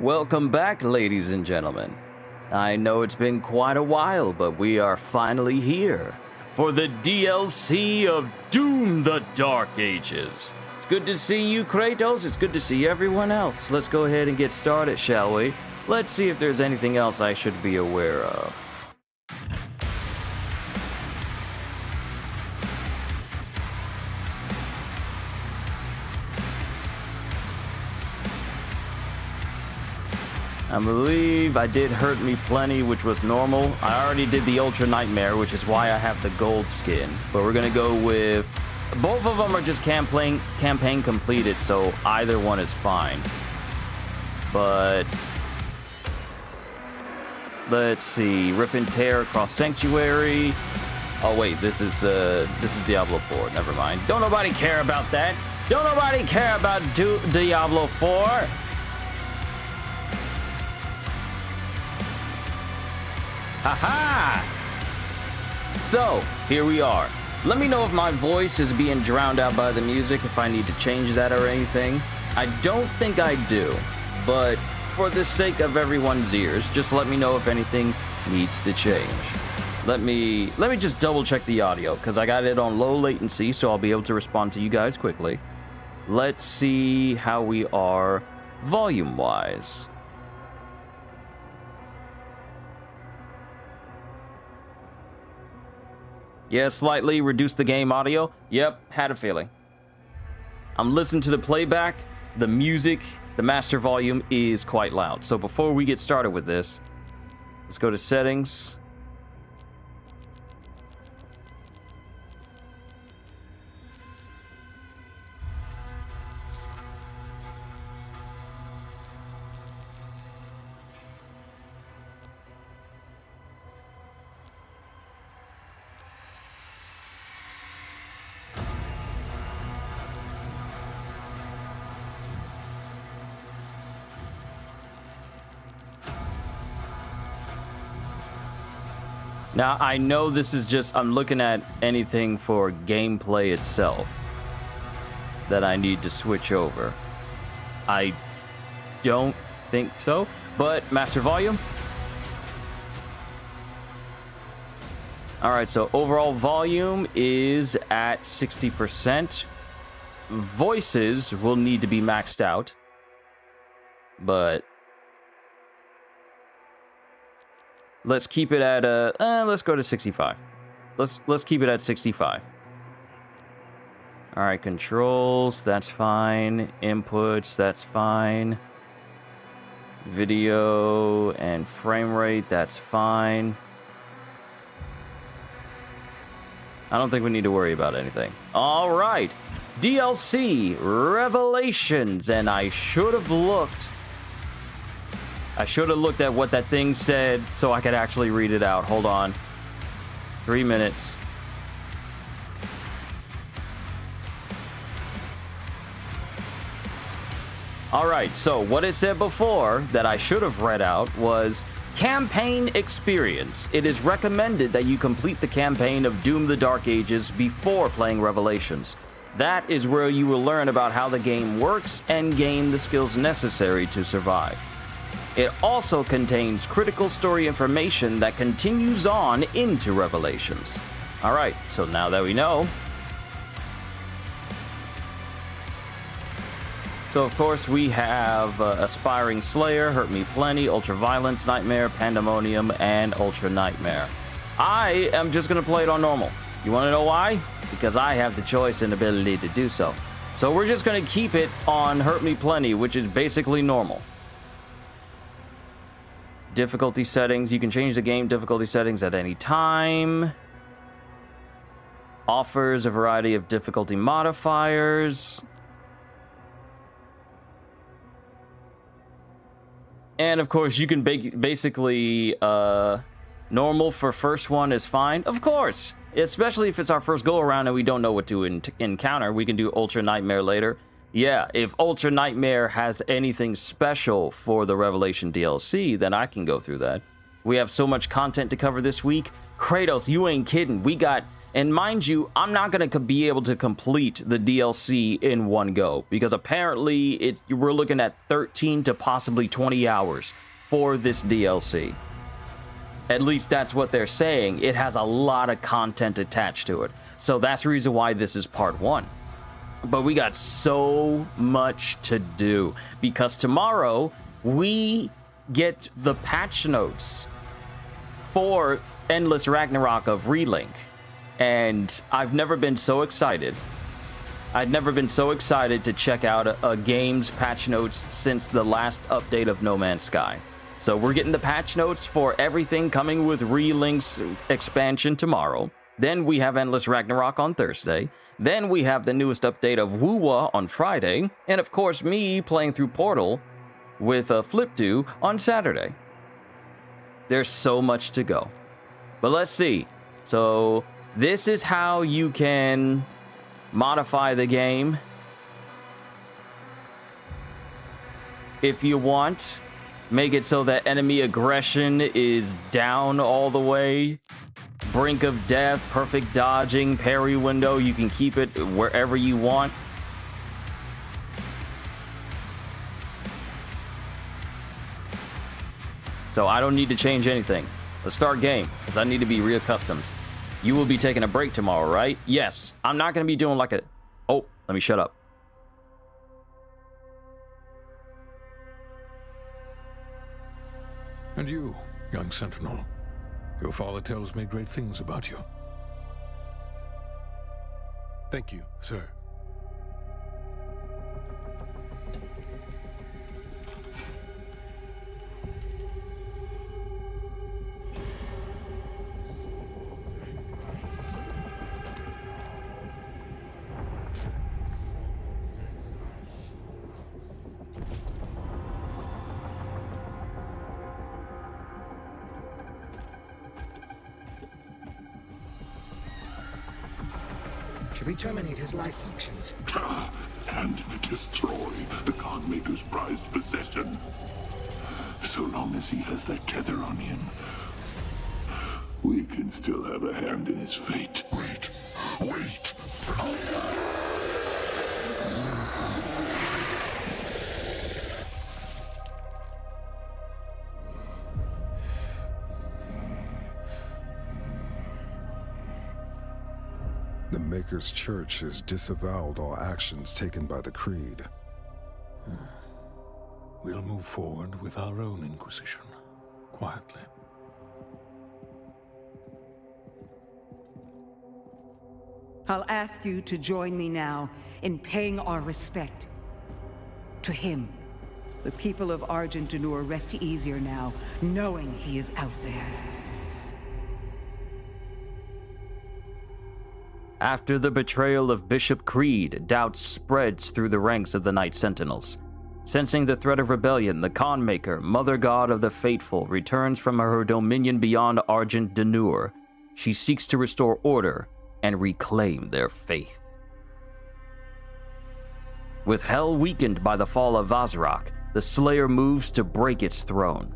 Welcome back, ladies and gentlemen. I know it's been quite a while, but we are finally here for the DLC of Doom the Dark Ages. It's good to see you, Kratos. It's good to see everyone else. Let's go ahead and get started, shall we? Let's see if there's anything else I should be aware of. I believe I did Hurt Me Plenty, which was normal. I already did the Ultra Nightmare, which is why I have the gold skin. But we're gonna go with... both of them are just campaign completed, so either one is fine. But... let's see. Rip and Tear across Sanctuary. Oh wait, this is Diablo 4. Never mind. Don't nobody care about that. Don't nobody care about Diablo 4. Haha! So, here we are. Let me know if my voice is being drowned out by the music, if I need to change that or anything. I don't think I do, but for the sake of everyone's ears, just let me know if anything needs to change. Let me just double check the audio, because I got it on low latency, so I'll be able to respond to you guys quickly. Let's see how we are volume-wise. Yeah, slightly reduce the game audio. Yep, had a feeling. I'm listening to the playback. The music, the master volume is quite loud. So before we get started with this, let's go to settings. Now, I know this is just, I'm looking at anything for gameplay itself that I need to switch over. I don't think so, but master volume. All right, so overall volume is at 60%. Voices will need to be maxed out, but let's keep it at let's go to 65. Let's keep it at 65. All right, controls, that's fine. Inputs, that's fine. Video and frame rate, that's fine. I don't think we need to worry about anything. All right, DLC Revelations, and I should have looked at what that thing said so I could actually read it out. Hold on. 3 minutes. All right, so what it said before that I should have read out was campaign experience. It is recommended that you complete the campaign of Doom the Dark Ages before playing Revelations. That is where you will learn about how the game works and gain the skills necessary to survive. It also contains critical story information that continues on into Revelations. Alright, so now that we know. So of course we have Aspiring Slayer, Hurt Me Plenty, Ultra Violence Nightmare, Pandemonium, and Ultra Nightmare. I am just going to play it on normal. You want to know why? Because I have the choice and ability to do so. So we're just going to keep it on Hurt Me Plenty, which is basically normal. Difficulty settings. You can change the game difficulty settings at any time. Offers a variety of difficulty modifiers. And of course, you can basically normal for first one is fine. Of course, especially if it's our first go around and we don't know what to encounter, we can do Ultra Nightmare later. Yeah, if Ultra Nightmare has anything special for the Revelation DLC, then I can go through that. We have so much content to cover this week. Kratos, you ain't kidding. We got And mind you, I'm not going to be able to complete the DLC in one go, because apparently we're looking at 13 to possibly 20 hours for this DLC. At least that's what they're saying. It has a lot of content attached to it. So that's the reason why this is part 1. But we got so much to do, because tomorrow we get the patch notes for Endless Ragnarok of Relink. And I've never been so excited. I'd never been so excited to check out a game's patch notes since the last update of No Man's Sky. So we're getting the patch notes for everything coming with Relink's expansion tomorrow. Then we have Endless Ragnarok on Thursday. Then we have the newest update of Wuwa on Friday. And of course, me playing through Portal with Flipdo on Saturday. There's so much to go. But let's see. So this is how you can modify the game if you want. Make it so that enemy aggression is down all the way. Brink of death, perfect dodging, parry window. You can keep it wherever you want. So I don't need to change anything. Let's start game, because I need to be reaccustomed. You will be taking a break tomorrow, right? Yes. I'm not going to be doing like a... Oh, let me shut up. And you, young sentinel. Your father tells me great things about you. Thank you, sir. Should we terminate his life functions? And destroy the Godmaker's prized possession. So long as he has that tether on him, we can still have a hand in his fate. Wait. The Maker's Church has disavowed all actions taken by the Creed. We'll move forward with our own Inquisition, quietly. I'll ask you to join me now in paying our respect to him. The people of Argent-Denur rest easier now, knowing he is out there. After the betrayal of Bishop Creed, doubt spreads through the ranks of the Knight Sentinels. Sensing the threat of rebellion, the Khanmaker, Mother God of the Faithful, returns from her dominion beyond Argent-Denur. She seeks to restore order and reclaim their faith. With Hell weakened by the fall of Vazrak, the Slayer moves to break its throne.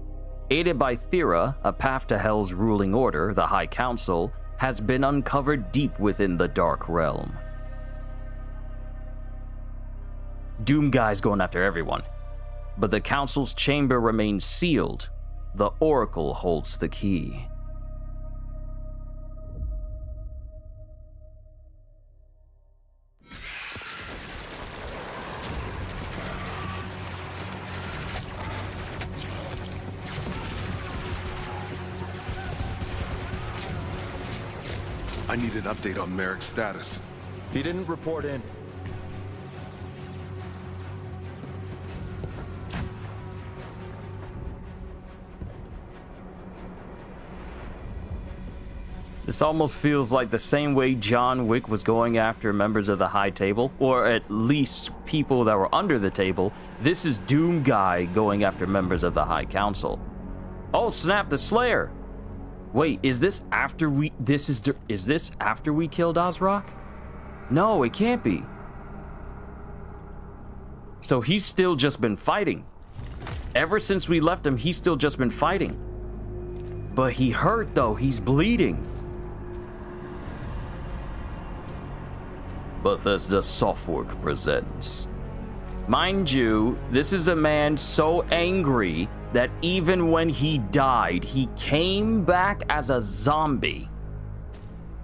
Aided by Thera, a path to Hell's ruling order, the High Council, has been uncovered deep within the Dark Realm. Doomguy's going after everyone, but the Council's chamber remains sealed. The Oracle holds the key. I need an update on Merrick's status. He didn't report in. This almost feels like the same way John Wick was going after members of the High Table, or at least people that were under the table. This is Doomguy going after members of the High Council. Oh snap, the Slayer! Wait, is this after we... Is this after we killed Ozrock? No, it can't be. So he's still just been fighting. Ever since we left him, he's still just been fighting. But he hurt though, he's bleeding. Bethesda Softwork presents. Mind you, this is a man so angry that even when he died, he came back as a zombie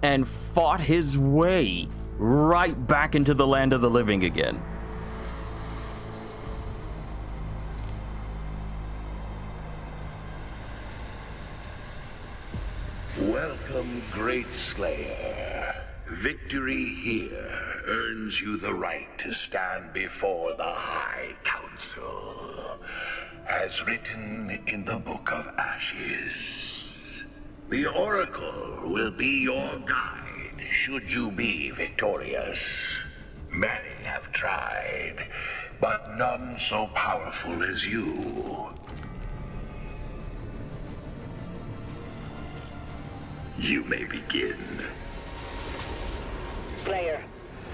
and fought his way right back into the land of the living again. Welcome, Great Slayer. Victory here earns you the right to stand before the High Council, as written in the Book of Ashes. The Oracle will be your guide should you be victorious. Many have tried, but none so powerful as you. You may begin. Slayer,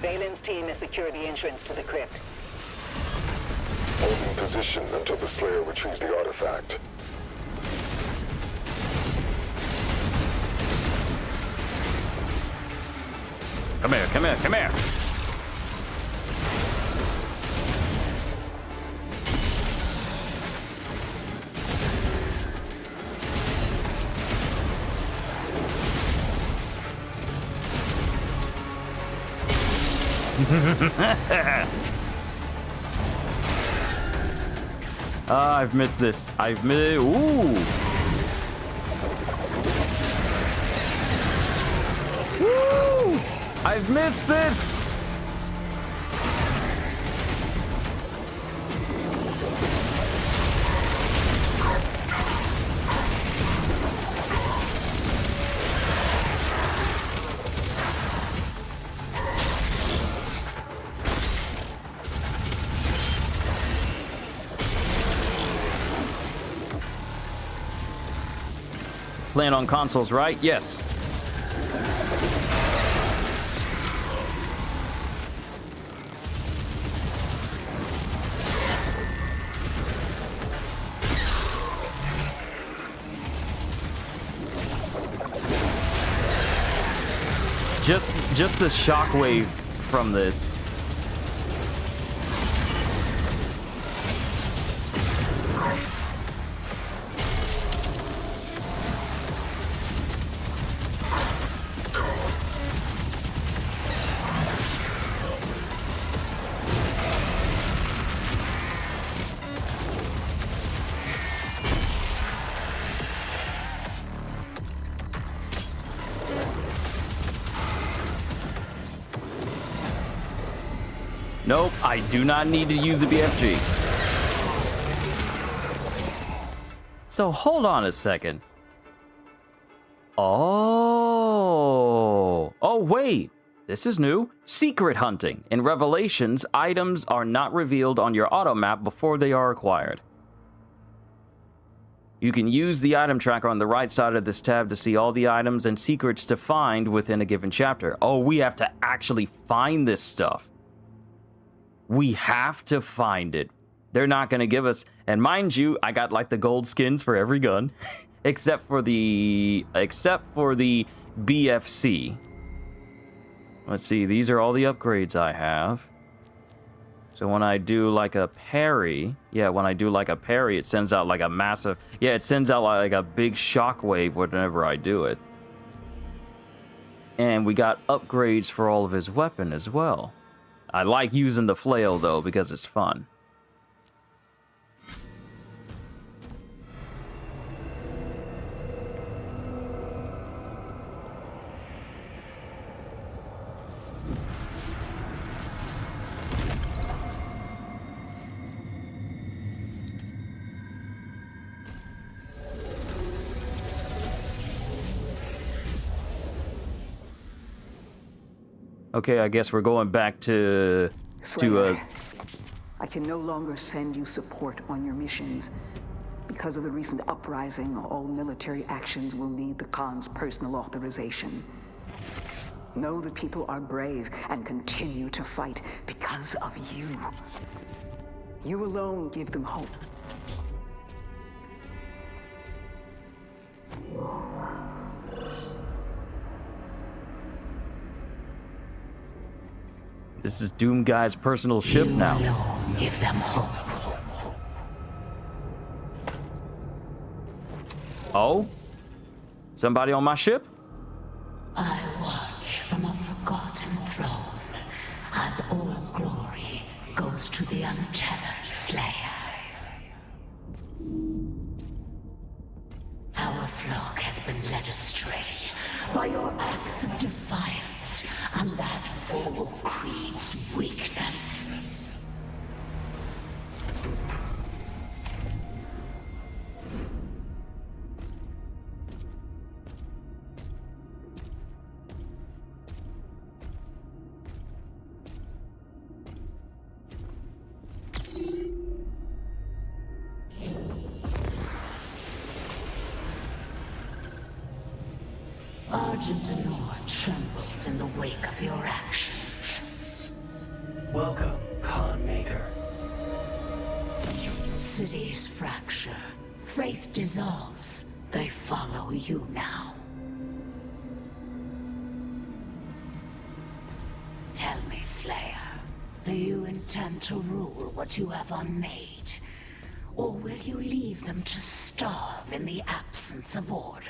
Valen's team has secured the entrance to the crypt. Holding position until the Slayer retrieves the artifact. Come here, come here, come here. I've missed this. I've missed. Ooh. Woo! I've missed this. Playing on consoles, right? Yes. Just the shockwave from this. Nope, I do not need to use the BFG. So hold on a second. Oh, wait, this is new. Secret hunting. In Revelations, items are not revealed on your auto map before they are acquired. You can use the item tracker on the right side of this tab to see all the items and secrets to find within a given chapter. Oh, we have to actually find this stuff. We have to find it. They're not going to give us... And mind you, I got like the gold skins for every gun. except for the BFC. Let's see, these are all the upgrades I have. So when I do like a parry... Yeah, when I do like a parry, it sends out like a massive... Yeah, it sends out like a big shockwave whenever I do it. And we got upgrades for all of his weapon as well. I like using the flail, though, because it's fun. Okay, I guess we're going back to Slayer, I can no longer send you support on your missions. Because of the recent uprising, all military actions will need the Khan's personal authorization. Know the people are brave and continue to fight because of you. You alone give them hope. This is Doom Guy's personal ship now. Alone give them hope. Oh? Somebody on my ship? I watch from a forgotten throne as all glory goes to the untethered Slayer. Our flock has been led astray by your acts of defiance and that foul creed's weakness. Argent Anor trembles in the wake of your actions. Welcome, Khan Maker. Cities fracture, faith dissolves. They follow you now. Tell me, Slayer, do you intend to rule what you have unmade? Or will you leave them to starve in the absence of order?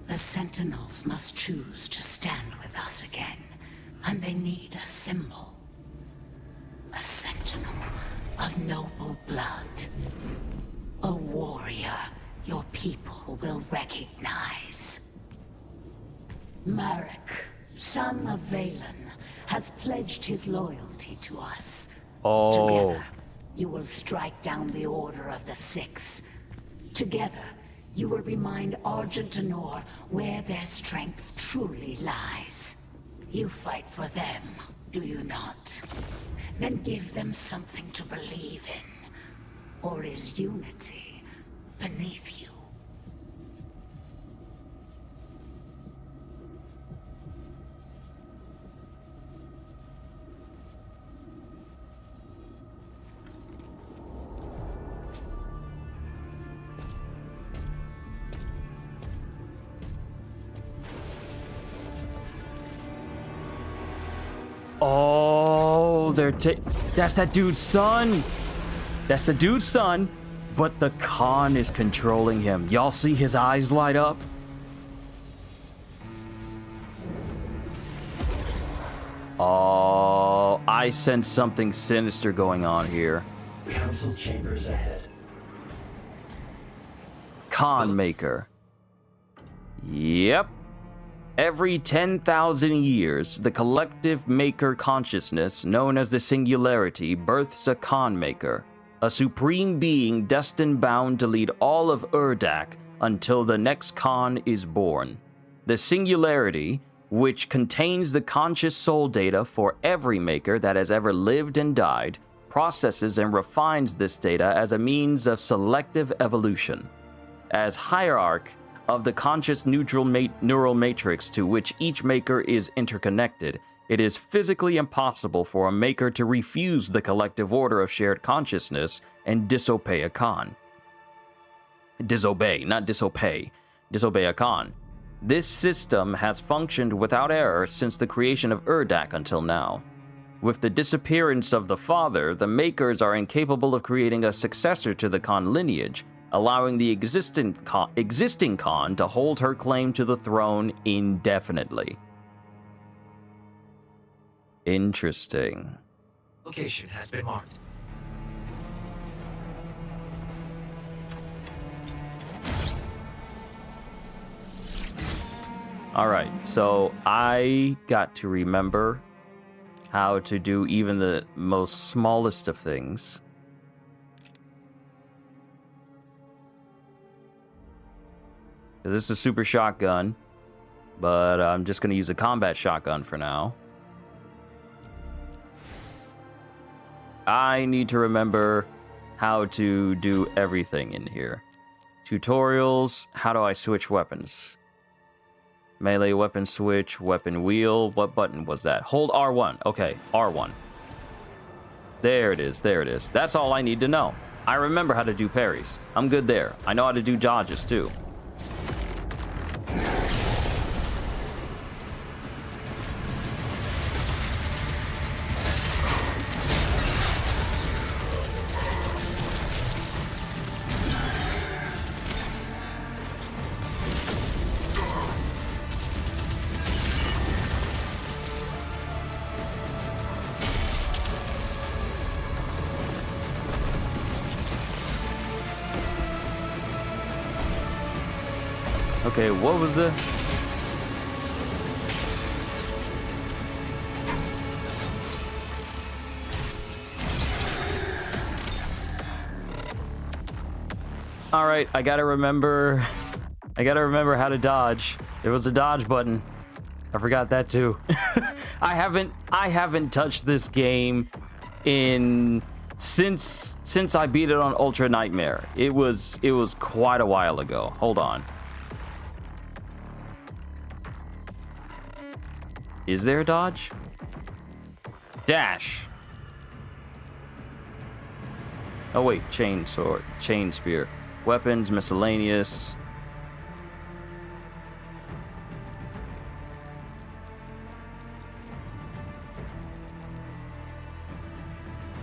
The Sentinels must choose to stand with us again, and they need a symbol. A sentinel of noble blood. A warrior your people will recognize. Marek, son of Valen, has pledged his loyalty to us. Oh. Together, you will strike down the Order of the Six. Together, you will remind Argent Anor where their strength truly lies. You fight for them, do you not? Then give them something to believe in. Or is unity beneath you? Oh, that's that dude's son. That's the dude's son, but the Khan is controlling him. Y'all see his eyes light up? Oh, I sense something sinister going on here. Council chambers ahead. Khan Maker. Yep. Every 10,000 years, the collective Maker consciousness, known as the Singularity, births a Khan Maker, a supreme being destined bound to lead all of Urdak until the next Khan is born. The Singularity, which contains the conscious soul data for every Maker that has ever lived and died, processes and refines this data as a means of selective evolution. As hierarch of the conscious neural matrix to which each Maker is interconnected, it is physically impossible for a Maker to refuse the collective order of shared consciousness and disobey a Khan. Disobey, not disobey. Disobey a Khan. This system has functioned without error since the creation of Urdak until now. With the disappearance of the father, the Makers are incapable of creating a successor to the Khan lineage, allowing the existing Khan to hold her claim to the throne indefinitely. Interesting. Location has been marked. Alright, so I got to remember how to do even the most smallest of things. This is a super shotgun, but I'm just going to use a combat shotgun for now. I need to remember how to do everything in here. Tutorials, how do I switch weapons? Melee weapon switch, weapon wheel, what button was that? Hold R1, okay, R1. There it is, there it is. That's all I need to know. I remember how to do parries. I'm good there. I know how to do dodges too. Okay, what was the... Alright, I gotta remember how to dodge. There was a dodge button. I forgot that too. I haven't touched this game since I beat it on Ultra Nightmare. It was quite a while ago. Hold on. Is there a dodge? Dash. Oh wait, chain sword, chain spear. Weapons, miscellaneous.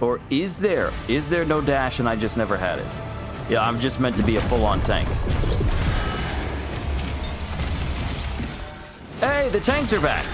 Or is there no dash and I just never had it? Yeah, I'm just meant to be a full-on tank. Hey, the tanks are back.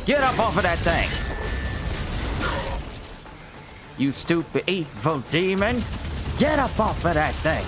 Get up off of that thing! You stupid evil demon! Get up off of that thing!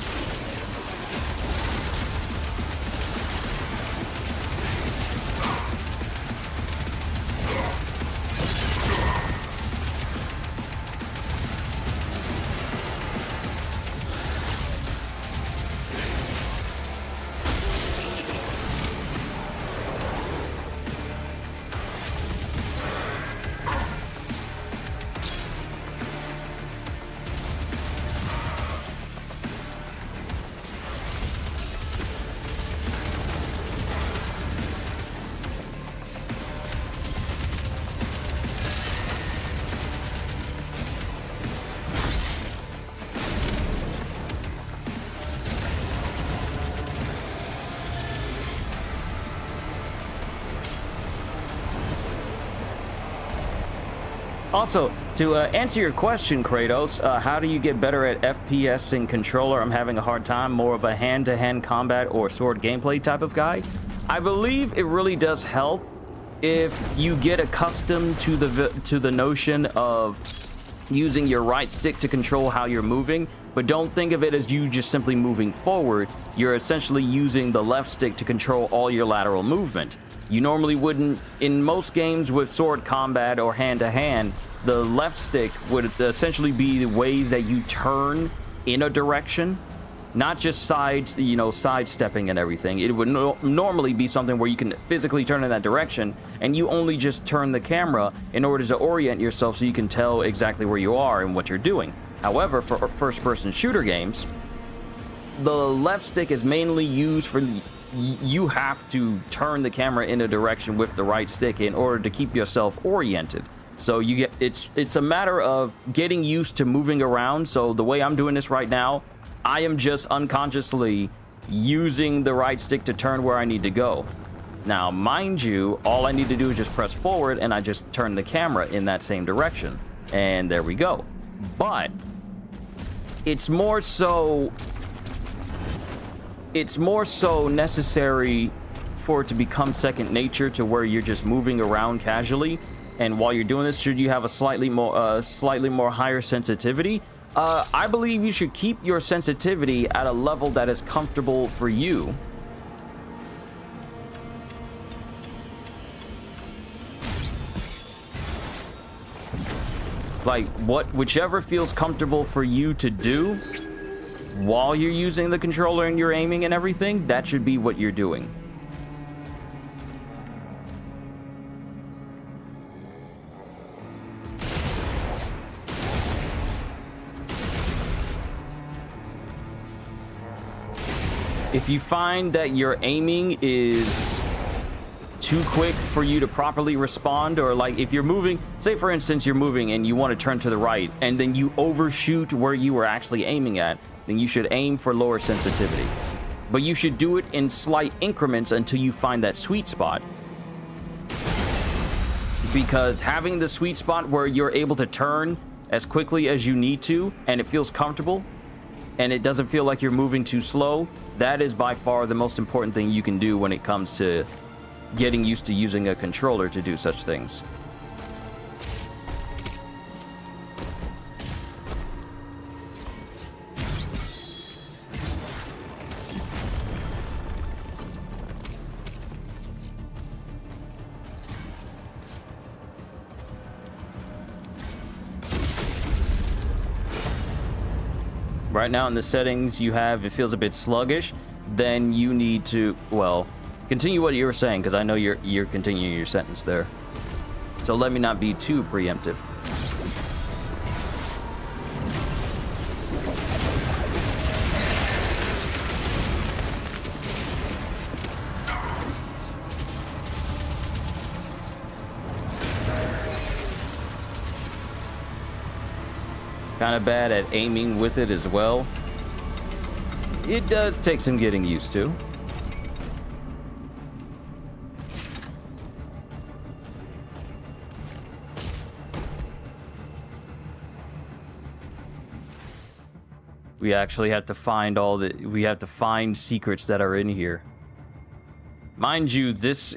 Also, to answer your question, Kratos, how do you get better at FPS in controller? I'm having a hard time. More of a hand-to-hand combat or sword gameplay type of guy. I believe it really does help if you get accustomed to the notion of using your right stick to control how you're moving, but don't think of it as you just simply moving forward. You're essentially using the left stick to control all your lateral movement. You normally wouldn't, in most games with sword combat or hand-to-hand, the left stick would essentially be the ways that you turn in a direction, not just sidestepping and everything. It would normally be something where you can physically turn in that direction, and you only just turn the camera in order to orient yourself so you can tell exactly where you are and what you're doing. However, for first-person shooter games, the left stick is mainly used for you have to turn the camera in a direction with the right stick in order to keep yourself oriented. So it's a matter of getting used to moving around. So the way I'm doing this right now, I am just unconsciously using the right stick to turn where I need to go. Now, mind you, all I need to do is just press forward and I just turn the camera in that same direction. And there we go. But it's more so necessary for it to become second nature to where you're just moving around casually. And while you're doing this, should you have a slightly more higher sensitivity? I believe you should keep your sensitivity at a level that is comfortable for you. Like, whichever feels comfortable for you to do while you're using the controller and you're aiming and everything, that should be what you're doing. If you find that your aiming is too quick for you to properly respond, or like if you're moving, say for instance you're moving and you want to turn to the right and then you overshoot where you were actually aiming at, then you should aim for lower sensitivity. But you should do it in slight increments until you find that sweet spot. Because having the sweet spot where you're able to turn as quickly as you need to and it feels comfortable and it doesn't feel like you're moving too slow, that is by far the most important thing you can do when it comes to getting used to using a controller to do such things. Right now in the settings you have, it feels a bit sluggish, then you need to, well, continue what you were saying, because I know you're continuing your sentence there. So let me not be too preemptive. Kind of bad at aiming with it as well. It does take some getting used to. We actually have to find we have to find secrets that are in here. Mind you, this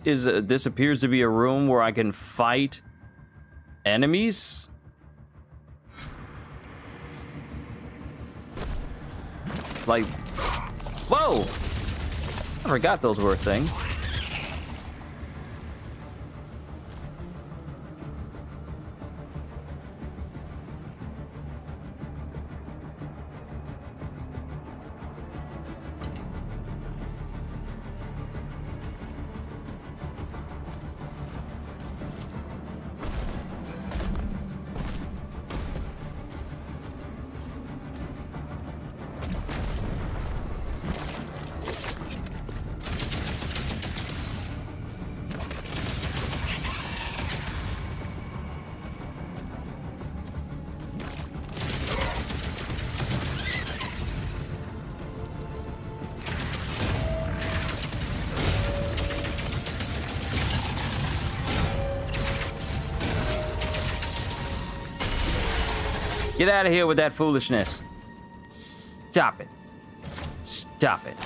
appears to be a room where I can fight enemies. Like, whoa! I forgot those were a thing. Get out of here with that foolishness. Stop it. Stop it.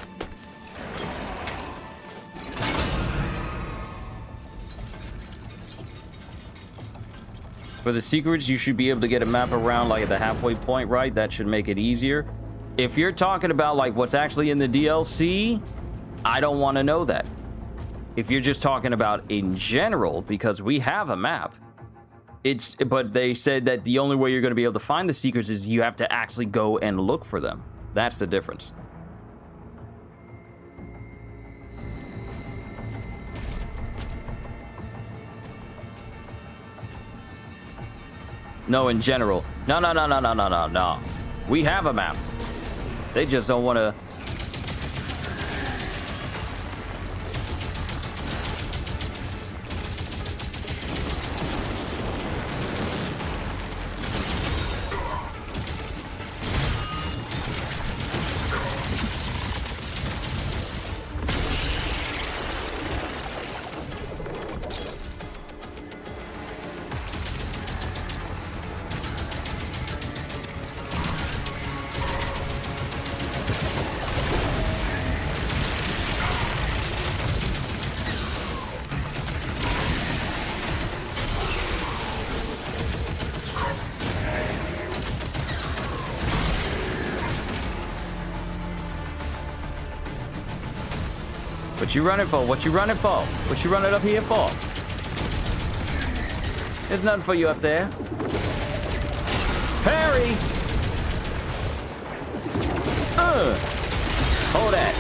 For the secrets, you should be able to get a map around like at the halfway point, right? That should make it easier. If you're talking about like what's actually in the DLC, I don't want to know that. If you're just talking about in general, because we have a map. But they said that the only way you're going to be able to find the secrets is you have to actually go and look for them. That's the difference. No, in general. No. We have a map. They just don't want to... What you running for? What you running for? What you running up here for? There's nothing for you up there. Parry! Hold that.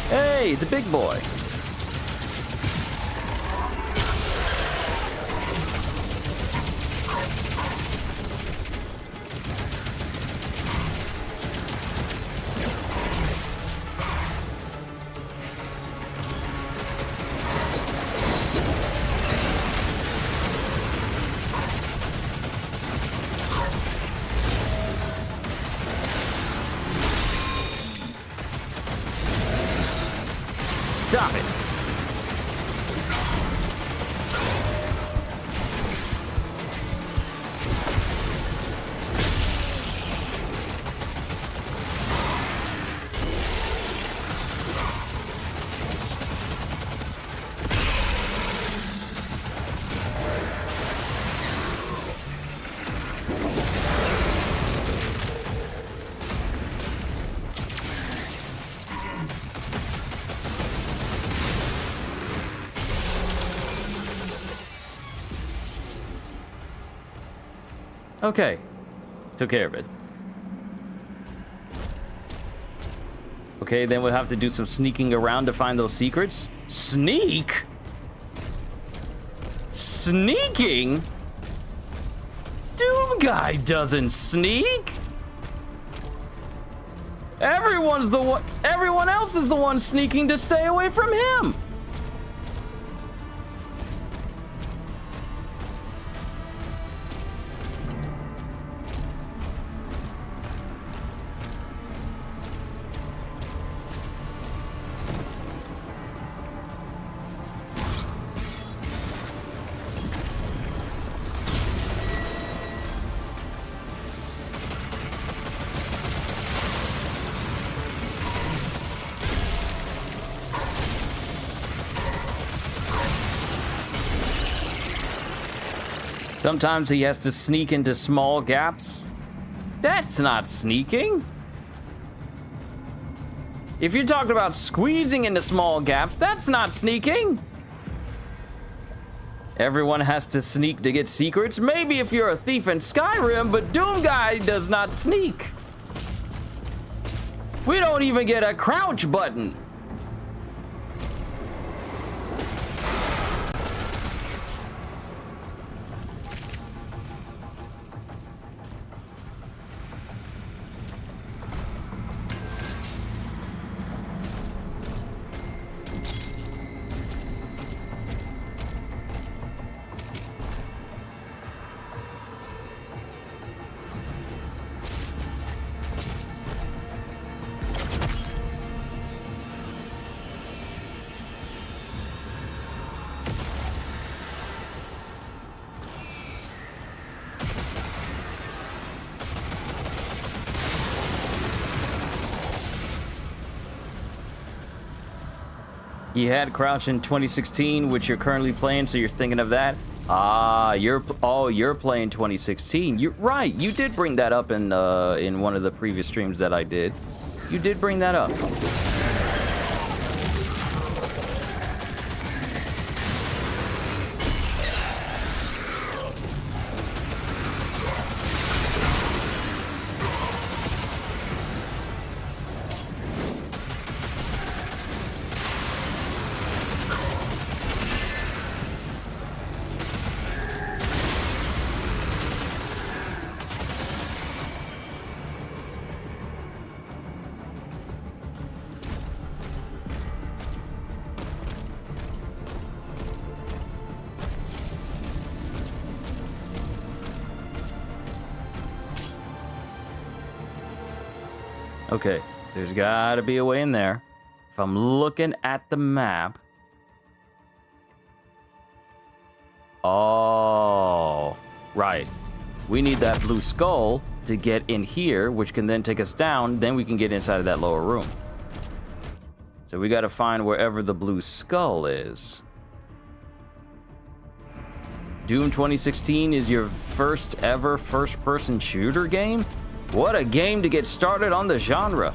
Hey, it's a big boy. Stop it. Okay. Took care of it. Okay, then we'll have to do some sneaking around to find those secrets. Sneak? Sneaking? Doom Guy doesn't sneak. Everyone else is the one sneaking to stay away from him. Sometimes he has to sneak into small gaps. That's not sneaking. If you're talking about squeezing into small gaps, that's not sneaking. Everyone has to sneak to get secrets. Maybe if you're a thief in Skyrim, but Doom Guy does not sneak. We don't even get a crouch button. You had Crouch in 2016, which you're currently playing, so you're thinking of that. Ah, you're playing 2016. You're right. You did bring that up in one of the previous streams that I did. You did bring that up. Okay, there's gotta be a way in there. If I'm looking at the map... Oh, right. We need that blue skull to get in here, which can then take us down. Then we can get inside of that lower room. So we gotta find wherever the blue skull is. Doom 2016 is your first ever first-person shooter game? What a game to get started on the genre.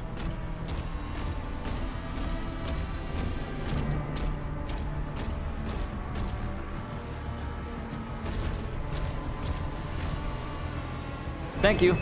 Thank you.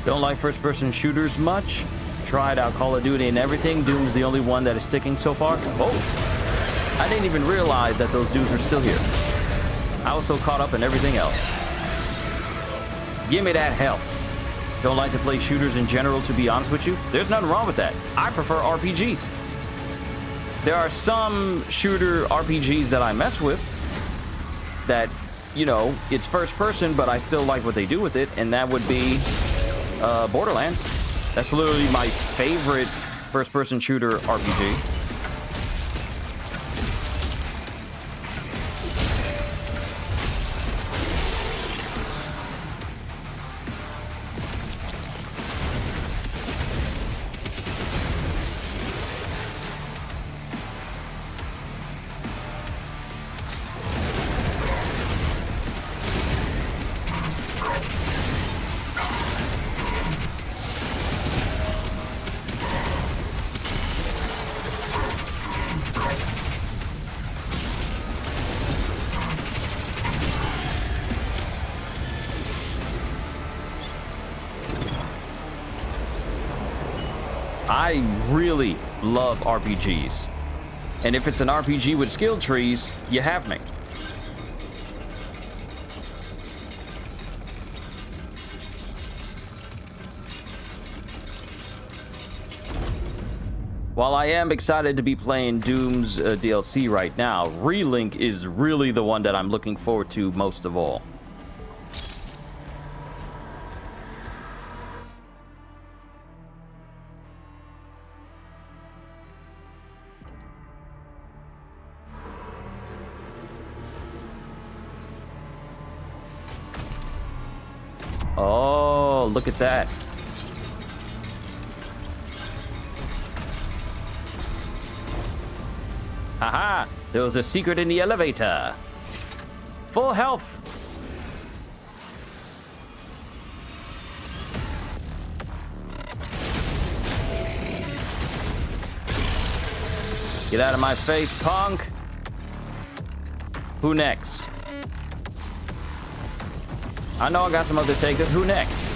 Don't like first-person shooters much? Tried out Call of Duty and everything. Doom's the only one that is sticking so far. Oh, I didn't even realize that those dudes were still here. I was so caught up in everything else. Give me that health. Don't like to play shooters in general, to be honest with you. There's nothing wrong with that. I prefer RPGs. There are some shooter RPGs that I mess with that, you know, it's first person, but I still like what they do with it, and that would be Borderlands. That's literally my favorite first-person shooter RPG. I really love RPGs. And if it's an RPG with skill trees, you have me. While I am excited to be playing Doom's DLC right now, Relink is really the one that I'm looking forward to most of all. Oh, look at that. Haha, there was a secret in the elevator. Full health. Get out of my face, punk. Who next? I know I got some other takers. Who next?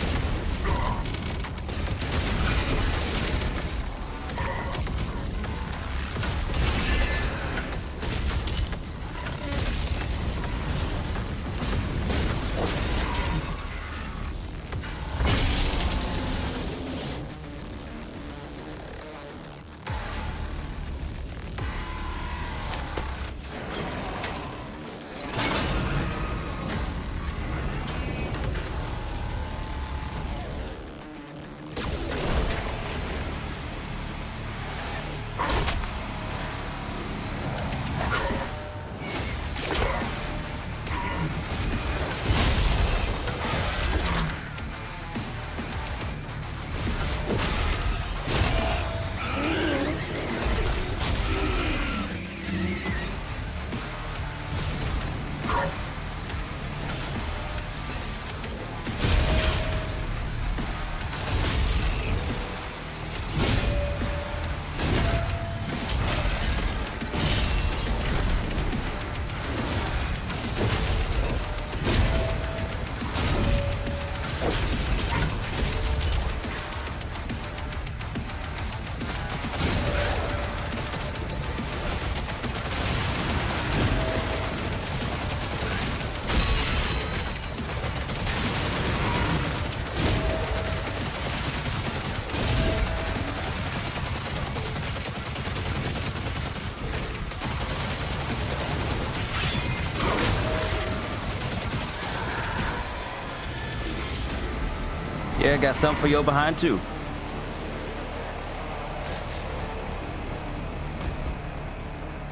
Yeah, got something for your behind too.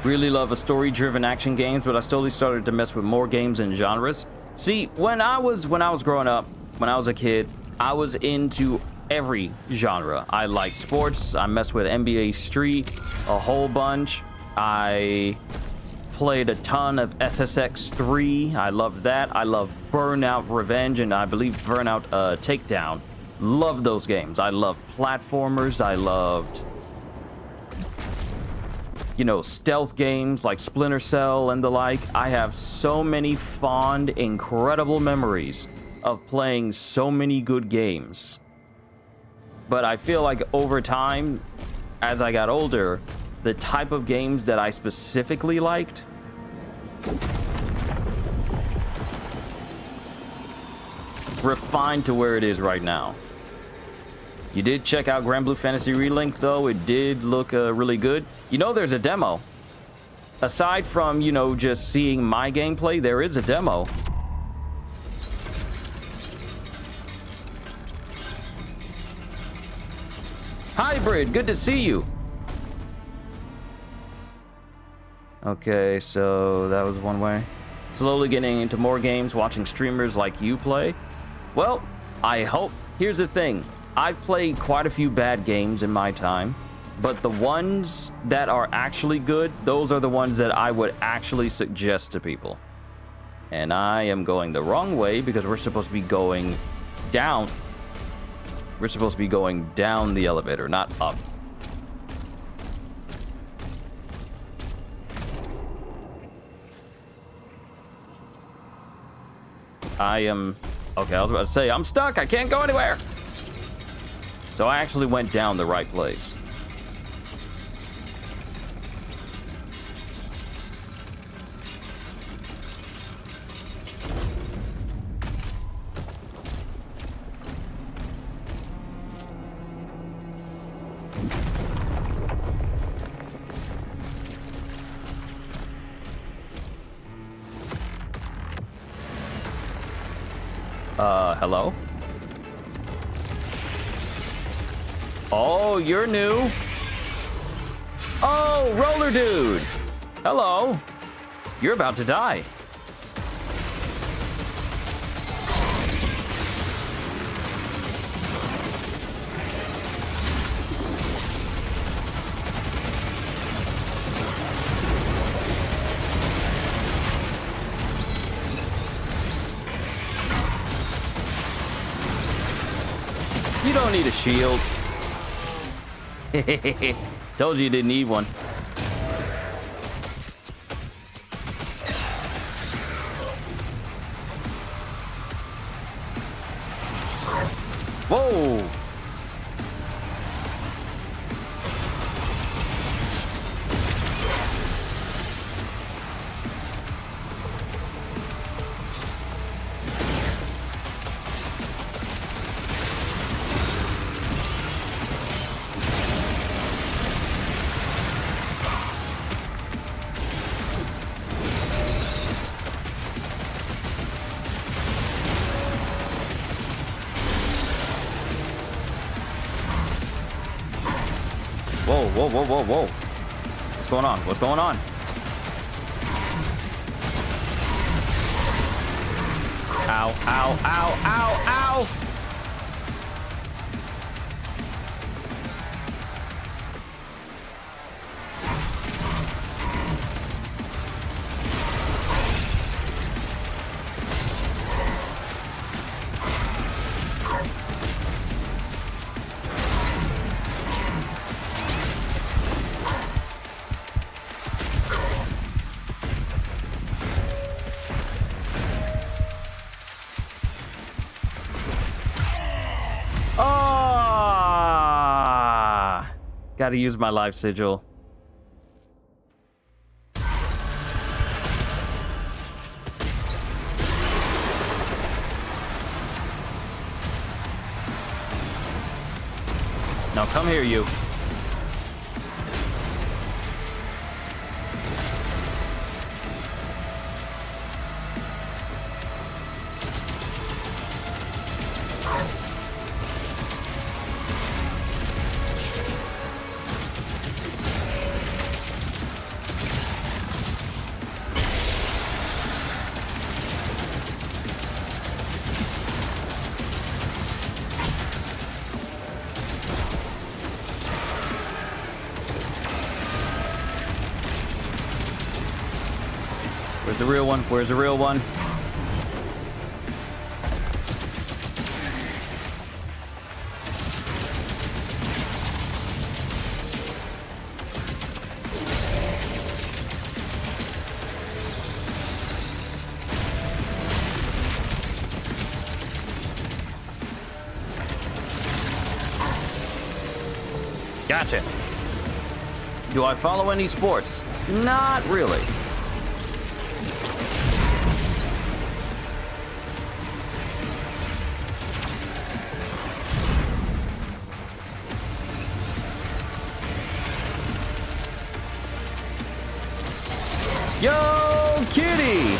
Really love a story-driven action games, but I slowly started to mess with more games and genres. See, when I was growing up, when I was a kid, I was into every genre. I like sports. I messed with NBA Street a whole bunch. I played a ton of SSX 3. I love that. I love Burnout Revenge, and I believe Burnout Takedown. Love those games. I loved platformers. I loved, you know, stealth games like Splinter Cell and the like. I have so many fond, incredible memories of playing so many good games. But I feel like over time, as I got older, the type of games that I specifically liked refined to where it is right now. You did check out Grand Blue Fantasy Relink, though. It did look really good. You know, there's a demo. Aside from, you know, just seeing my gameplay, there is a demo. Hybrid, good to see you. Okay, so that was one way. Slowly getting into more games, watching streamers like you play. Well, I hope. Here's the thing. I've played quite a few bad games in my time, but the ones that are actually good, those are the ones that I would actually suggest to people. And I am going the wrong way because we're supposed to be going down. We're supposed to be going down the elevator, not up. Okay, I was about to say, I'm stuck. I can't go anywhere. So I actually went down the right place. Hello? Oh, you're new. Oh, Roller Dude. Hello. You're about to die. You don't need a shield. Told you didn't need one. Whoa! Whoa. What's going on? What's going on? Ow. Gotta use my life sigil. Now come here, you. Where's the real one? Where's the real one? Gotcha. Do I follow any sports? Not really. Yo, kitty!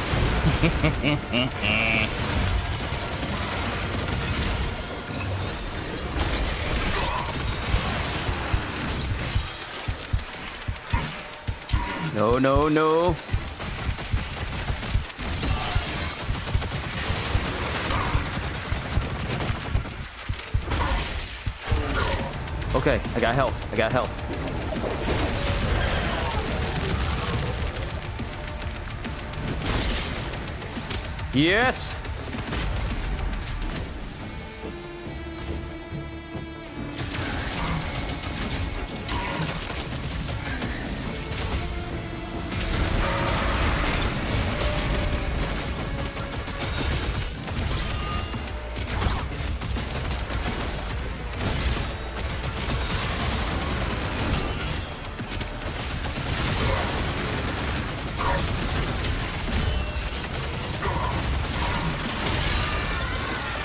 No, no, no. Okay, I got help. I got help. Yes.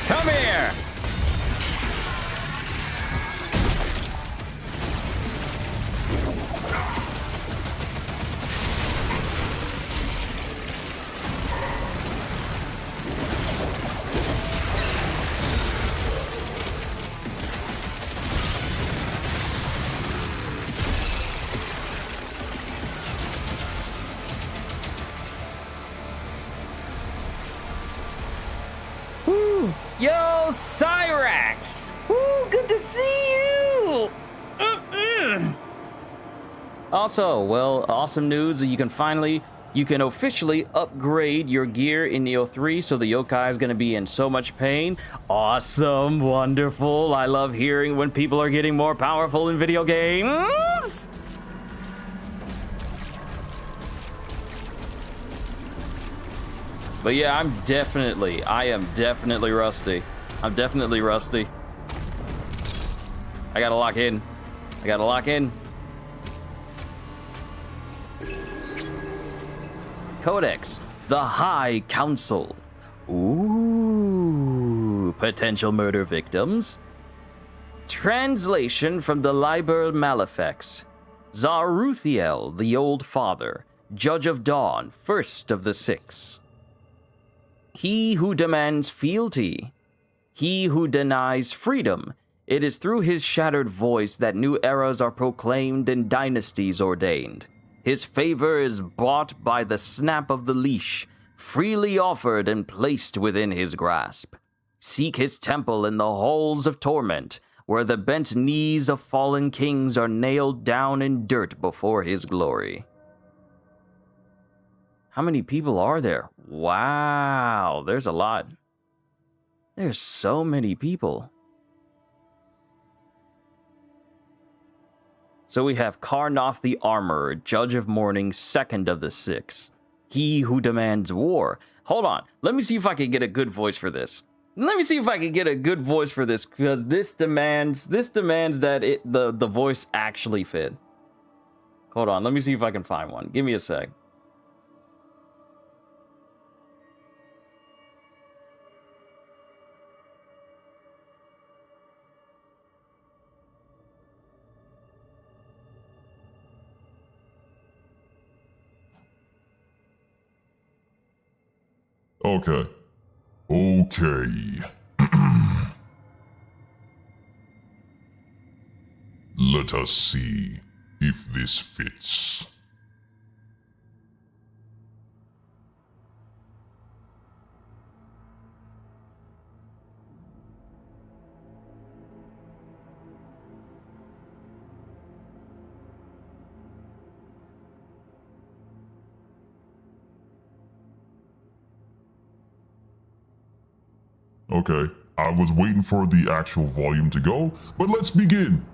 Come here! Yo, Cyrax! Woo, good to see you! Also, well, awesome news. You can officially upgrade your gear in Neo 3, so the yokai is going to be in so much pain. Awesome, wonderful. I love hearing when people are getting more powerful in video games. But yeah, I am definitely rusty. I'm definitely rusty. I gotta lock in. I gotta lock in. Codex, the High Council. Ooh, potential murder victims. Translation from the Liber Malefics. Zaruthiel, the Old Father, Judge of Dawn, first of the six. He who demands fealty. He who denies freedom. It is through his shattered voice that new eras are proclaimed and dynasties ordained. His favor is bought by the snap of the leash, freely offered and placed within his grasp. Seek his temple in the halls of torment, where the bent knees of fallen kings are nailed down in dirt before his glory. How many people are there? Wow, there's a lot. There's so many people. So we have Karnoth the Armorer, Judge of Mourning, second of the six. He who demands war. Hold on, let me see if I can get a good voice for this. Let me see if I can get a good voice for this, because this demands that the voice actually fit. Hold on, let me see if I can find one. Give me a sec. Okay. Let us see if this fits. Okay, I was waiting for the actual volume to go, but let's begin.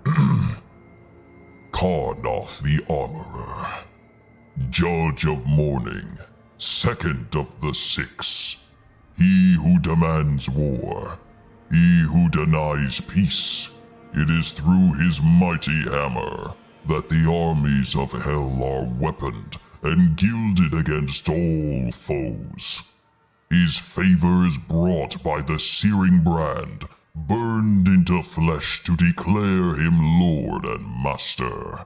Karnoth the Armorer, Judge of Mourning, second of the six. He who demands war, he who denies peace. It is through his mighty hammer that the armies of hell are weaponed and gilded against all foes. His favor is brought by the searing brand, burned into flesh to declare him Lord and Master.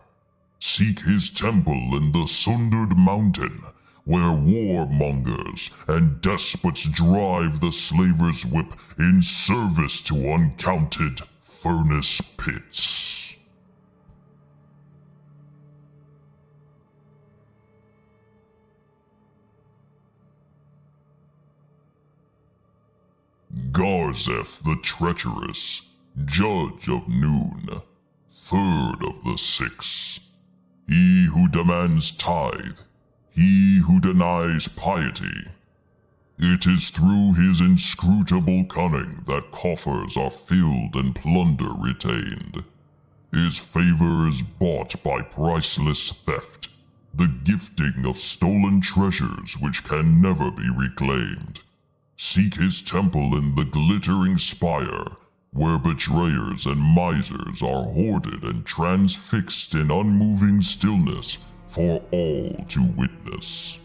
Seek his temple in the Sundered Mountain, where warmongers and despots drive the slaver's whip in service to uncounted furnace pits. Garzeth the Treacherous, Judge of Noon, third of the six. He who demands tithe, he who denies piety. It is through his inscrutable cunning that coffers are filled and plunder retained. His favor is bought by priceless theft, the gifting of stolen treasures which can never be reclaimed. Seek his temple in the glittering spire, where betrayers and misers are hoarded and transfixed in unmoving stillness for all to witness.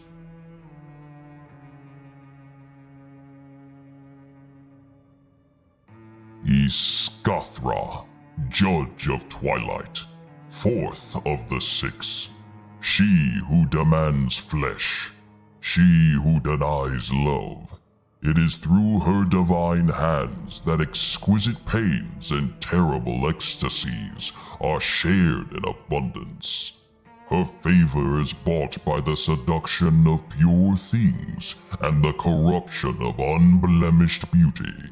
Iskathra, Judge of Twilight, fourth of the six. She who demands flesh, she who denies love. It is through her divine hands that exquisite pains and terrible ecstasies are shared in abundance. Her favor is bought by the seduction of pure things and the corruption of unblemished beauty.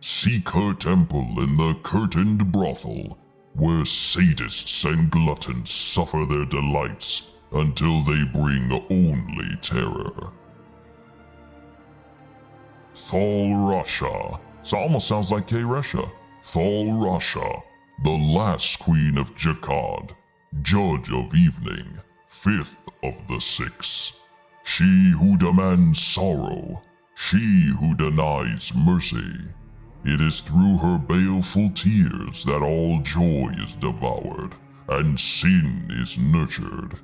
Seek her temple in the curtained brothel, where sadists and gluttons suffer their delights until they bring only terror. Thal Rasha. It almost sounds like K-Resha. Thal Rasha, the last queen of Jakad, Judge of Evening, fifth of the six. She who demands sorrow, she who denies mercy. It is through her baleful tears that all joy is devoured, and sin is nurtured.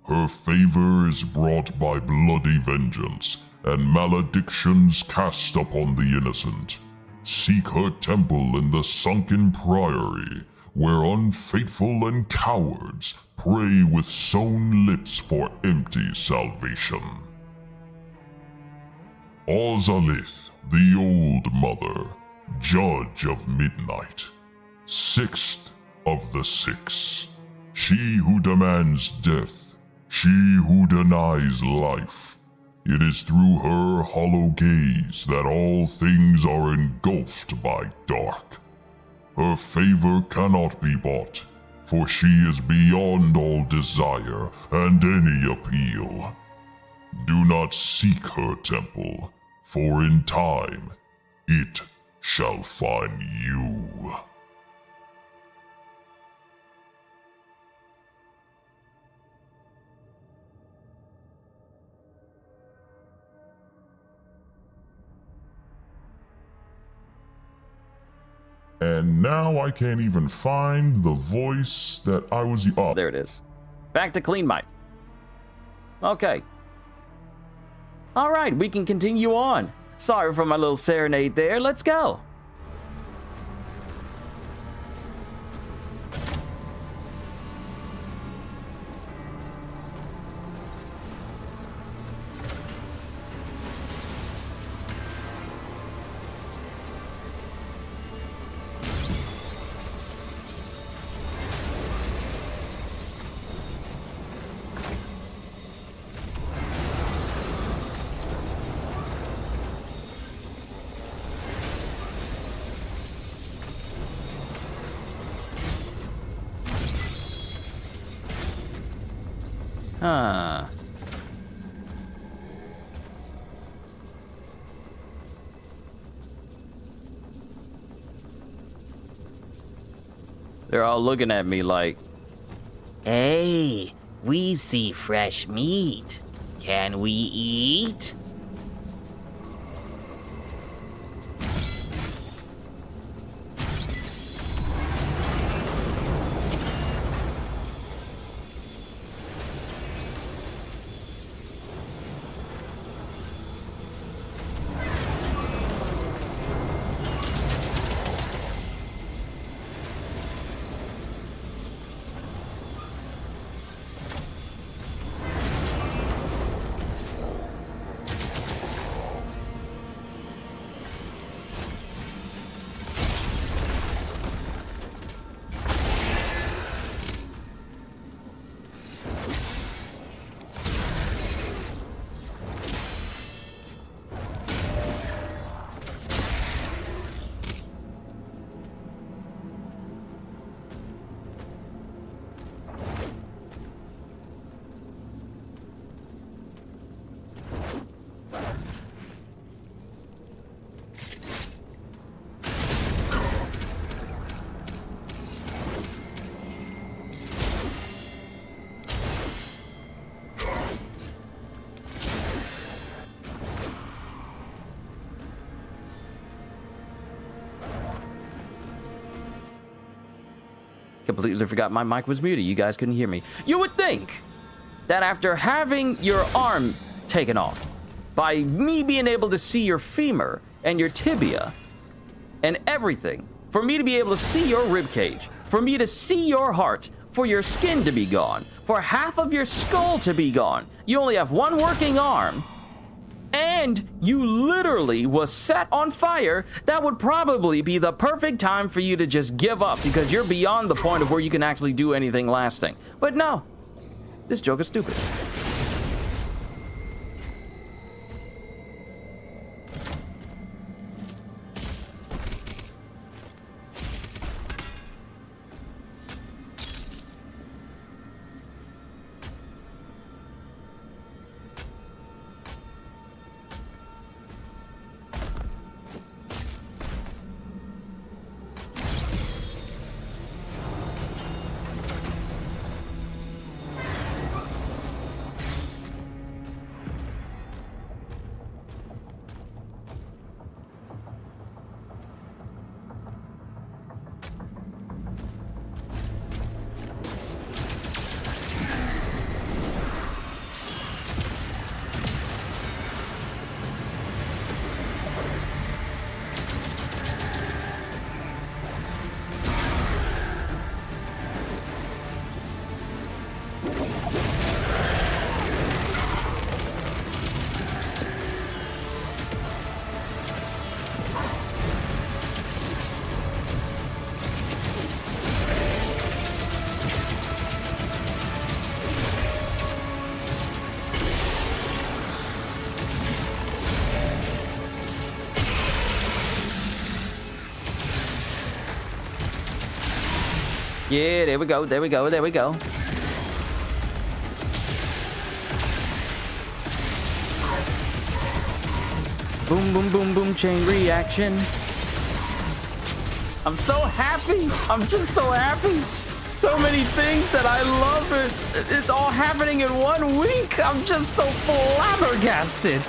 Her favor is brought by bloody vengeance, and maledictions cast upon the innocent. Seek her temple in the sunken priory, where unfaithful and cowards pray with sewn lips for empty salvation. Ozalith, the Old Mother, Judge of Midnight, sixth of the six. She who demands death, she who denies life. It is through her hollow gaze that all things are engulfed by dark. Her favor cannot be bought, for she is beyond all desire and any appeal. Do not seek her temple, for in time it shall find you. And now I can't even find the voice that I was... Oh, there it is. Back to clean mic. Okay. Alright, we can continue on. Sorry for my little serenade there. Let's go. Huh. They're all looking at me like, Hey, we see fresh meat. Can we eat? completely forgot my mic was muted. You guys couldn't hear me. You would think that after having your arm taken off, by me being able to see your femur and your tibia and everything, for me to be able to see your rib cage, for me to see your heart, for your skin to be gone, for half of your skull to be gone, you only have one working arm, and you literally was set on fire, that would probably be the perfect time for you to just give up, because you're beyond the point of where you can actually do anything lasting. But no, this joke is stupid. Yeah, there we go, there we go, there we go. Boom, boom, boom, boom, chain reaction. I'm so happy. I'm just so happy. So many things that I love. It's all happening in 1 week. I'm just so flabbergasted.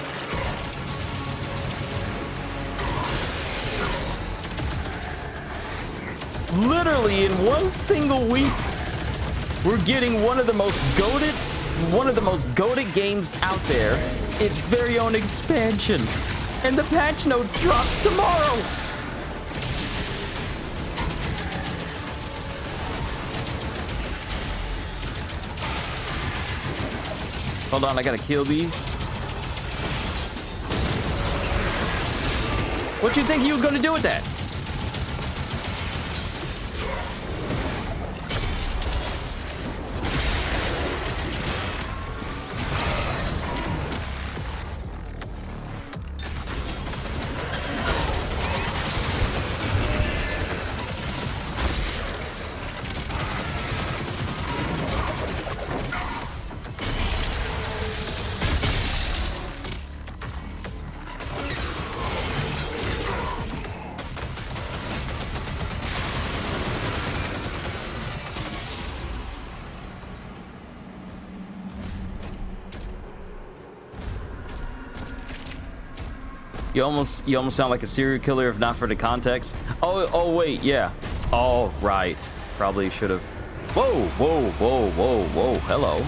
Literally in one single week, we're getting one of the most goated games out there. Its very own expansion. And the patch notes drops tomorrow. Hold on, I gotta kill these. What you think you was gonna do with that? You almost sound like a serial killer if not for the context. Oh wait, yeah. All right. Probably should have. Whoa, whoa, whoa, whoa, whoa. Hello.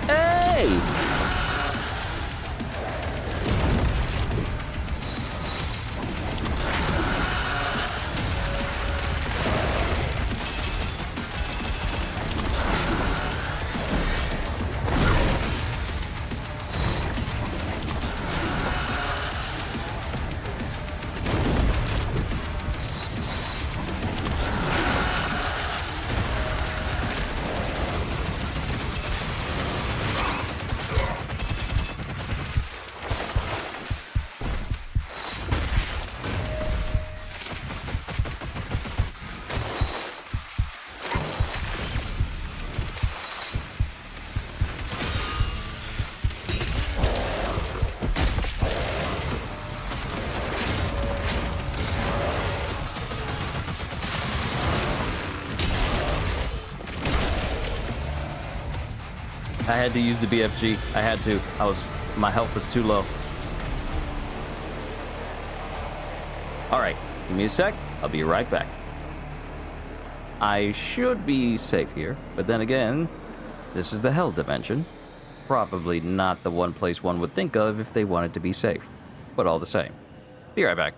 Hey! I had to use the BFG. I had to. My health was too low. All right, give me a sec. I'll be right back. I should be safe here, but then again, this is the hell dimension. Probably not the one place one would think of if they wanted to be safe, but all the same. Be right back.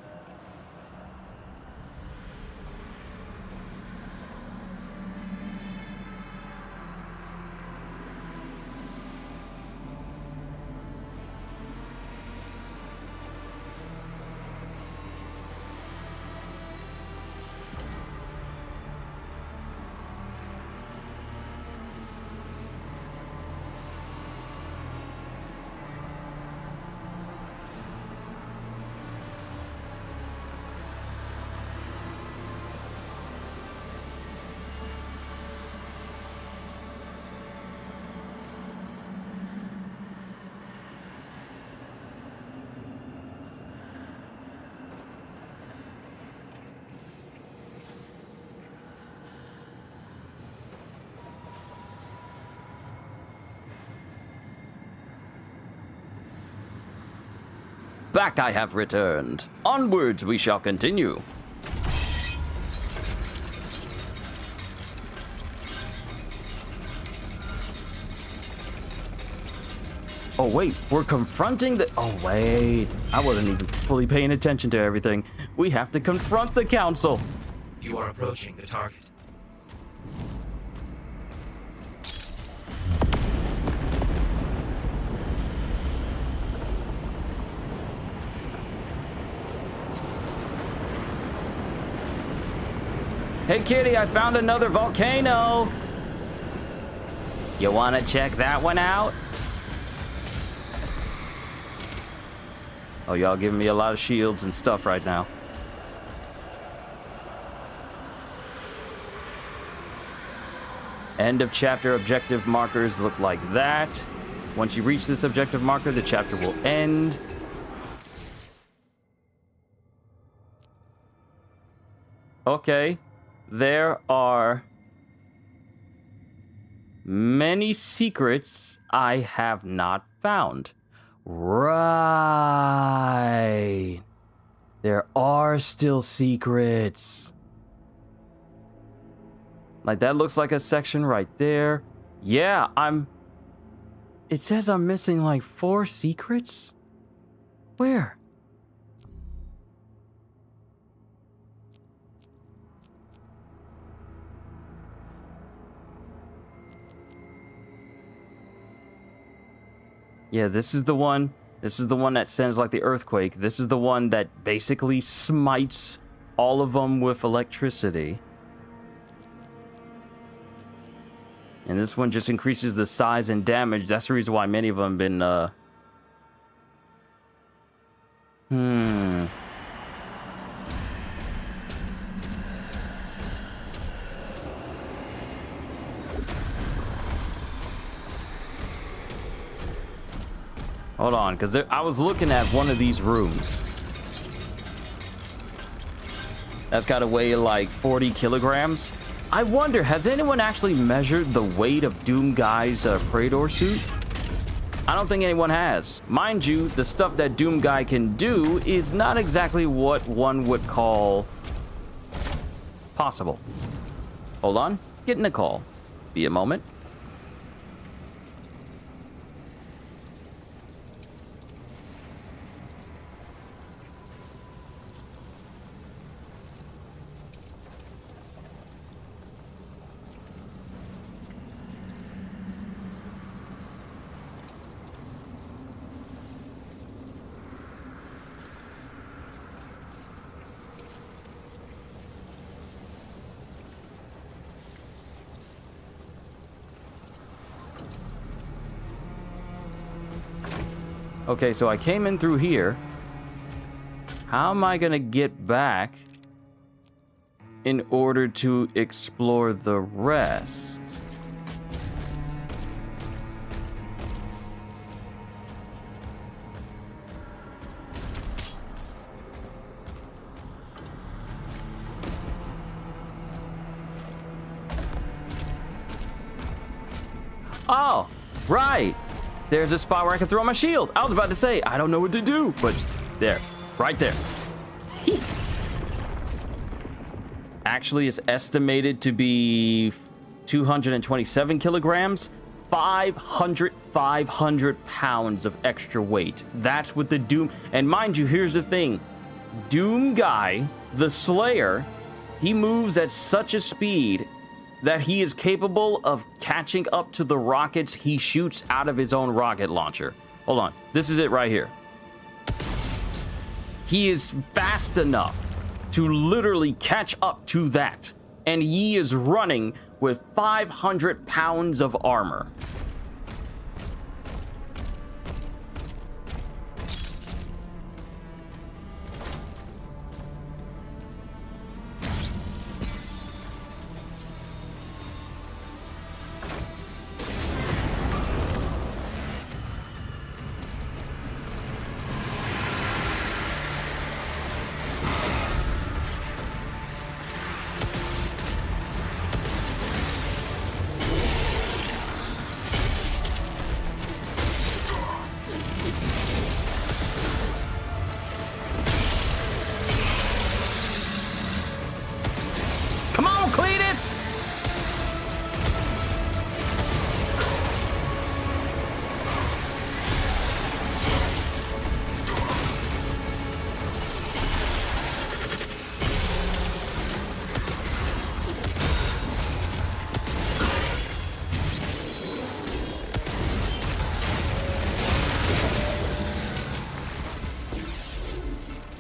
Back I have returned. Onwards we shall continue. Oh wait, we're confronting the... Oh wait, I wasn't even fully paying attention to everything. We have to confront the council. You are approaching the target. Hey kitty, I found another volcano. You wanna check that one out? Oh, y'all giving me a lot of shields and stuff right now. End of chapter objective markers look like that. Once you reach this objective marker, the chapter will end. Okay. There are many secrets I have not found. Right. There are still secrets. Like that looks like a section right there. Yeah, it says I'm missing like 4 secrets? Where? Yeah, this is the one. This is the one that sends like the earthquake. This is the one that basically smites all of them with electricity. And this one just increases the size and damage. That's the reason why many of them have been, Hold on, because I was looking at one of these rooms. That's got to weigh like 40 kilograms. I wonder, has anyone actually measured the weight of Doom Guy's Praetor suit? I don't think anyone has. Mind you, the stuff that Doom Guy can do is not exactly what one would call possible. Hold on. Getting a call. Be a moment. Okay, so I came in through here. How am I gonna get back in order to explore the rest? Oh, right. There's a spot where I can throw my shield. I was about to say, I don't know what to do, but there, right there. Actually, it's estimated to be 227 kilograms, 500 pounds of extra weight. That's what the Doom, and mind you, here's the thing. Doom Guy, the Slayer, he moves at such a speed that he is capable of catching up to the rockets he shoots out of his own rocket launcher. Hold on. This is it right here. He is fast enough to literally catch up to that. And he is running with 500 pounds of armor.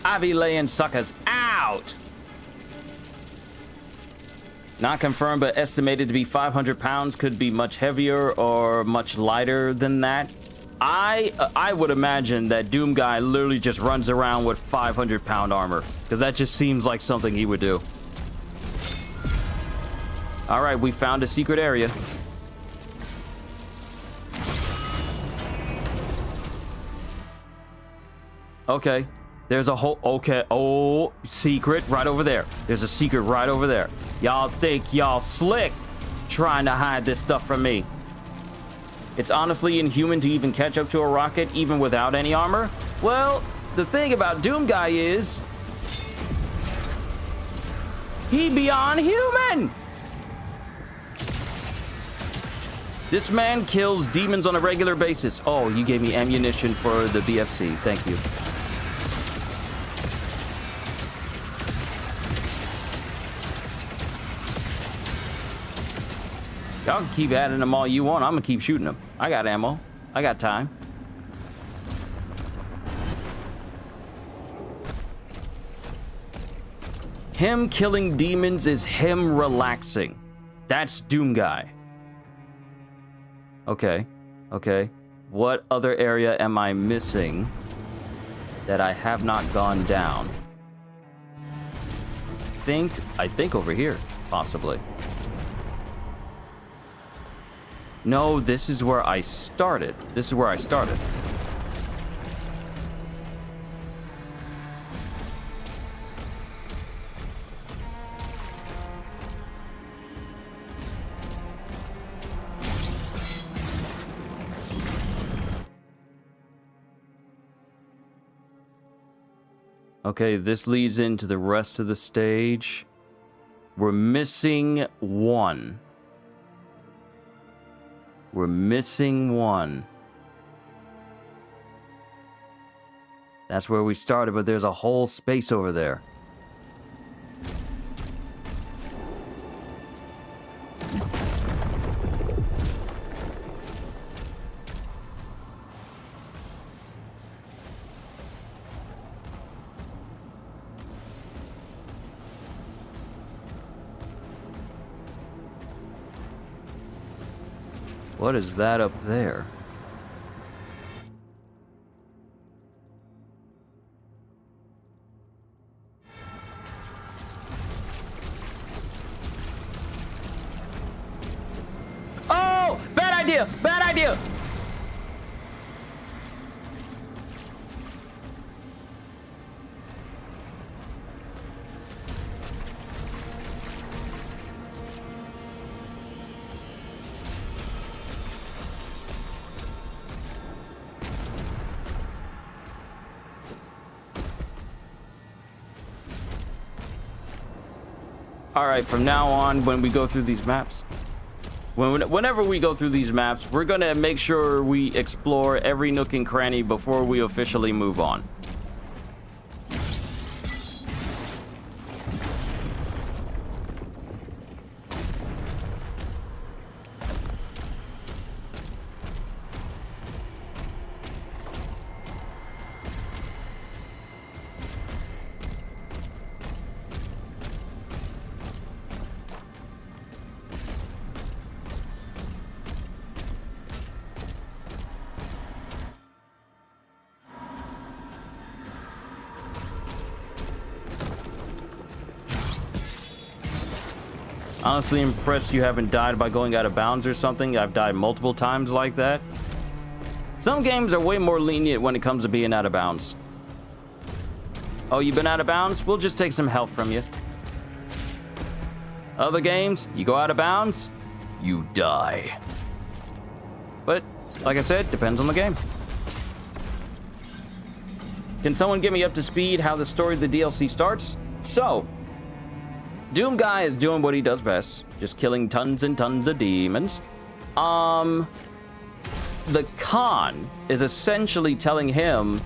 I be laying suckers out. Not confirmed, but estimated to be 500 pounds. Could be much heavier or much lighter than that. I would imagine that Doom Guy literally just runs around with 500-pound armor, because that just seems like something he would do. All right, we found a secret area. Okay. There's a whole... Okay. Oh, secret right over there. There's a secret right over there. Y'all think y'all slick trying to hide this stuff from me. It's honestly inhuman to even catch up to a rocket even without any armor. Well, the thing about Doom Guy is... he beyond human! This man kills demons on a regular basis. Oh, you gave me ammunition for the BFC. Thank you. Y'all can keep adding them all you want. I'm gonna keep shooting them. I got ammo. I got time. Him killing demons is him relaxing. That's Doom Guy. Okay. Okay. What other area am I missing that I have not gone down? I think over here, possibly. No, this is where I started. This is where I started. Okay, this leads into the rest of the stage. We're missing one. We're missing one. That's where we started, but there's a whole space over there. What is that up there? Oh! Bad idea! Bad idea! Alright, from now on, when we go through these maps, whenever we go through these maps, we're gonna make sure we explore every nook and cranny before we officially move on. Honestly impressed you haven't died by going out of bounds or something. I've died multiple times like that. Some games are way more lenient when it comes to being out of bounds. Oh, you've been out of bounds? We'll just take some health from you. Other games, you go out of bounds, you die. But, like I said, depends on the game. Can someone get me up to speed how the story of the DLC starts? So, Doom Guy is doing what he does best, just killing tons and tons of demons. The Khan is essentially telling him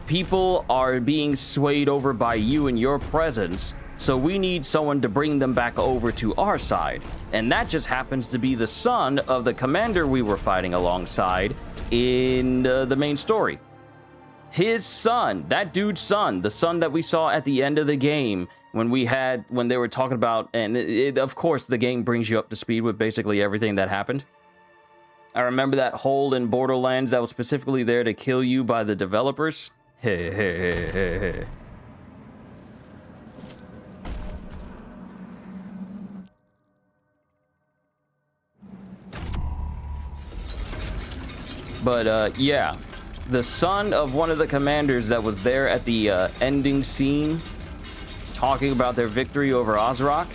people are being swayed over by you and your presence, so we need someone to bring them back over to our side. And that just happens to be the son of the commander we were fighting alongside in the main story. His son, that dude's son, the son that we saw at the end of the game, when they were talking about, and of course the game brings you up to speed with basically everything that happened. I remember that hole in Borderlands that was specifically there to kill you by the developers. But yeah, the son of one of the commanders that was there at the ending scene talking about their victory over Ozrock,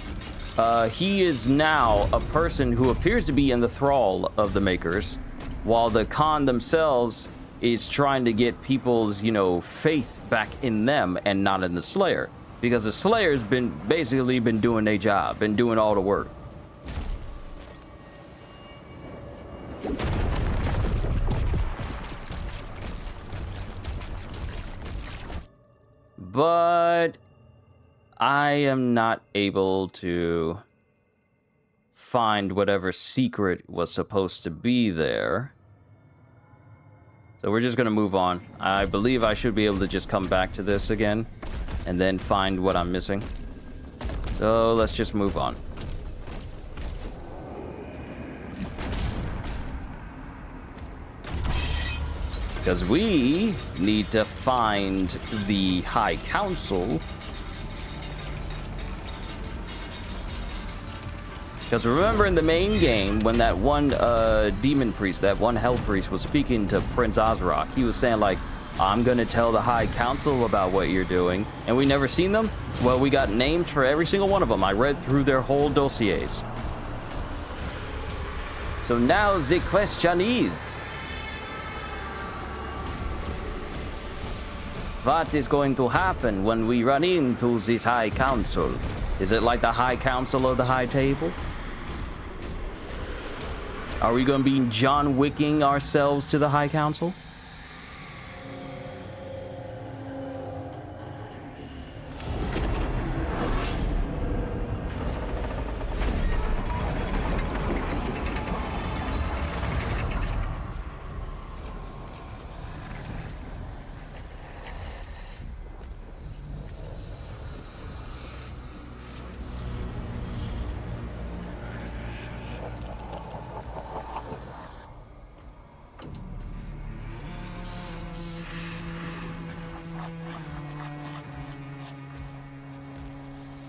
he is now a person who appears to be in the thrall of the Makers, while the Khan themselves is trying to get people's, faith back in them and not in the Slayer. Because the Slayer's basically been doing their job, been doing all the work. But I am not able to find whatever secret was supposed to be there. So we're just going to move on. I believe I should be able to just come back to this again and then find what I'm missing. So let's just move on. Because we need to find the High Council. Because remember in the main game, when that one demon priest, that one hell priest was speaking to Prince Ozrock, he was saying like, I'm going to tell the High Council about what you're doing. And we never seen them? Well, we got names for every single one of them. I read through their whole dossiers. So now the question is, What is going to happen when we run into this High Council? Is it like the High Council of the High Table? Are we going to be John Wicking ourselves to the High Council?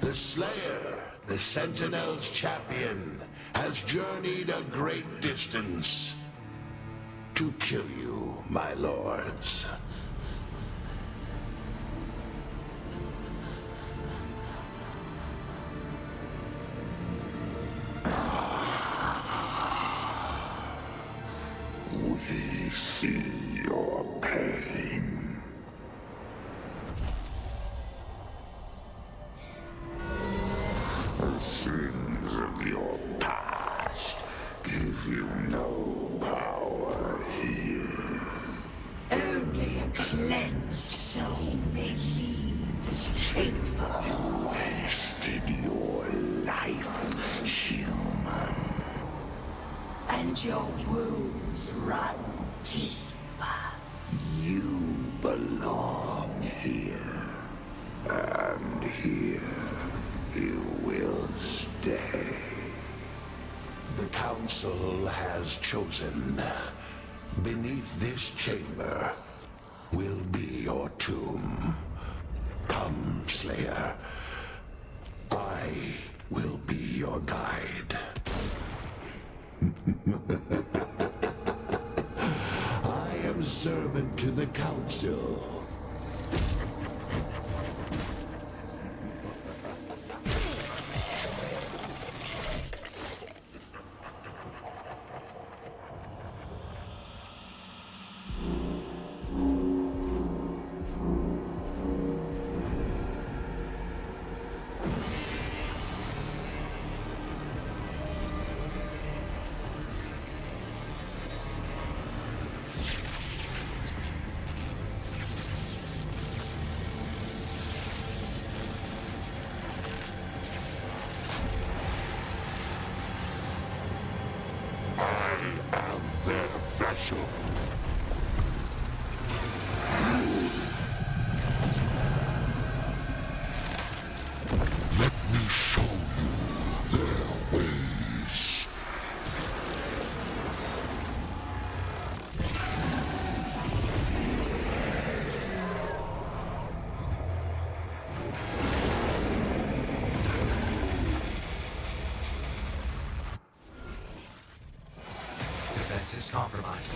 The Slayer, the Sentinel's champion, has journeyed a great distance to kill you, my lords. We see your pain. The sins of your past give you no power here. Only a cleansed soul may leave this chamber. You wasted your life, human. And your wounds run deeper. You belong here. And here you will stay. The Council has chosen. Beneath this chamber will be your tomb. Come, Slayer. I will be your guide. I am servant to the Council. I am their vessel. Let me show you their ways. Defense is compromised.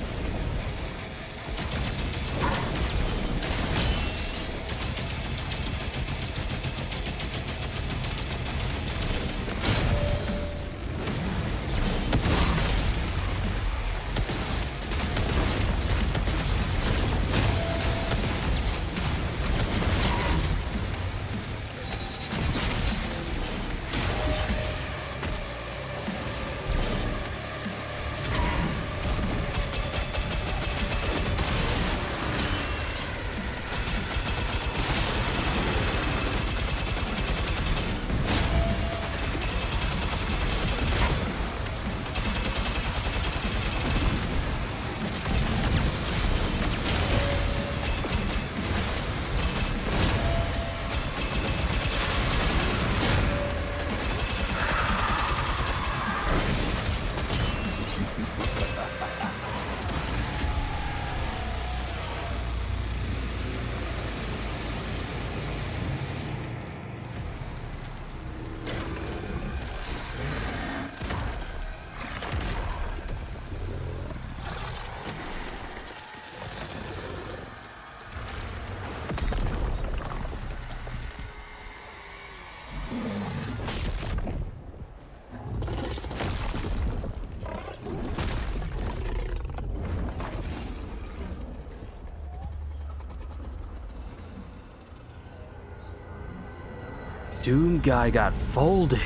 Doom guy got folded.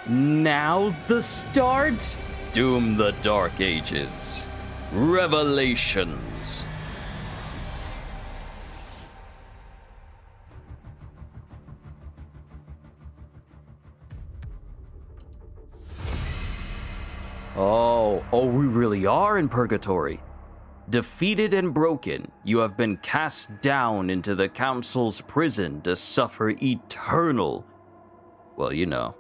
Now's the start? Doom the Dark Ages. Revelations. Oh, we really are in Purgatory. Defeated and broken, you have been cast down into the Council's prison to suffer eternal. Well, you know.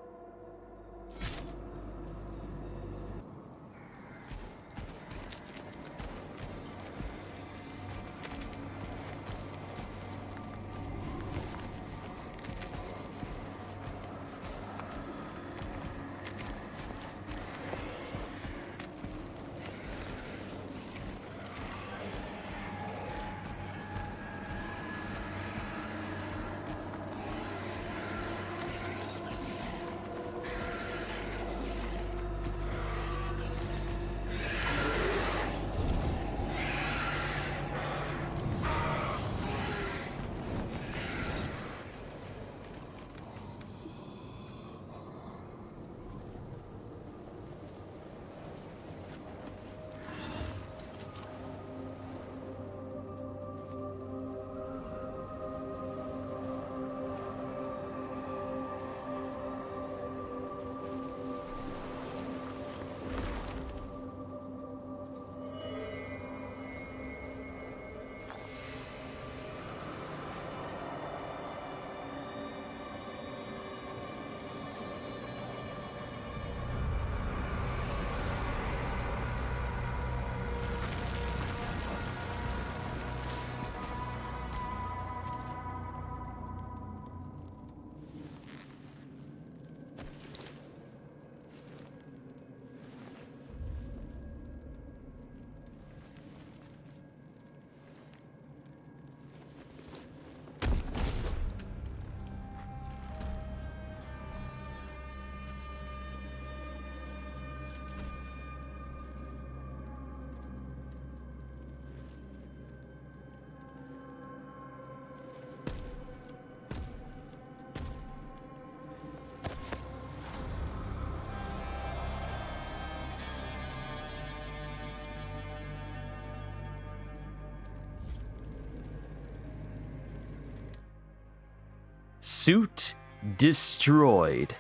Suit destroyed.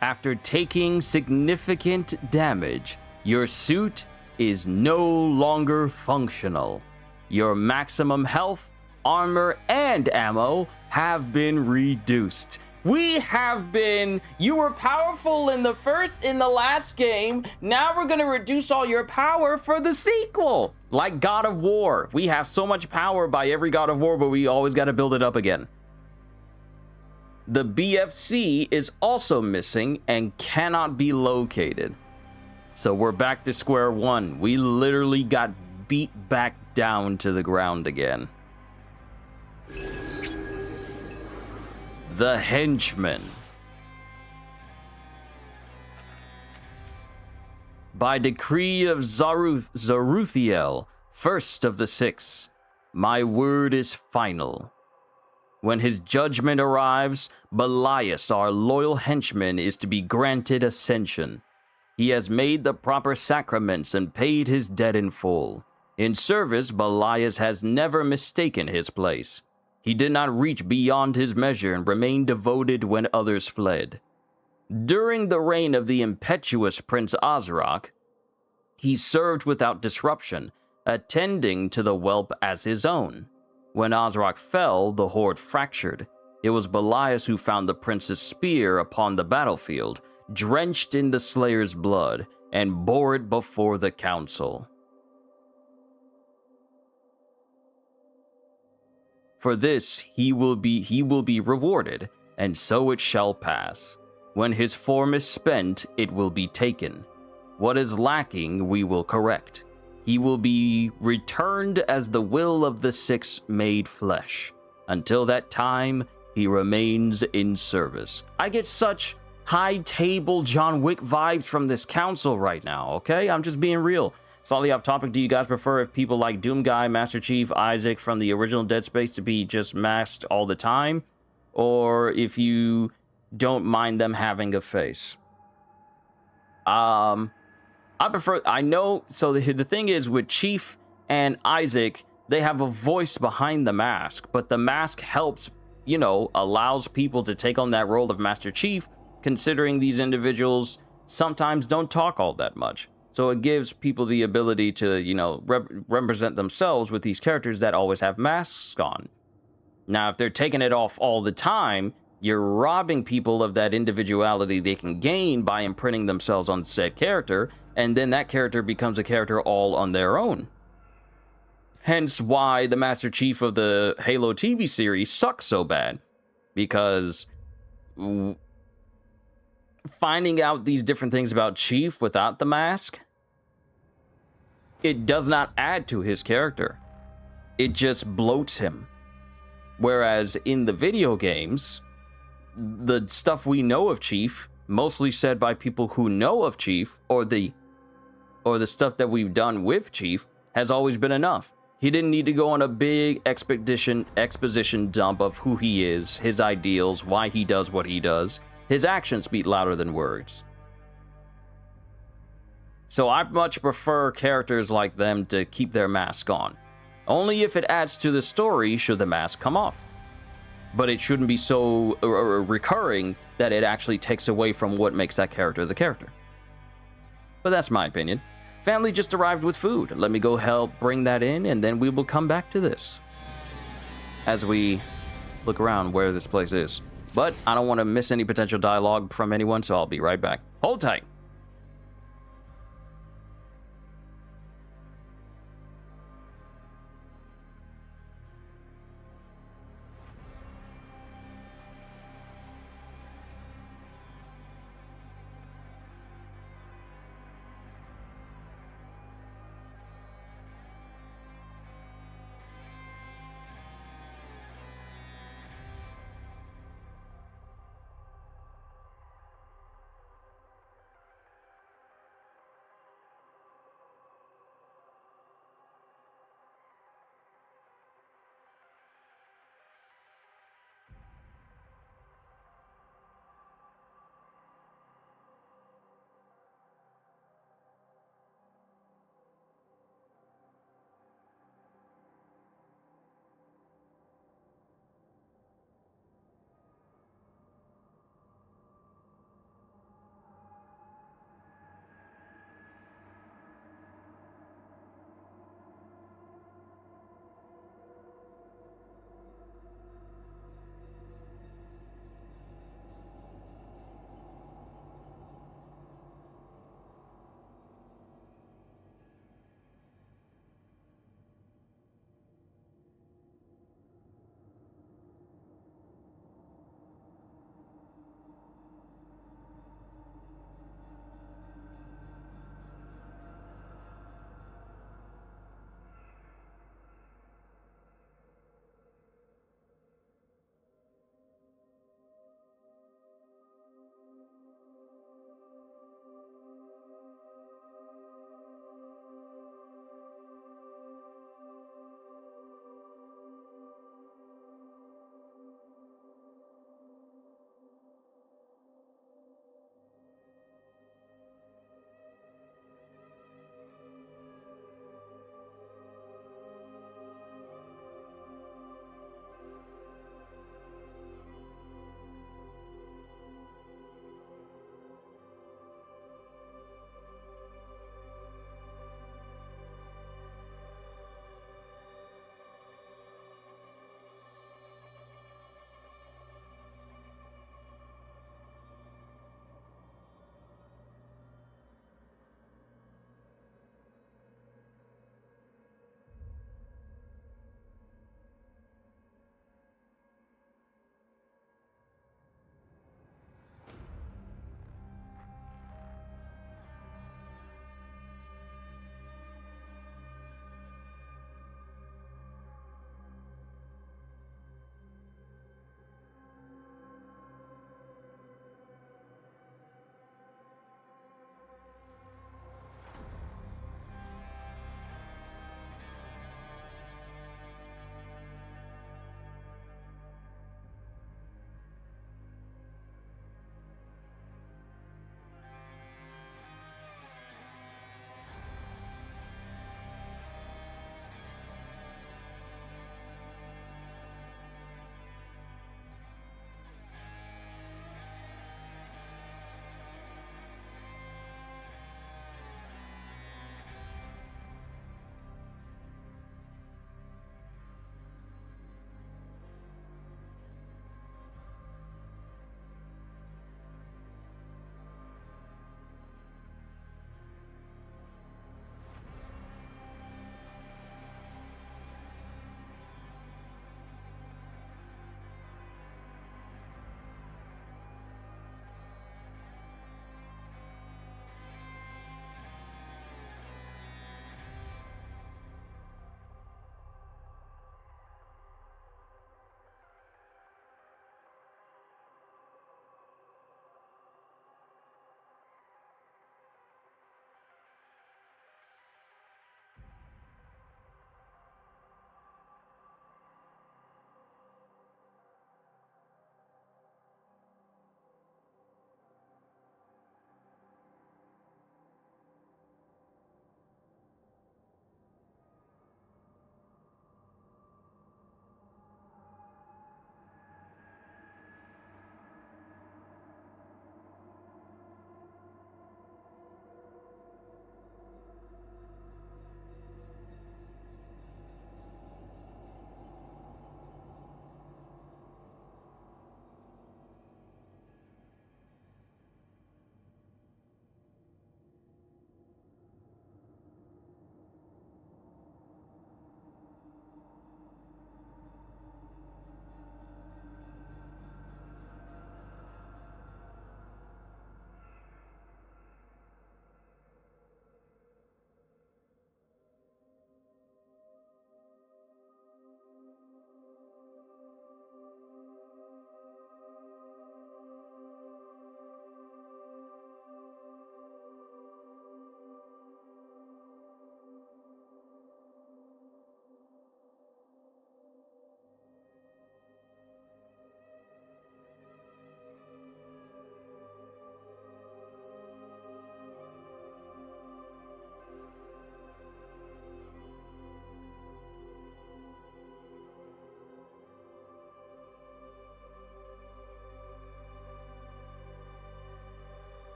After taking significant damage, your suit is no longer functional. Your maximum health, armor, and ammo have been reduced. You were powerful in the last game. Now we're gonna reduce all your power for the sequel. Like God of War. We have so much power by every God of War, but we always gotta build it up again. The BFC is also missing and cannot be located. So we're back to square one. We literally got beat back down to the ground again. The Henchman. By decree of Zaruthiel, first of the six, my word is final. When his judgment arrives, Belias, our loyal henchman, is to be granted ascension. He has made the proper sacraments and paid his debt in full. In service, Belias has never mistaken his place. He did not reach beyond his measure and remained devoted when others fled. During the reign of the impetuous Prince Azrak, he served without disruption, attending to the whelp as his own. When Azrak fell, the horde fractured. It was Belias who found the prince's spear upon the battlefield, drenched in the Slayer's blood, and bore it before the council. For this he will be rewarded, and so it shall pass. When his form is spent, it will be taken. What is lacking, we will correct. He will be returned as the will of the Six made flesh. Until that time, he remains in service. I get such high table John Wick vibes from this council right now, okay? I'm just being real. Slightly off topic, do you guys prefer if people like Doom Guy, Master Chief, Isaac from the original Dead Space to be just masked all the time? Or if you don't mind them having a face? I prefer, I know, so the thing is with Chief and Isaac, they have a voice behind the mask, but the mask helps, you know, allows people to take on that role of Master Chief, considering these individuals sometimes don't talk all that much. So it gives people the ability to, you know, represent themselves with these characters that always have masks on. Now, if they're taking it off all the time, you're robbing people of that individuality they can gain by imprinting themselves on said character, and then that character becomes a character all on their own. Hence why the Master Chief of the Halo TV series sucks so bad, because finding out these different things about Chief without the mask, it does not add to his character. It just bloats him. Whereas in the video games, the stuff we know of Chief, mostly said by people who know of Chief, or the stuff that we've done with Chief, has always been enough. He didn't need to go on a big exposition dump of who he is, his ideals, why he does what he does. His actions speak louder than words. So I much prefer characters like them to keep their mask on. Only if it adds to the story should the mask come off. But it shouldn't be so recurring that it actually takes away from what makes that character the character. But that's my opinion. Family just arrived with food. Let me go help bring that in, and then we will come back to this as we look around where this place is. But I don't want to miss any potential dialogue from anyone, so I'll be right back. Hold tight.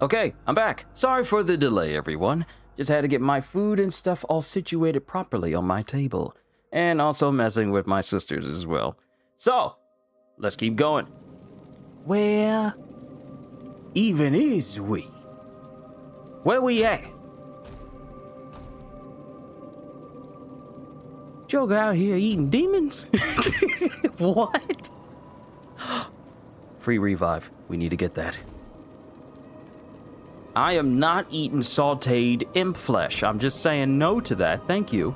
Okay, I'm back. Sorry for the delay, everyone. Just had to get my food and stuff all situated properly on my table. And also messing with my sisters as well. So, let's keep going. Where even is we? Where we at? Joker out here eating demons? What? Free revive. We need to get that. I am not eating sauteed imp flesh. I'm just saying no to that. Thank you.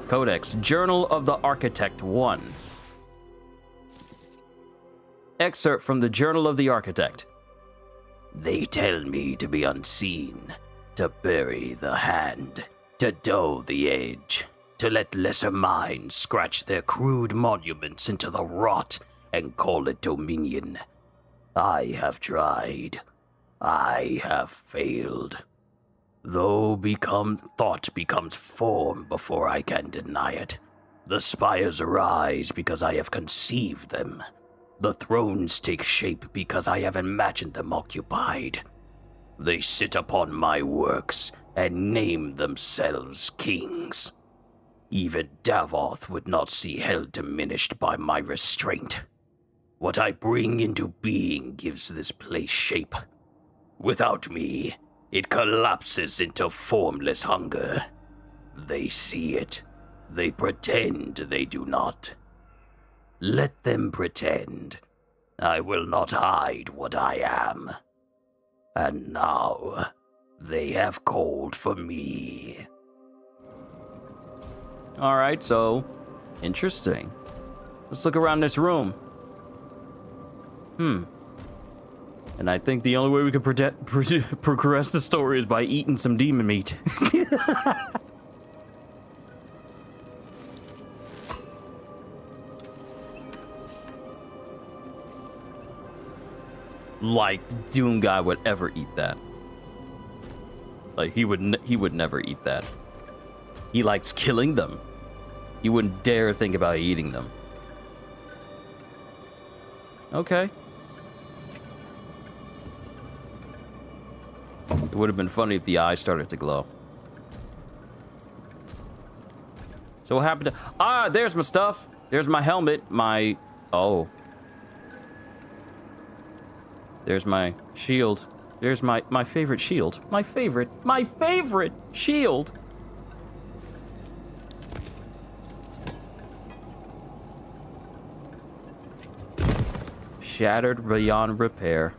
Codex, Journal of the Architect 1. Excerpt from the Journal of the Architect. They tell me to be unseen, to bury the hand, to dull the edge, to let lesser minds scratch their crude monuments into the rot and call it dominion. I have tried. I have failed. Though thought becomes form before I can deny it. The spires arise because I have conceived them. The thrones take shape because I have imagined them occupied. They sit upon my works and name themselves kings. Even Davoth would not see hell diminished by my restraint. What I bring into being gives this place shape. Without me, it collapses into formless hunger. They see it. They pretend they do not. Let them pretend. I will not hide what I am. And now, they have called for me. Alright, so, interesting. Let's look around this room. And I think the only way we can progress the story is by eating some demon meat. Like, Doom Guy would ever eat that. Like, he would never eat that. He likes killing them. He wouldn't dare think about eating them. Okay. It would have been funny if the eyes started to glow. So what happened to... Ah, there's my stuff. There's my helmet. Oh. There's my shield. There's my favorite shield. My favorite shield. Shattered beyond repair.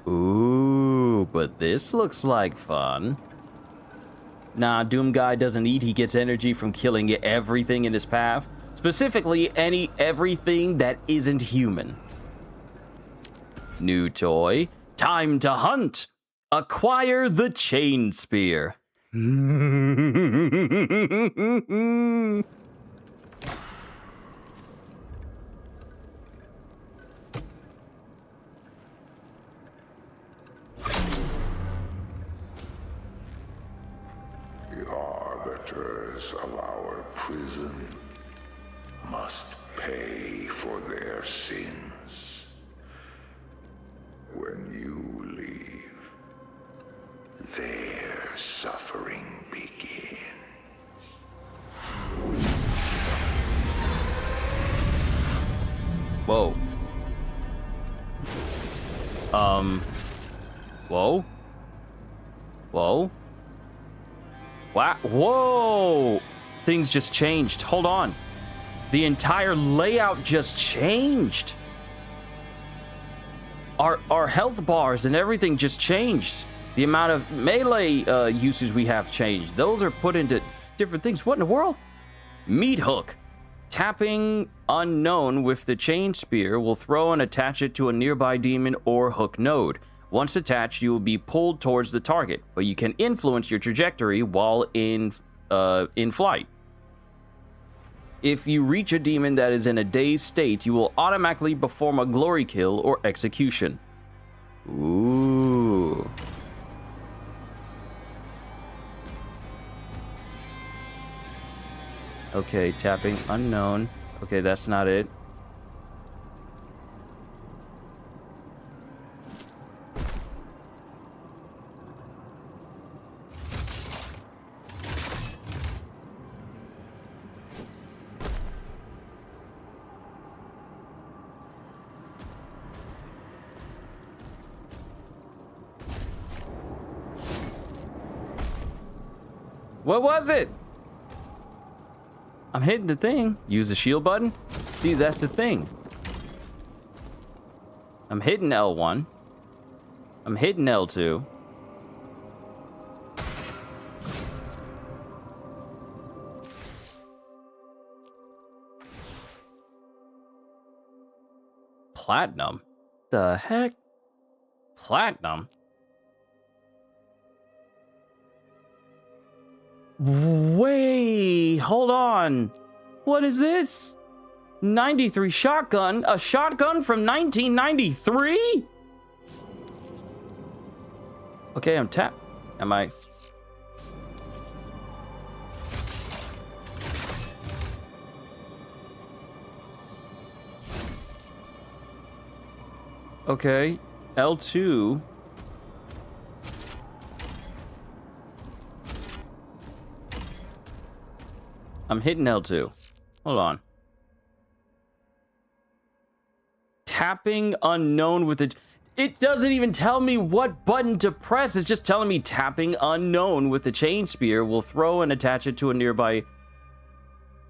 Ooh, but this looks like fun. Nah, Doom Guy doesn't eat. He gets energy from killing everything in his path. Specifically, everything that isn't human. New toy. Time to hunt. Acquire the chain spear. The arbiters of our prison must pay for their sins. When you leave, their suffering begins. Whoa. Whoa. Whoa. Wow. Whoa. Things just changed. Hold on. The entire layout just changed. Our health bars and everything just changed. The amount of melee uses we have changed. Those are put into different things. What in the world? Meat hook. Tapping unknown with the chain spear will throw and attach it to a nearby demon or hook node. Once attached, you will be pulled towards the target, but you can influence your trajectory while in flight. If you reach a demon that is in a dazed state, you will automatically perform a glory kill or execution. Ooh. Okay, tapping unknown. Okay, that's not it. What was it? I'm hitting the thing. Use the shield button. See, that's the thing. I'm hitting L1. I'm hitting L2. Platinum? The heck? Platinum? Wait, hold on. What is this? 93 shotgun? A shotgun from 1993? Okay, I'm tapped. Am I? Okay, L2. I'm hitting L2. Hold on. Tapping unknown with the... It doesn't even tell me what button to press. It's just telling me tapping unknown with the chain spear will throw and attach it to a nearby...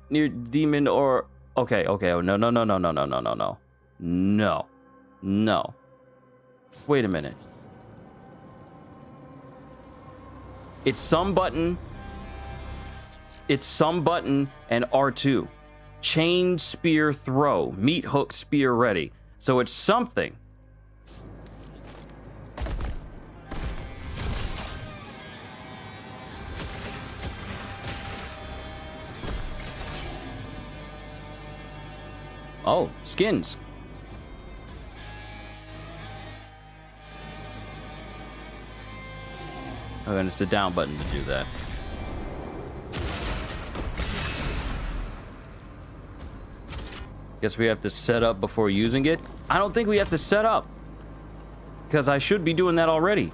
near demon or... Okay. Oh, no. No. Wait a minute. It's some button and R2. Chain spear throw. Meat hook spear ready. So it's something. Oh, skins. Oh, and it's the down button to do that. Guess we have to set up before using it. I don't think we have to set up, because I should be doing that already.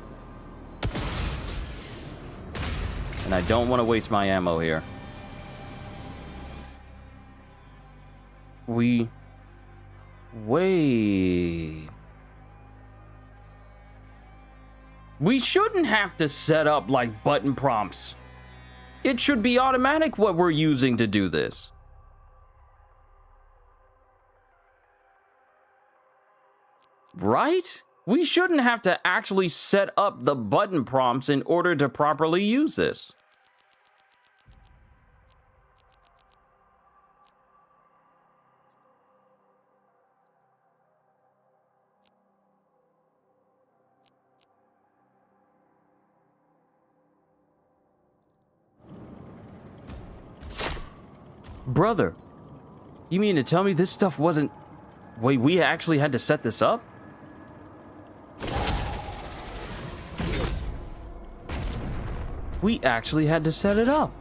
And I don't want to waste my ammo here. Wait. We shouldn't have to set up like button prompts. It should be automatic what we're using to do this. Right? We shouldn't have to actually set up the button prompts in order to properly use this. Brother, you mean to tell me this stuff wasn't... Wait, we actually had to set this up? We actually had to set it up.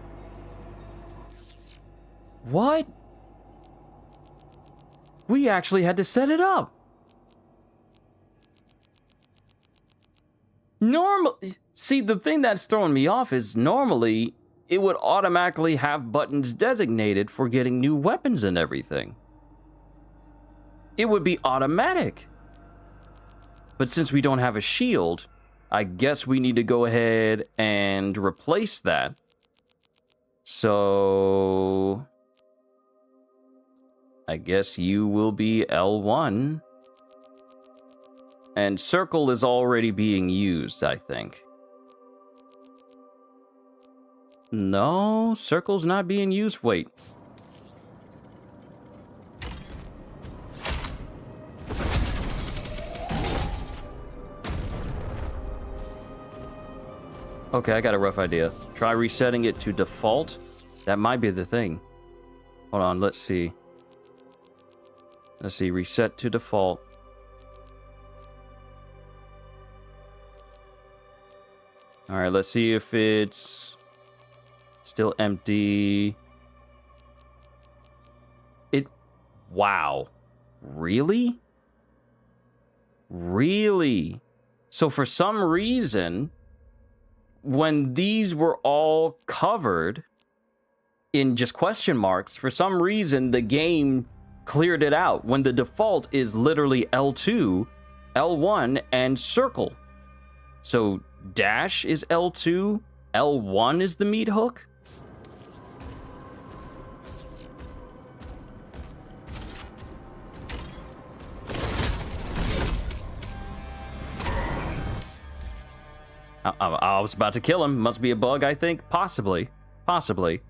What? We actually had to set it up. See, the thing that's throwing me off is normally it would automatically have buttons designated for getting new weapons and everything. It would be automatic. But since we don't have a shield, I guess we need to go ahead and replace that. So I guess you will be L1. And circle is already being used, I think. No, circle's not being used. Wait. Okay, I got a rough idea. Try resetting it to default. That might be the thing. Hold on, let's see. Let's see, reset to default. All right, let's see if it's still empty. Wow. Really? Really? So for some reason, when these were all covered in just question marks, for some reason the game cleared it out when the default is literally L2, L1, and circle. So dash is L2, L1 is the meat hook? I was about to kill him. Must be a bug, I think. Possibly. Possibly.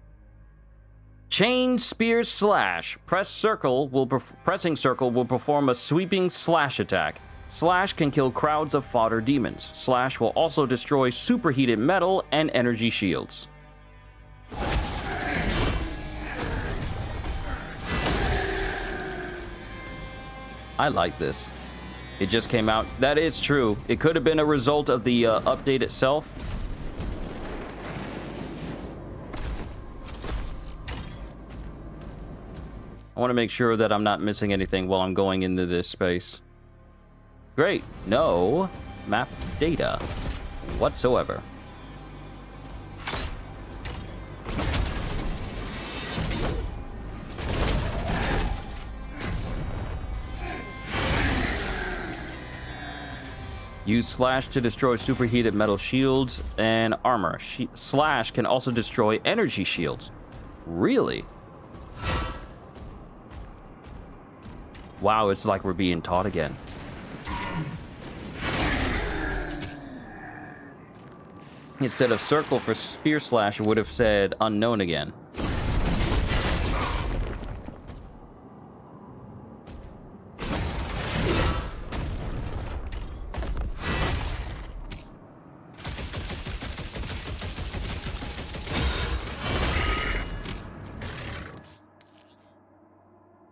Chain Spear Slash. Pressing circle will perform a sweeping slash attack. Slash can kill crowds of fodder demons. Slash will also destroy superheated metal and energy shields. I like this. It just came out. That is true. It could have been a result of the update itself. I want to make sure that I'm not missing anything while I'm going into this space. Great. No map data whatsoever. Use Slash to destroy superheated metal shields and armor. Slash can also destroy energy shields. Really? Wow, it's like we're being taught again. Instead of circle for Spear Slash, it would have said unknown again.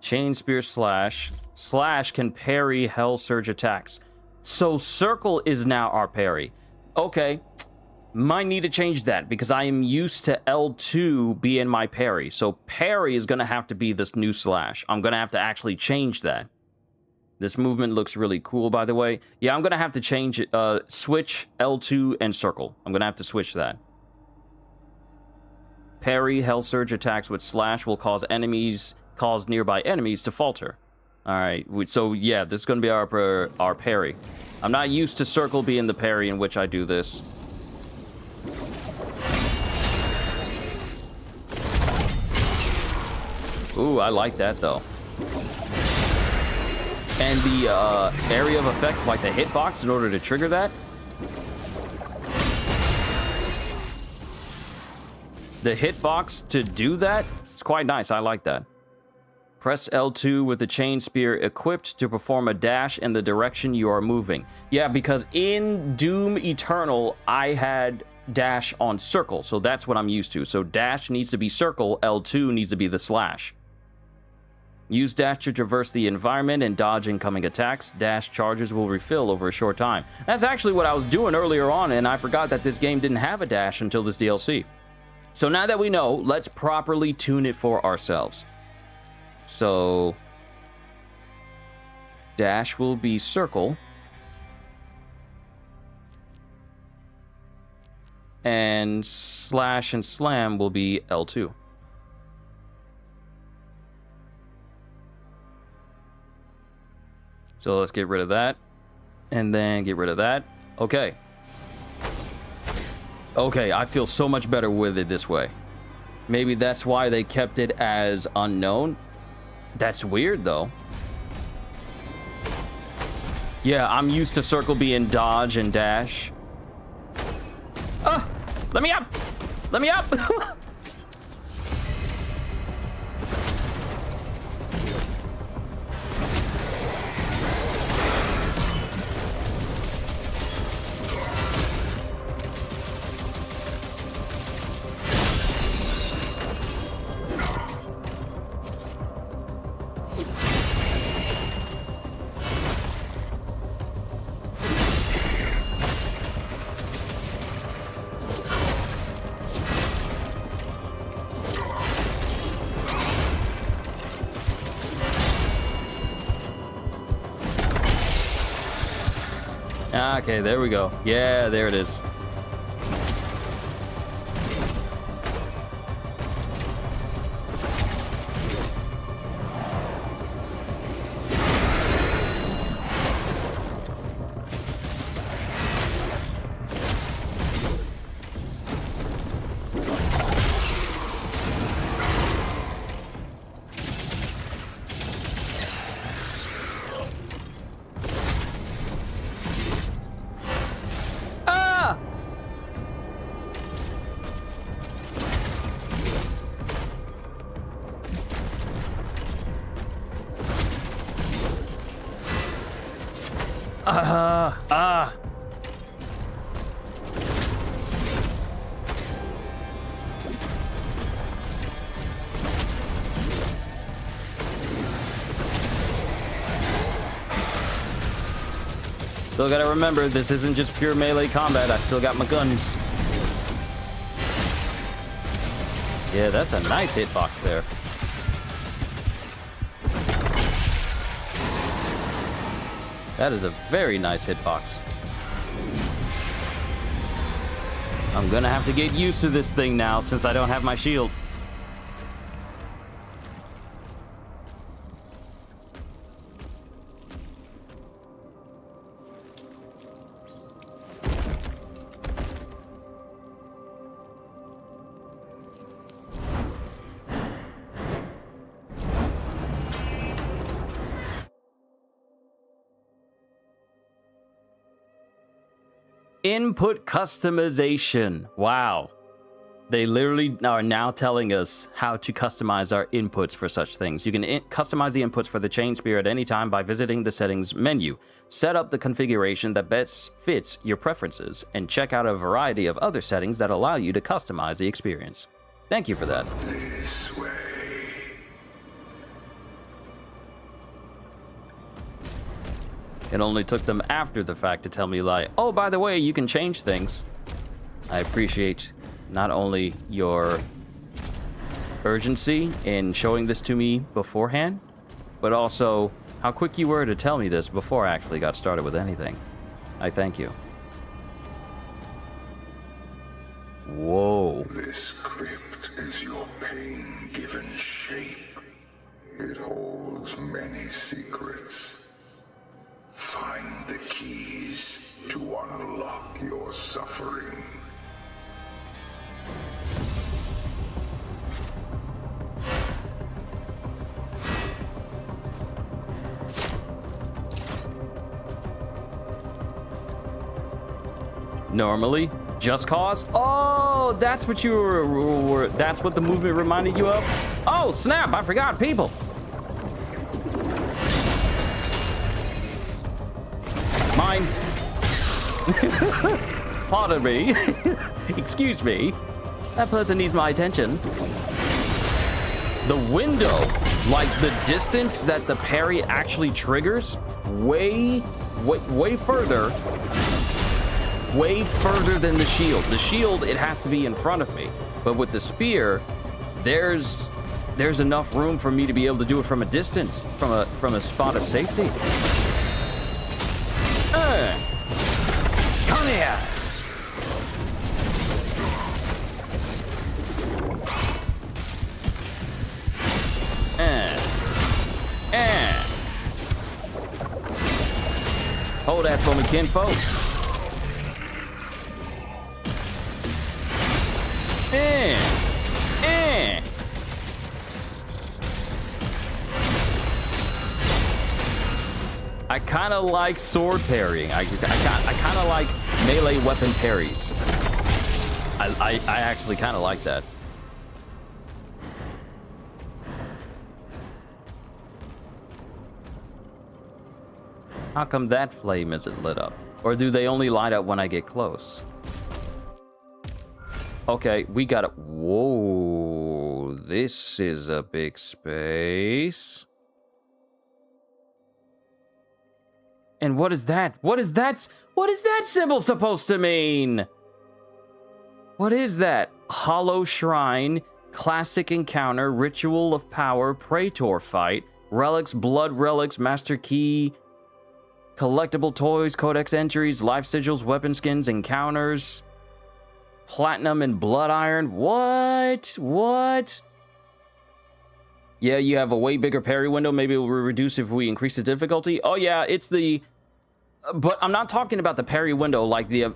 Chain Spear Slash. Slash can parry Hell Surge attacks. So circle is now our parry. Okay. Might need to change that because I am used to L2 being my parry. So parry is going to have to be this new Slash. I'm going to have to actually change that. This movement looks really cool, by the way. Yeah, I'm going to have to change it. Switch L2 and circle. I'm going to have to switch that. Parry Hell Surge attacks with Slash will cause nearby enemies to falter. All right, so yeah, this is going to be our parry. I'm not used to circle being the parry in which I do this. Ooh, I like that though. And the area of effect, like the hitbox, in order to trigger that. The hitbox to do that, it's quite nice. I like that. Press L2 with the chain spear equipped to perform a dash in the direction you are moving. Yeah, because in Doom Eternal, I had dash on circle, so that's what I'm used to. So dash needs to be circle, L2 needs to be the slash. Use dash to traverse the environment and dodge incoming attacks. Dash charges will refill over a short time. That's actually what I was doing earlier on, and I forgot that this game didn't have a dash until this DLC. So now that we know, let's properly tune it for ourselves. So dash will be circle. And slash and slam will be L2. So let's get rid of that. And then get rid of that. Okay. Okay, I feel so much better with it this way. Maybe that's why they kept it as unknown. That's weird, though. Yeah, I'm used to circle being dodge and dash. Ah! Let me up! Let me up! Okay, there we go. Yeah, there it is. Still gotta remember, this isn't just pure melee combat. I still got my guns. Yeah, that's a nice hitbox there. That is a very nice hitbox. I'm gonna have to get used to this thing now since I don't have my shield. Input customization. Wow. They literally are now telling us how to customize our inputs for such things. You can customize the inputs for the chain spear at any time by visiting the settings menu. Set up the configuration that best fits your preferences, and check out a variety of other settings that allow you to customize the experience. Thank you for that. This way. It only took them after the fact to tell me, like, oh, by the way, you can change things. I appreciate not only your urgency in showing this to me beforehand, but also how quick you were to tell me this before I actually got started with anything. I thank you. Whoa. This crypt is your pain given shape. It holds many secrets. Find the keys to unlock your suffering. Normally, Just Cause? Oh, that's what you were that's what the movement reminded you of? Oh, snap, I forgot, people. Mine. Pardon me. Excuse me. That person needs my attention. The window, like the distance that the parry actually triggers, way further than the shield. The shield, it has to be in front of me. But with the spear, there's enough room for me to be able to do it from a distance, from a spot of safety. Come here. Hold that for me, kinfolk. I kind of like sword parrying. I kind of like melee weapon parries. I actually kind of like that. How come that flame isn't lit up? Or do they only light up when I get close? Okay, we got it. Whoa, this is a big space. And what is that? What is that symbol supposed to mean? What is that? Hollow Shrine, Classic Encounter, Ritual of Power, Praetor Fight, Relics, Blood Relics, Master Key, Collectible Toys, Codex Entries, Life Sigils, Weapon Skins, Encounters, Platinum and Blood Iron. What? Yeah, you have a way bigger parry window. Maybe it will reduce if we increase the difficulty. Oh yeah, it's the... But I'm not talking about the parry window like the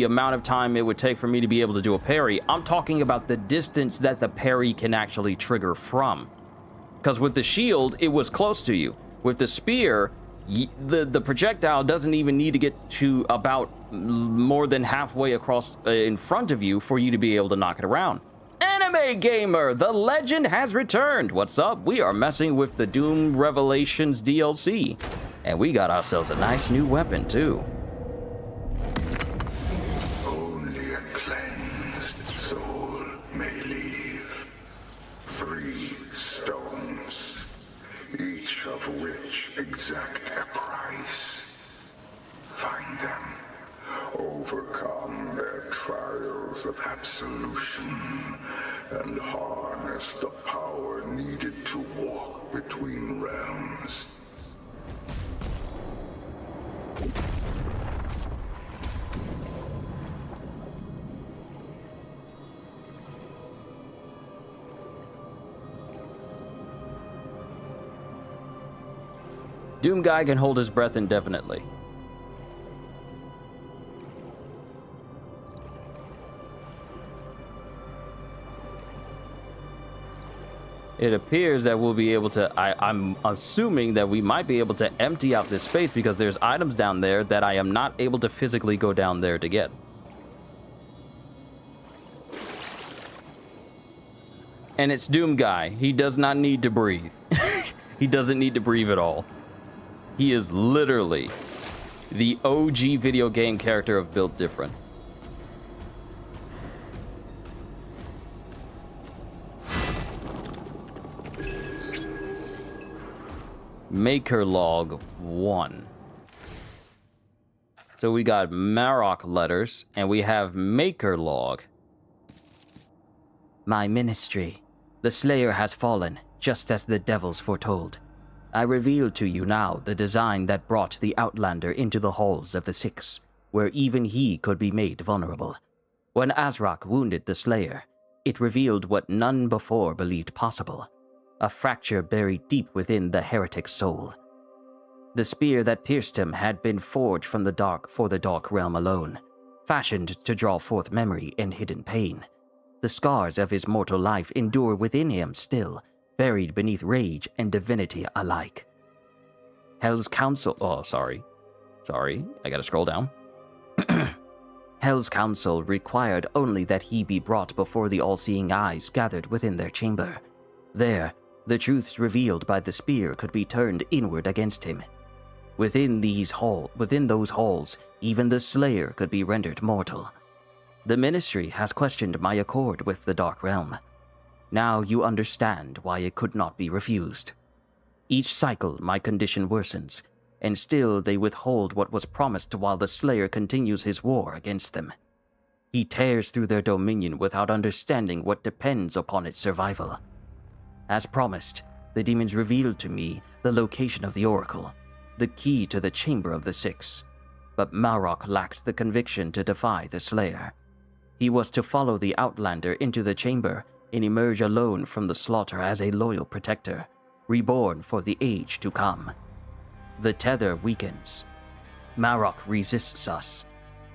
amount of time it would take for me to be able to do a parry. I'm talking about the distance that the parry can actually trigger from. Because with the shield, it was close to you. With the spear, the projectile doesn't even need to get to about more than halfway across in front of you for you to be able to knock it around. Anime Gamer, the legend has returned. What's up? We are messing with the Doom Revelations DLC. And we got ourselves a nice new weapon, too. Only a cleansed soul may leave. 3 stones, each of which exact a price. Find them, overcome their trials of absolution, and harness the power needed to walk between realms. Doom Guy can hold his breath indefinitely. It appears that we'll be able to, I'm assuming that we might be able to empty out this space because there's items down there that I am not able to physically go down there to get. And it's Doom Guy. He does not need to breathe. He doesn't need to breathe at all. He is literally the OG video game character of Built Different. Maker Log 1. So we got Marok letters, and we have Maker Log. My ministry. The Slayer has fallen, just as the devils foretold. I reveal to you now the design that brought the Outlander into the halls of the Six, where even he could be made vulnerable. When Azrak wounded the Slayer, it revealed what none before believed possible. A fracture buried deep within the heretic's soul. The spear that pierced him had been forged from the dark for the dark realm alone, fashioned to draw forth memory and hidden pain. The scars of his mortal life endure within him still, buried beneath rage and divinity alike. Hell's Council... Oh, sorry, I gotta scroll down. Hell's Council required only that he be brought before the all-seeing eyes gathered within their chamber. There, the truths revealed by the spear could be turned inward against him. Within those halls, even the Slayer could be rendered mortal. The Ministry has questioned my accord with the Dark Realm. Now you understand why it could not be refused. Each cycle my condition worsens, and still they withhold what was promised while the Slayer continues his war against them. He tears through their dominion without understanding what depends upon its survival. As promised, the demons revealed to me the location of the Oracle, the key to the Chamber of the Six. But Marok lacked the conviction to defy the Slayer. He was to follow the Outlander into the chamber and emerge alone from the slaughter as a loyal protector, reborn for the age to come. The tether weakens. Marok resists us.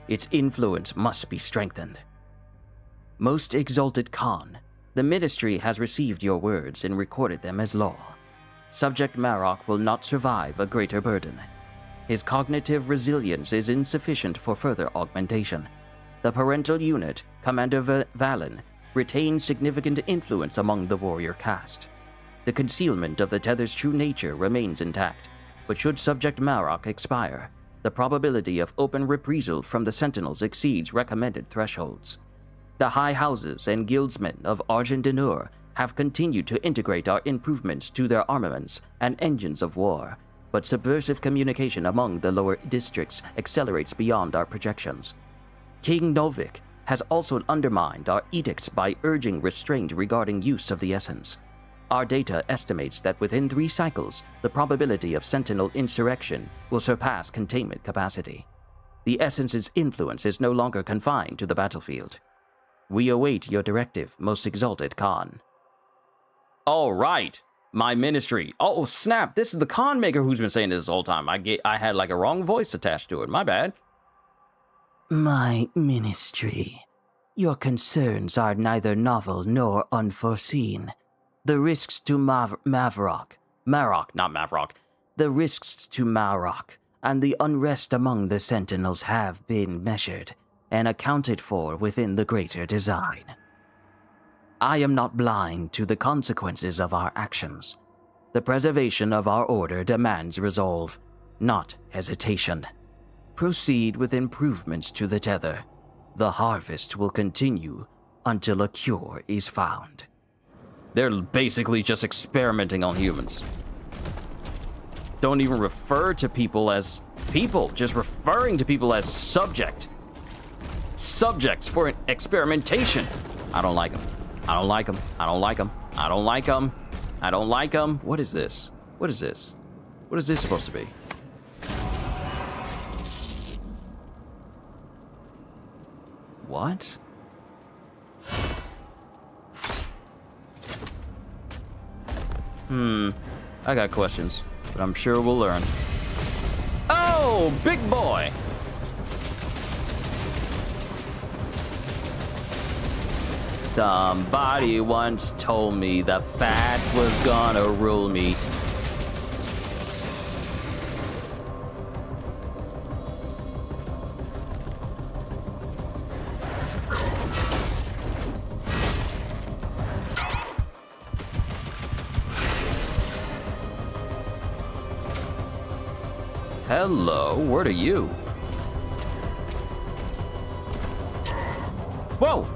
Its influence must be strengthened. Most exalted Khan, the Ministry has received your words and recorded them as law. Subject Marok will not survive a greater burden. His cognitive resilience is insufficient for further augmentation. The parental unit, Commander Valen, retains significant influence among the warrior caste. The concealment of the tether's true nature remains intact, but should Subject Marok expire, the probability of open reprisal from the Sentinels exceeds recommended thresholds. The high houses and guildsmen of Argent Denur have continued to integrate our improvements to their armaments and engines of war, but subversive communication among the lower districts accelerates beyond our projections. King Novik has also undermined our edicts by urging restraint regarding use of the essence. Our data estimates that within 3 cycles, the probability of Sentinel insurrection will surpass containment capacity. The essence's influence is no longer confined to the battlefield. We await your directive, most exalted Khan. All right, my ministry. Oh, snap, this is the Khan maker who's been saying this whole time. I had like a wrong voice attached to it, my bad. My ministry. Your concerns are neither novel nor unforeseen. The risks to Marok, the risks to Marok and the unrest among the Sentinels have been measured and accounted for within the greater design. I am not blind to the consequences of our actions. The preservation of our order demands resolve. not hesitation. Proceed with improvements to the tether. The harvest will continue until a cure is found. They're basically just experimenting on humans. Don't even refer to people as people, just referring to people as subjects for experimentation. I don't like them. I don't like them. I don't like them. I don't like them. I don't like them. What is this? What is this? What is this supposed to be? What? I got questions, but I'm sure we'll learn. Oh, big boy! Somebody once told me the fat was gonna rule me. Hello, where are you? Whoa!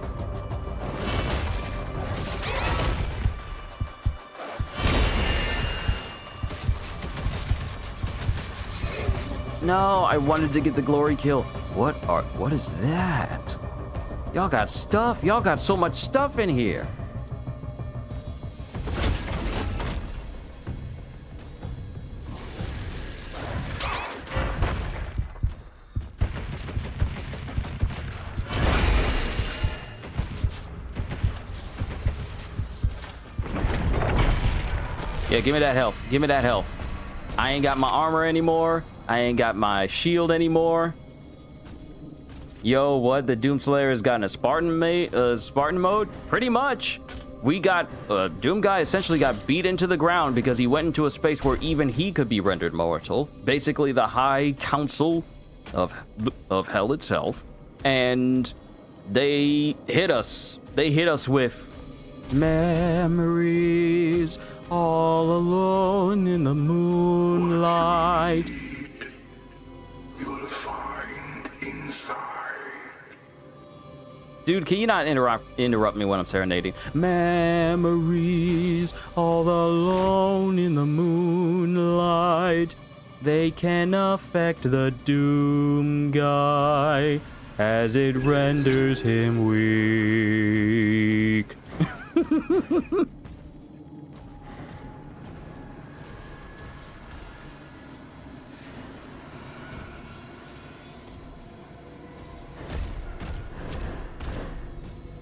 No, I wanted to get the glory kill. What is that? Y'all got stuff. Y'all got so much stuff in here. Yeah, give me that health. Give me that health. I ain't got my armor anymore. I ain't got my shield anymore. Yo, what? The Doomslayer has gotten a Spartan mode? Pretty much. We got... Doom Guy essentially got beat into the ground because he went into a space where even he could be rendered mortal. Basically, the High Council of Hell itself. And they hit us. They hit us with... memories... all alone in the moonlight. You'll find inside. Dude, can you not interrupt me when I'm serenading? Memories all alone in the moonlight. They can affect the Doom Guy as it renders him weak.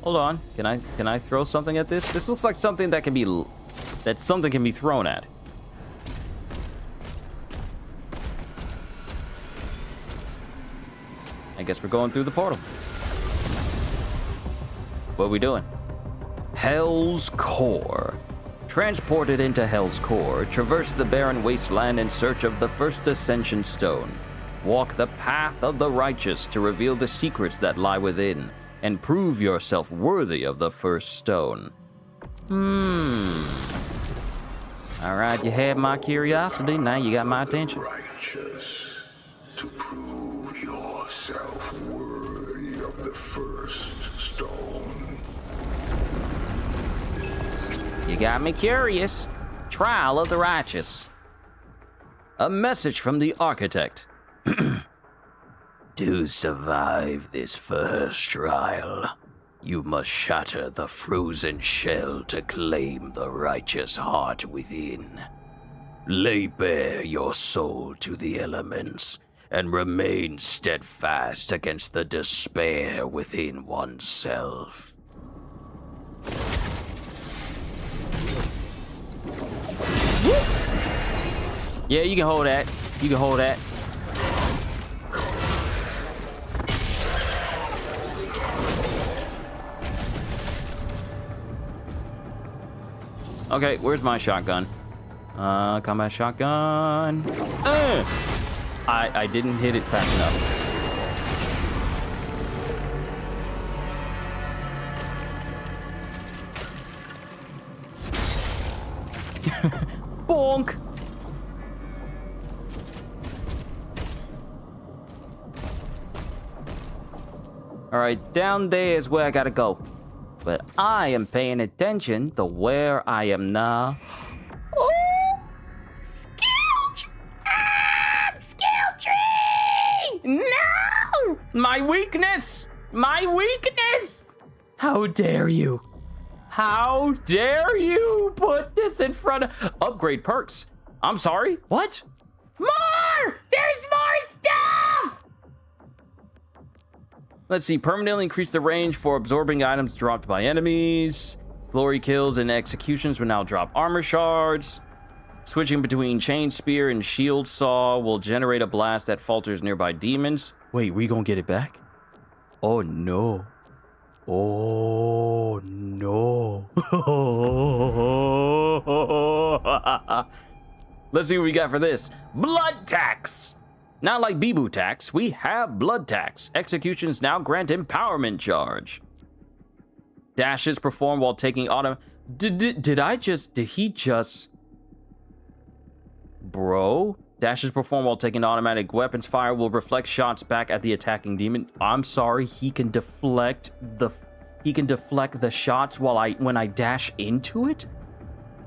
Hold on. Can I throw something at this? This looks like something that can be thrown at. I guess we're going through the portal. What are we doing? Hell's Core. Transported into Hell's Core, traverse the barren wasteland in search of the first Ascension Stone. Walk the path of the righteous to reveal the secrets that lie within, and prove yourself worthy of the first stone. Alright, you had my curiosity, now you got my attention. Righteous to prove yourself worthy of the first stone. You got me curious. Trial of the righteous. A message from the architect. To survive this first trial, you must shatter the frozen shell to claim the righteous heart within. Lay bare your soul to the elements and remain steadfast against the despair within oneself. Yeah, you can hold that. You can hold that. Okay, where's my shotgun? Combat shotgun. I didn't hit it fast enough. Bonk! Alright, down there is where I gotta go. But I am paying attention to where I am now. Oh! Skill tree! No! My weakness! My weakness! How dare you? How dare you put this in front of... Upgrade perks. I'm sorry, what? More! There's more stuff! Let's see, permanently increase the range for absorbing items dropped by enemies. Glory kills and executions will now drop armor shards. Switching between chain spear and shield saw will generate a blast that falters nearby demons. Wait, we gonna get it back? Oh no. Oh no. Let's see what we got for this. Blood tax. Not like Bibu tax, we have blood tax. Executions now grant empowerment charge. Dashes perform while taking auto. Did he just? Bro? Dashes perform while taking automatic weapons fire will reflect shots back at the attacking demon. I'm sorry, he can deflect the shots when I dash into it?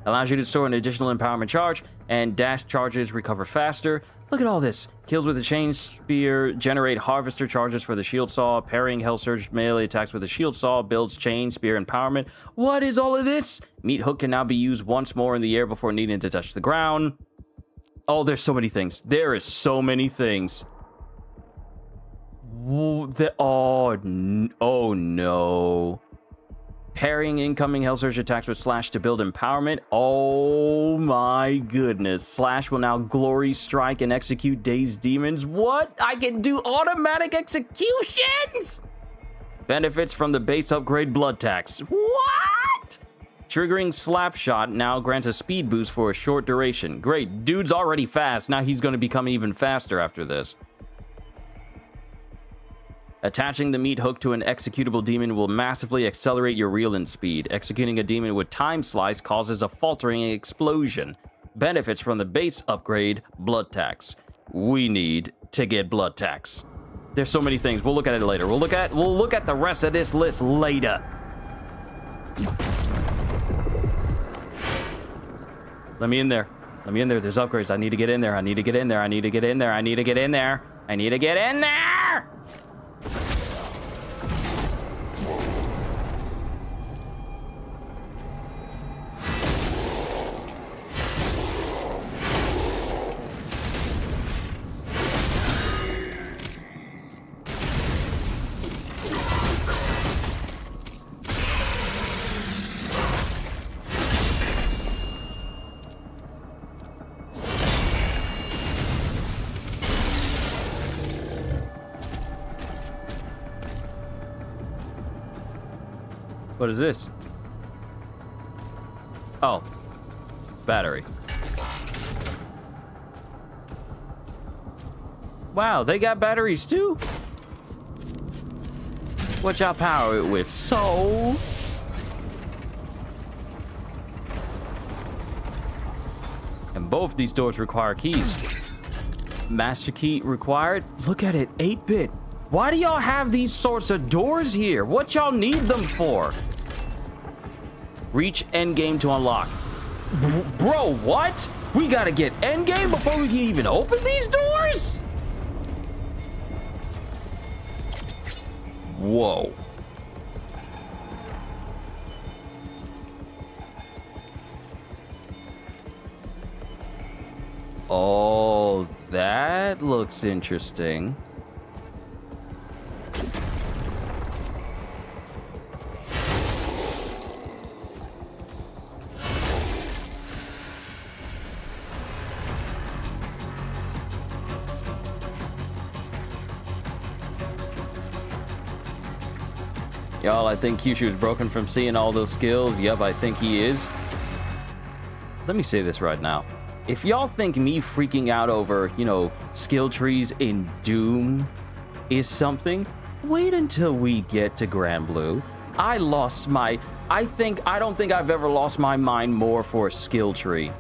Allows you to store an additional empowerment charge, and dash charges recover faster. Look at all this. Kills with the chain spear generate harvester charges for the shield saw. Parrying hell surge melee attacks with the shield saw builds chain spear empowerment. What is all of this? Meat hook can now be used once more in the air before needing to touch the ground. Oh, there's so many things. There is so many things. Oh no. Parrying incoming hell surge attacks with slash to build empowerment. Oh my goodness. Slash will now glory strike and execute dazed demons. What? I can do automatic executions? Benefits from the base upgrade blood tax. What? Triggering slap shot now grants a speed boost for a short duration. Great. Dude's already fast. Now he's going to become even faster after this. Attaching the meat hook to an executable demon will massively accelerate your reel-in speed. Executing a demon with time slice causes a faltering explosion. Benefits from the base upgrade, blood tax. We need to get blood tax. There's so many things. We'll look at it later. We'll look at the rest of this list later. Let me in there. Let me in there. There's upgrades. I need to get in there. I need to get in there. I need to get in there. I need to get in there. I need to get in there. What is this? Oh. Battery. Wow, they got batteries too? What y'all power it with? Souls? And both these doors require keys. Master key required? Look at it, 8-bit. Why do y'all have these sorts of doors here? What y'all need them for? Reach endgame to unlock. Bro, what? We gotta get endgame before we can even open these doors? Whoa. Oh, that looks interesting. Y'all, I think Kyushu is broken from seeing all those skills. Yep, I think he is. Let me say this right now. If y'all think me freaking out over, skill trees in Doom is something, wait until we get to Grand Blue. I don't think I've ever lost my mind more for a skill tree.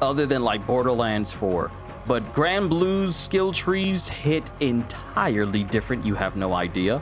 Other than like Borderlands 4. But Grand Blue's skill trees hit entirely different, you have no idea.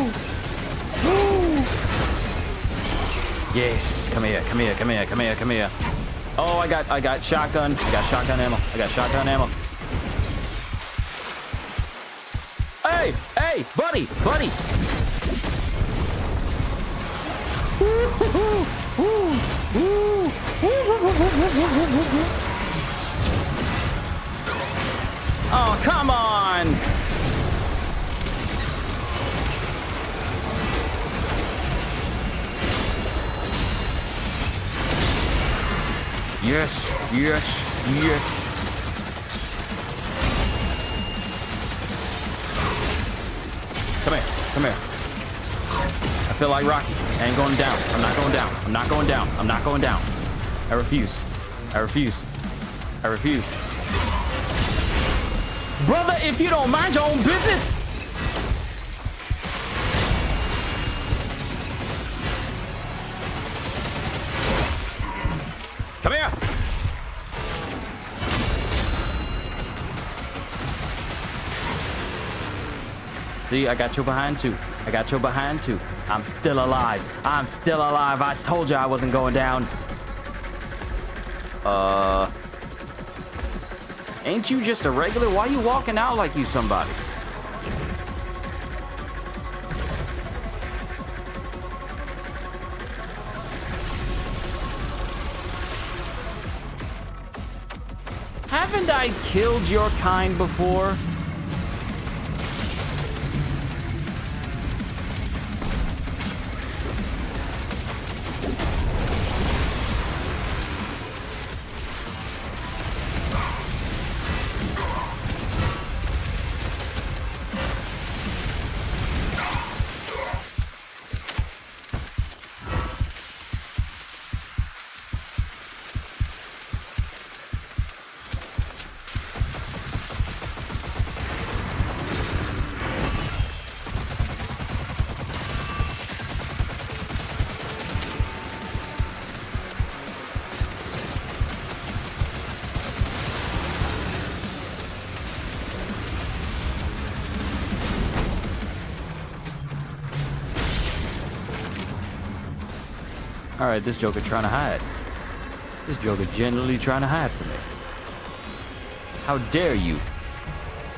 Yes. Come here. Come here. Come here. Come here. Come here. Oh, I got shotgun. I got shotgun ammo. I got shotgun ammo. Hey, hey, buddy, buddy. Oh, come on. Yes, yes, yes. Come here, come here. I feel like Rocky. I ain't going down. I'm not going down. I'm not going down. I'm not going down. I refuse. I refuse. I refuse. Brother, if you don't mind your own business. Come here. See, I got your behind too. I got your behind too. I'm still alive. I'm still alive. I told you I wasn't going down. Ain't you just a regular? Why you walking out like you somebody? Haven't I killed your kind before? All right, this Joker trying to hide. This Joker genuinely trying to hide from me. How dare you?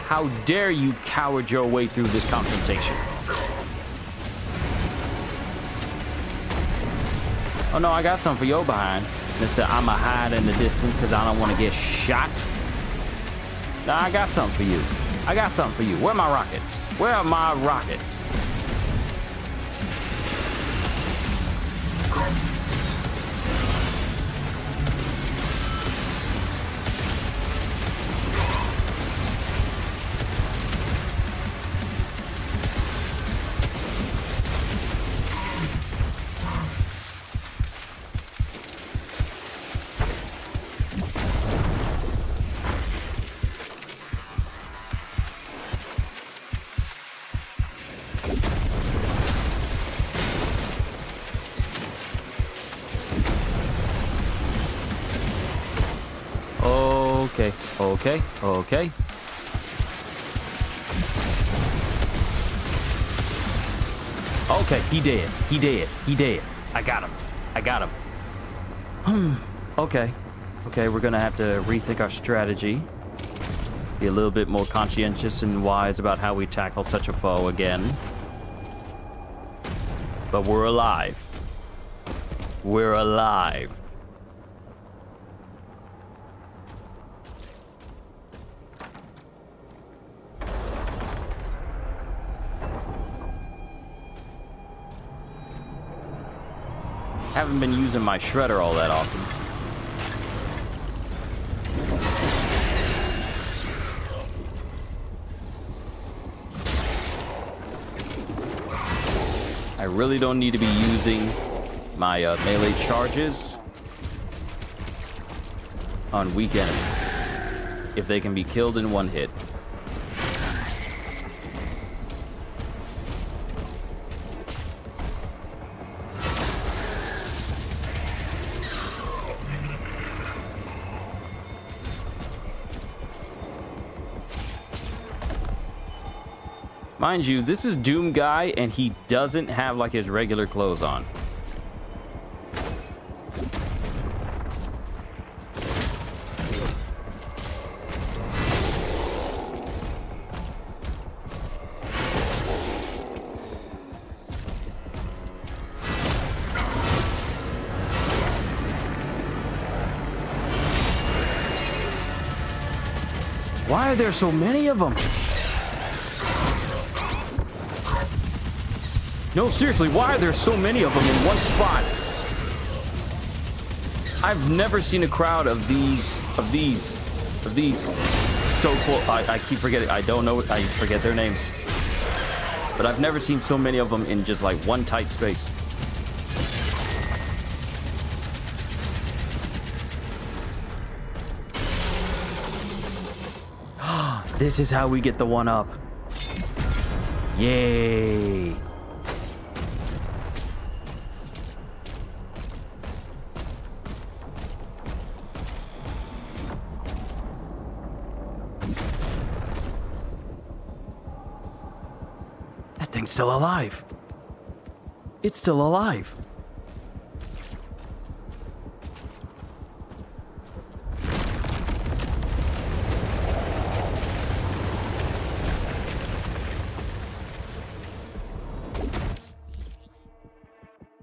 How dare you coward your way through this confrontation? Oh no, I got something for your behind. Mister, I'ma hide in the distance because I don't want to get shot. Nah, I got something for you. I got something for you. Where are my rockets? Where are my rockets? Okay, okay. Okay, he dead. He dead. He dead. I got him. I got him. Okay. Okay, we're gonna have to rethink our strategy. Be a little bit more conscientious and wise about how we tackle such a foe again. But we're alive. We're alive. Haven't been using my shredder all that often. I really don't need to be using my melee charges on weak enemies if they can be killed in one hit. Mind you, this is Doom Guy, and he doesn't have, like, his regular clothes on. Why are there so many of them? No, seriously, why are there so many of them in one spot? I've never seen a crowd of these so close. I keep forgetting. I don't know. I forget their names. But I've never seen so many of them in just like one tight space. This is how we get the one up. Yay. That thing's still alive. It's still alive.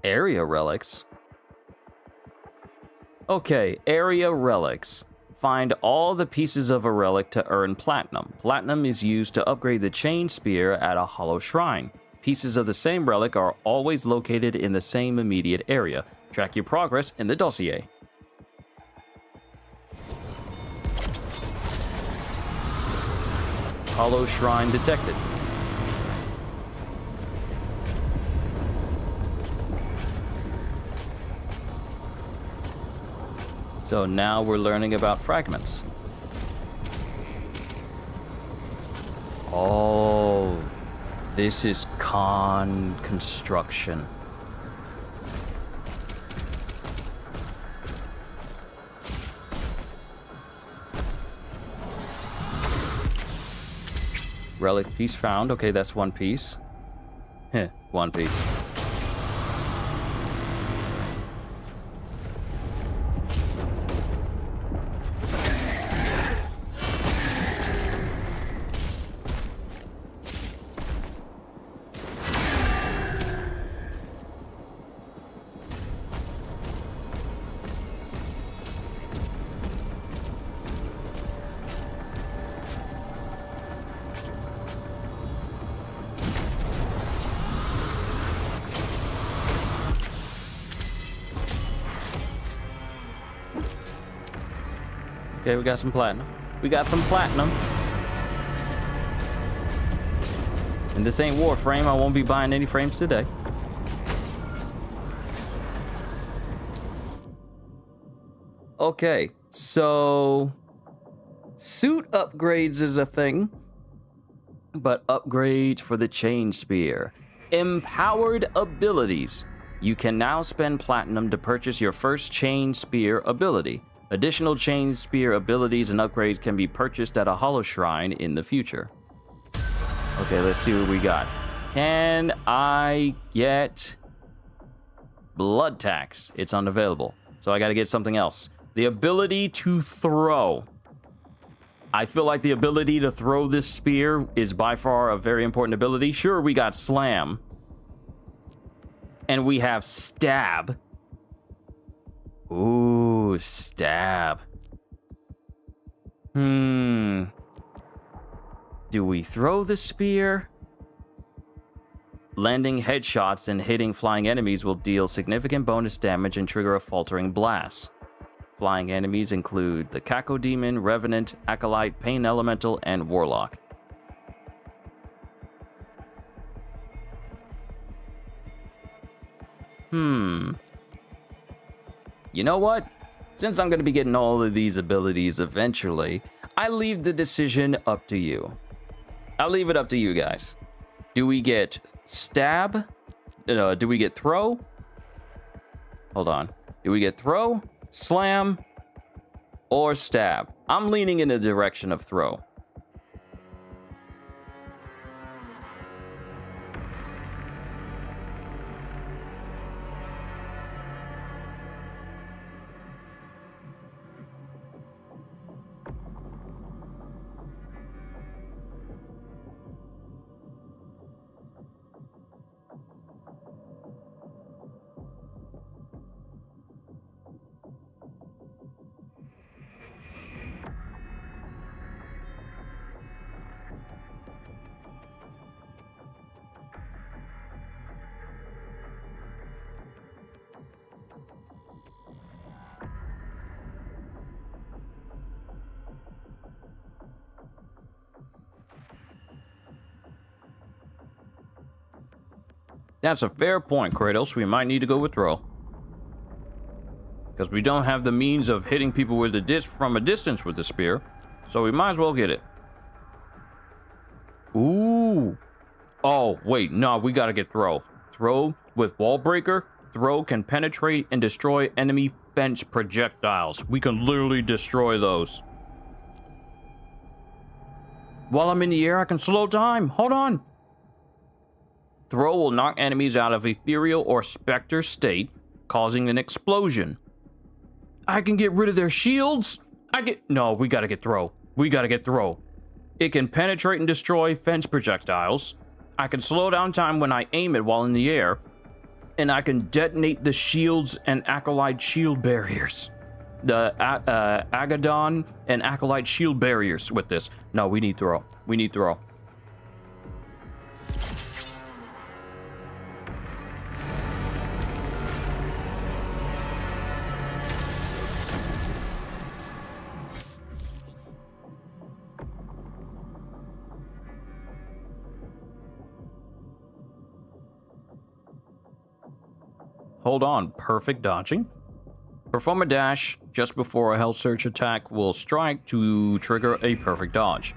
Area relics? Okay, area relics. Find all the pieces of a relic to earn platinum. Platinum is used to upgrade the chain spear at a hollow shrine. Pieces of the same relic are always located in the same immediate area. Track your progress in the dossier. Hollow shrine detected. So now we're learning about fragments. Oh, this is con construction. Relic piece found. Okay, that's one piece. Heh, one piece. Okay, we got some platinum. We got some platinum. And this ain't Warframe. I won't be buying any frames today. Okay, so suit upgrades is a thing, but upgrades for the chain spear. Empowered abilities. You can now spend platinum to purchase your first chain spear ability. Additional chain spear abilities and upgrades can be purchased at a hollow shrine in the future. Okay, let's see what we got. Can I get blood tax? It's unavailable. So I gotta get something else. The ability to throw. I feel like the ability to throw this spear is by far a very important ability. Sure, we got slam. And we have stab. Ooh, stab. Do we throw the spear? Landing headshots and hitting flying enemies will deal significant bonus damage and trigger a faltering blast. Flying enemies include the Cacodemon, Revenant, Acolyte, Pain Elemental, and Warlock. You know what? Since I'm going to be getting all of these abilities eventually, I leave the decision up to you. I'll leave it up to you guys. Do we get stab? Do we get throw? Hold on. Do we get throw, slam, or stab? I'm leaning in the direction of throw. That's a fair point, Kratos. We might need to go with throw. Because we don't have the means of hitting people with the from a distance with the spear. So we might as well get it. Ooh. Oh, wait. No, we gotta get throw. Throw with wall breaker. Throw can penetrate and destroy enemy fence projectiles. We can literally destroy those. While I'm in the air, I can slow time. Hold on. Throw will knock enemies out of ethereal or specter state, causing an explosion. I can get rid of their shields. No, we gotta get throw. We gotta get throw. It can penetrate and destroy fence projectiles. I can slow down time when I aim it while in the air. And I can detonate the shields and acolyte shield barriers. The Agadon and acolyte shield barriers with this. No, we need throw. We need throw. Hold on, perfect dodging. Perform a dash just before a Hell Search attack will strike to trigger a perfect dodge.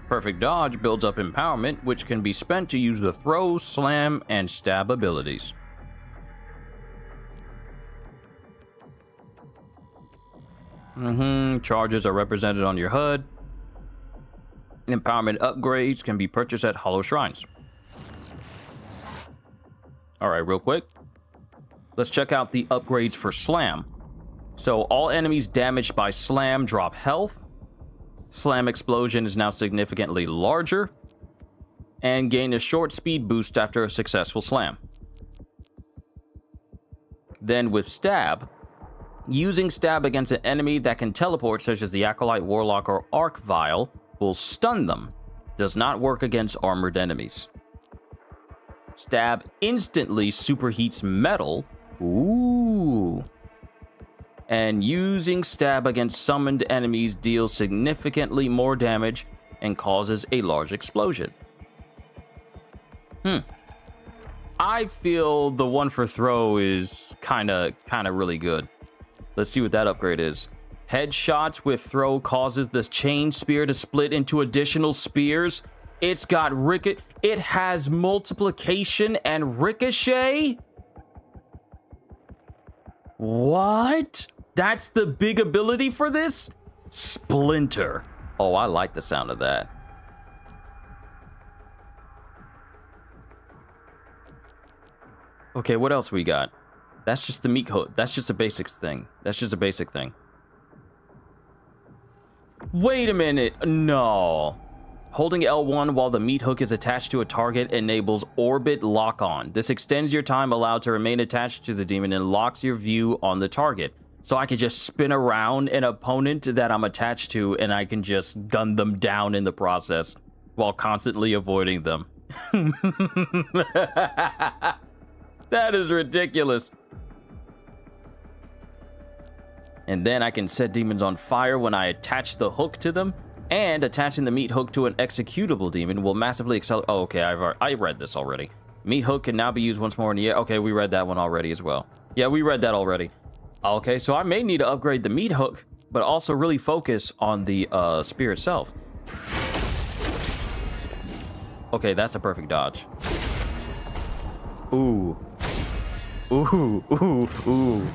Perfect dodge builds up empowerment, which can be spent to use the throw, slam, and stab abilities. Charges are represented on your HUD. Empowerment upgrades can be purchased at Hollow Shrines. Alright, real quick. Let's check out the upgrades for Slam. So all enemies damaged by Slam drop health. Slam explosion is now significantly larger. And gain a short speed boost after a successful Slam. Then with Stab, using Stab against an enemy that can teleport, such as the Acolyte, Warlock, or Arc Vial, will stun them. Does not work against armored enemies. Stab instantly superheats metal. Ooh. And using Stab against summoned enemies deals significantly more damage and causes a large explosion. I feel the one for throw is kind of really good. Let's see what that upgrade is. Headshots with throw causes this chain spear to split into additional spears. It's got it has multiplication and ricochet. What? That's the big ability for this? Splinter. Oh, I like the sound of that. Okay, what else we got? That's just the meat hook. That's just a basic thing. That's just a basic thing. Wait a minute. No. Holding L1 while the meat hook is attached to a target enables orbit lock-on. This extends your time allowed to remain attached to the demon and locks your view on the target. So I can just spin around an opponent that I'm attached to and I can just gun them down in the process while constantly avoiding them. That is ridiculous. And then I can set demons on fire when I attach the hook to them. And attaching the meat hook to an executable demon will massively accelerate. Oh, okay, I read this already. Meat hook can now be used once more in the air. Okay, we read that one already as well. Yeah, we read that already. Okay, so I may need to upgrade the meat hook, but also really focus on the spear itself. Okay, that's a perfect dodge. Ooh. Ooh, ooh, ooh.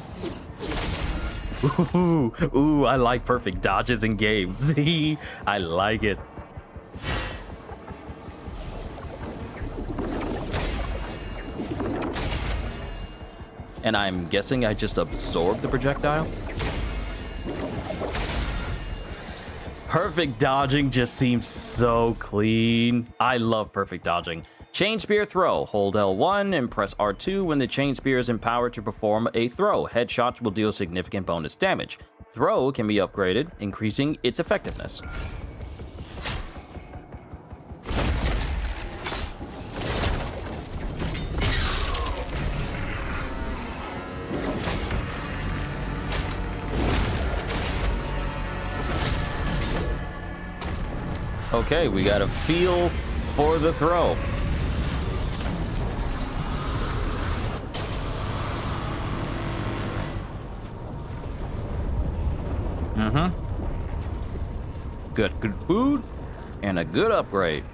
Ooh, ooh, I like perfect dodges in games. I like it. And I'm guessing I just absorbed the projectile? Perfect dodging just seems so clean. I love perfect dodging. Chain Spear Throw. Hold L1 and press R2 when the Chain Spear is empowered to perform a throw. Headshots will deal significant bonus damage. Throw can be upgraded, increasing its effectiveness. Okay, we got a feel for the throw. Mm-hmm. Good food and a good upgrade.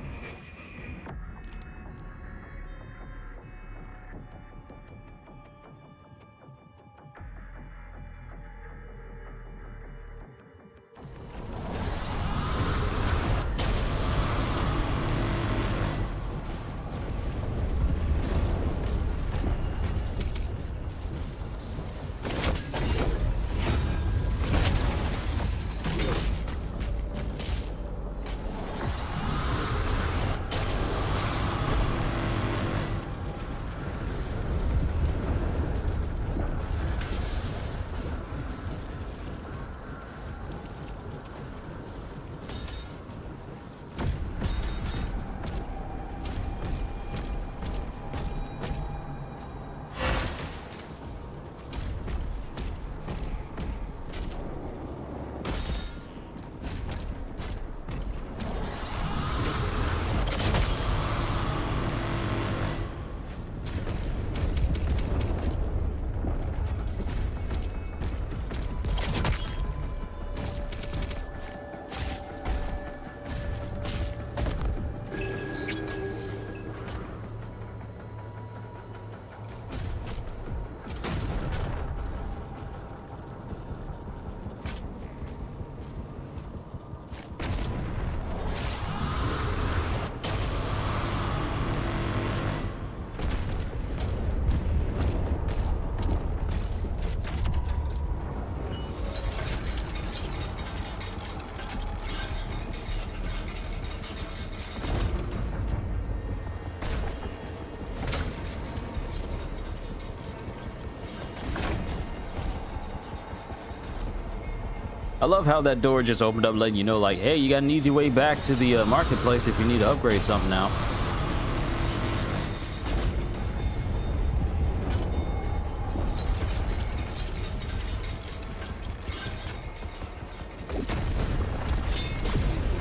I love how that door just opened up, letting you know, like, hey, you got an easy way back to the marketplace if you need to upgrade something now.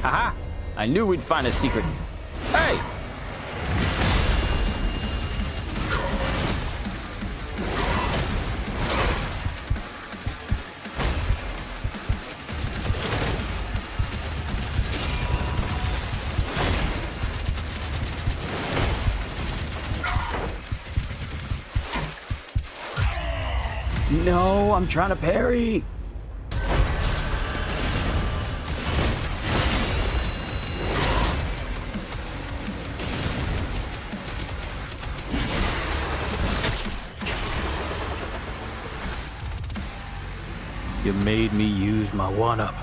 Haha! I knew we'd find a secret. Hey! No, I'm trying to parry. You made me use my one-up.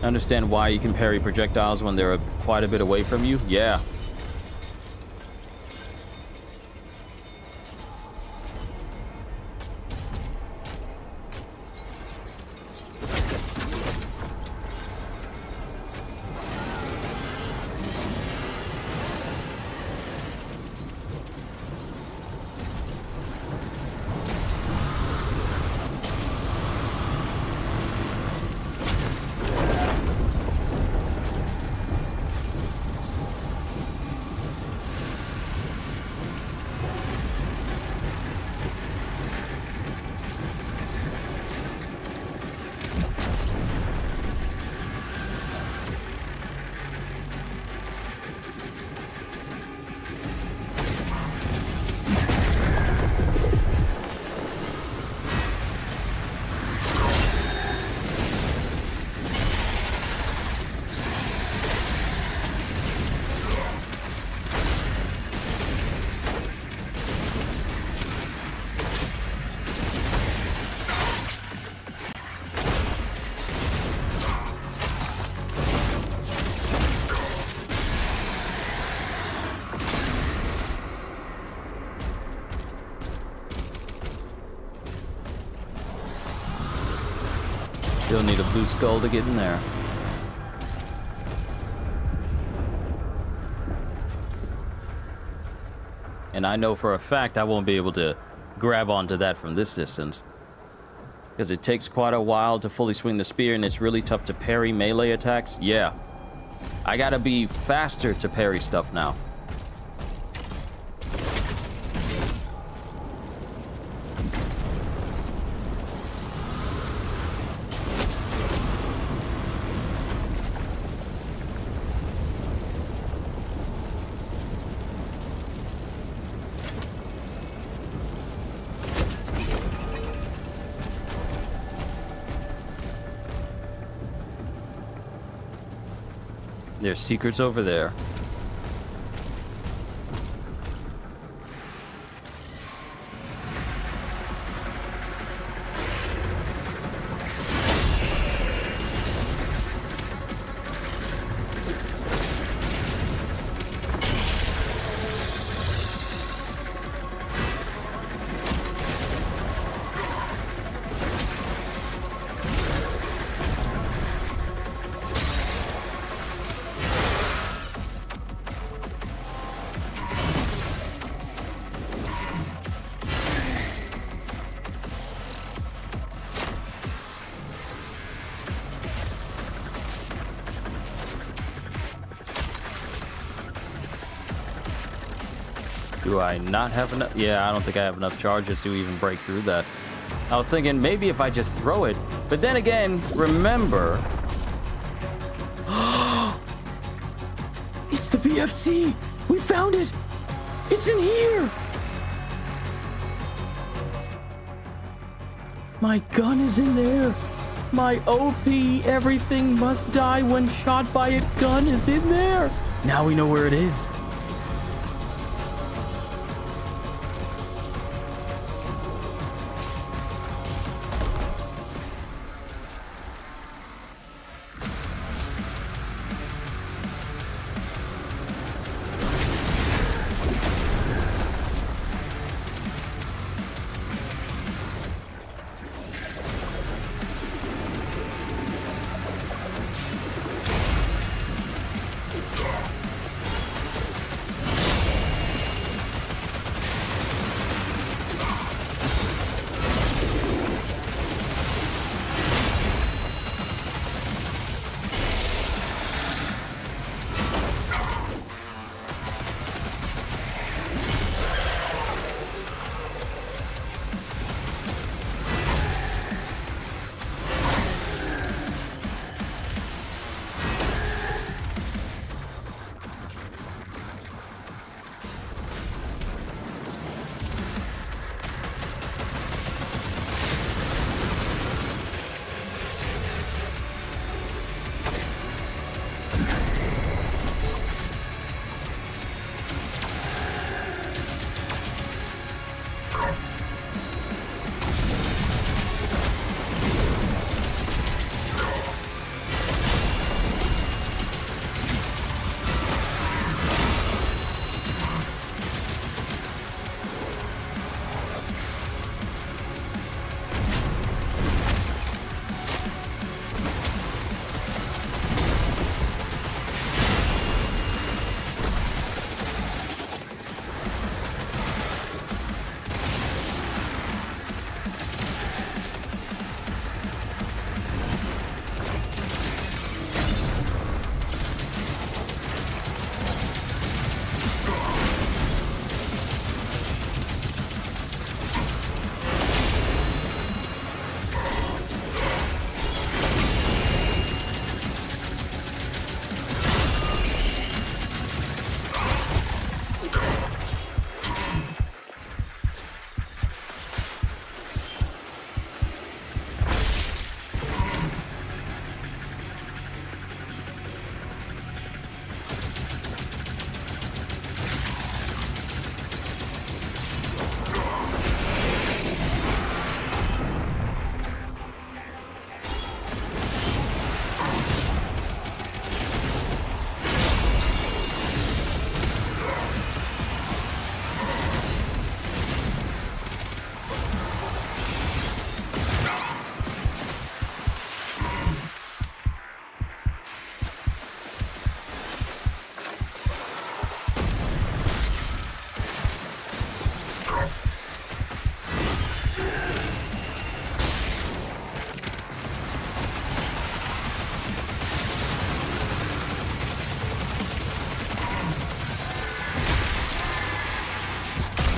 Understand why you can parry projectiles when they're quite a bit away from you? Yeah. You'll need a blue skull to get in there. And I know for a fact I won't be able to grab onto that from this distance. Because it takes quite a while to fully swing the spear, and it's really tough to parry melee attacks. Yeah. I gotta be faster to parry stuff now. There's secrets over there. Do I not have enough? Yeah, I don't think I have enough charges to even break through that. I was thinking maybe if I just throw it, but then again, remember... It's the BFC! We found it! It's in here! My gun is in there! My OP, everything must die when shot by a gun is in there! Now we know where it is.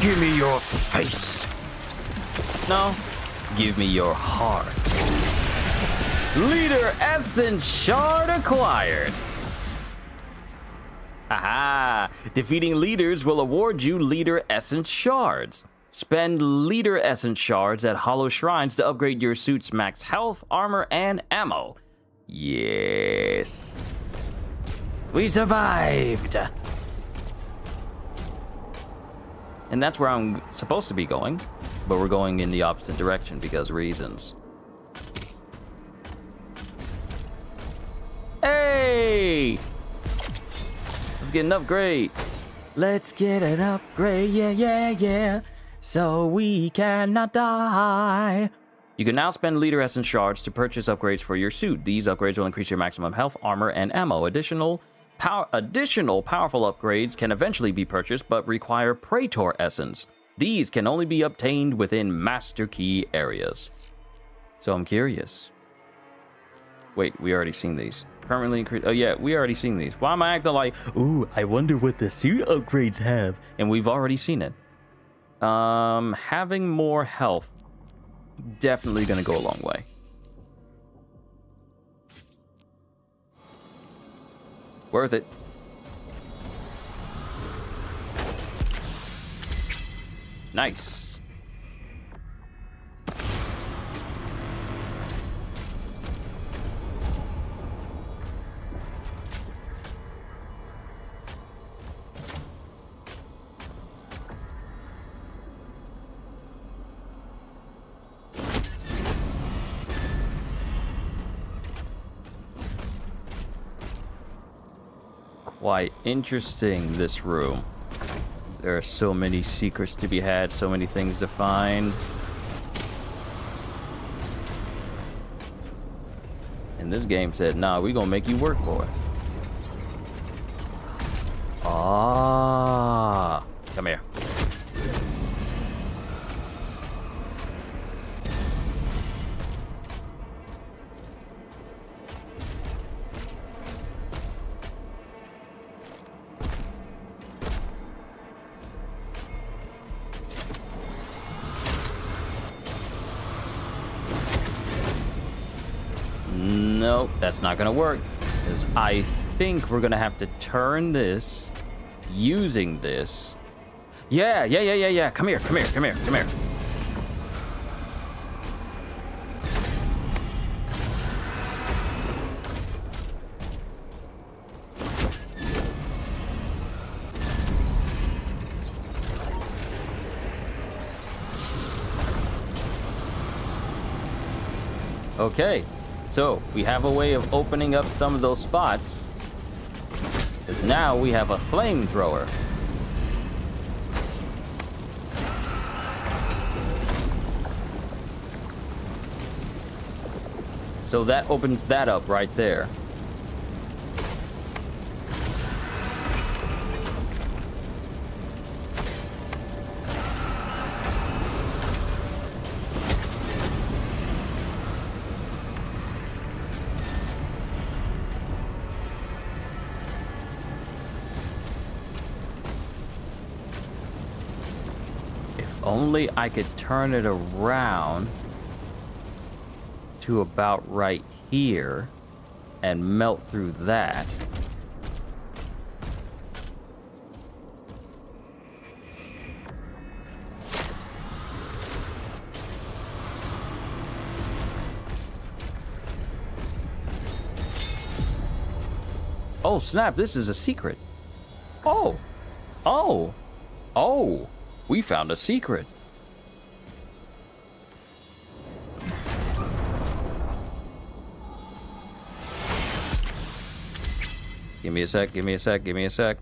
Give me your face. No, give me your heart. Leader Essence Shard acquired. Aha! Defeating leaders will award you Leader Essence Shards. Spend Leader Essence Shards at Hollow Shrines to upgrade your suit's max health, armor, and ammo. Yes. We survived! And that's where I'm supposed to be going, but we're going in the opposite direction because reasons. Hey! Let's get an upgrade. Let's get an upgrade, yeah, yeah, yeah. So we cannot die. You can now spend Leader Essence Shards to purchase upgrades for your suit. These upgrades will increase your maximum health, armor, and ammo. Additional powerful upgrades can eventually be purchased, but require Praetor Essence. These can only be obtained within Master Key areas. So I'm curious. Wait, we already seen these. Permanently increase. Oh yeah, we already seen these. Why am I acting like, ooh, I wonder what the suit upgrades have? And we've already seen it. Having more health definitely gonna go a long way. Worth it. Nice. Quite interesting, this room. There are so many secrets to be had, so many things to find. And this game said, nah, we gonna make you work for it. Ah, come here. Nope, that's not gonna work. Because I think we're gonna have to turn this using this. Yeah. Come here. Okay. So, we have a way of opening up some of those spots. Because now we have a flamethrower. So that opens that up right there. Only I could turn it around to about right here and melt through that. Oh snap, this is a secret. Oh. We found a secret. Give me a sec.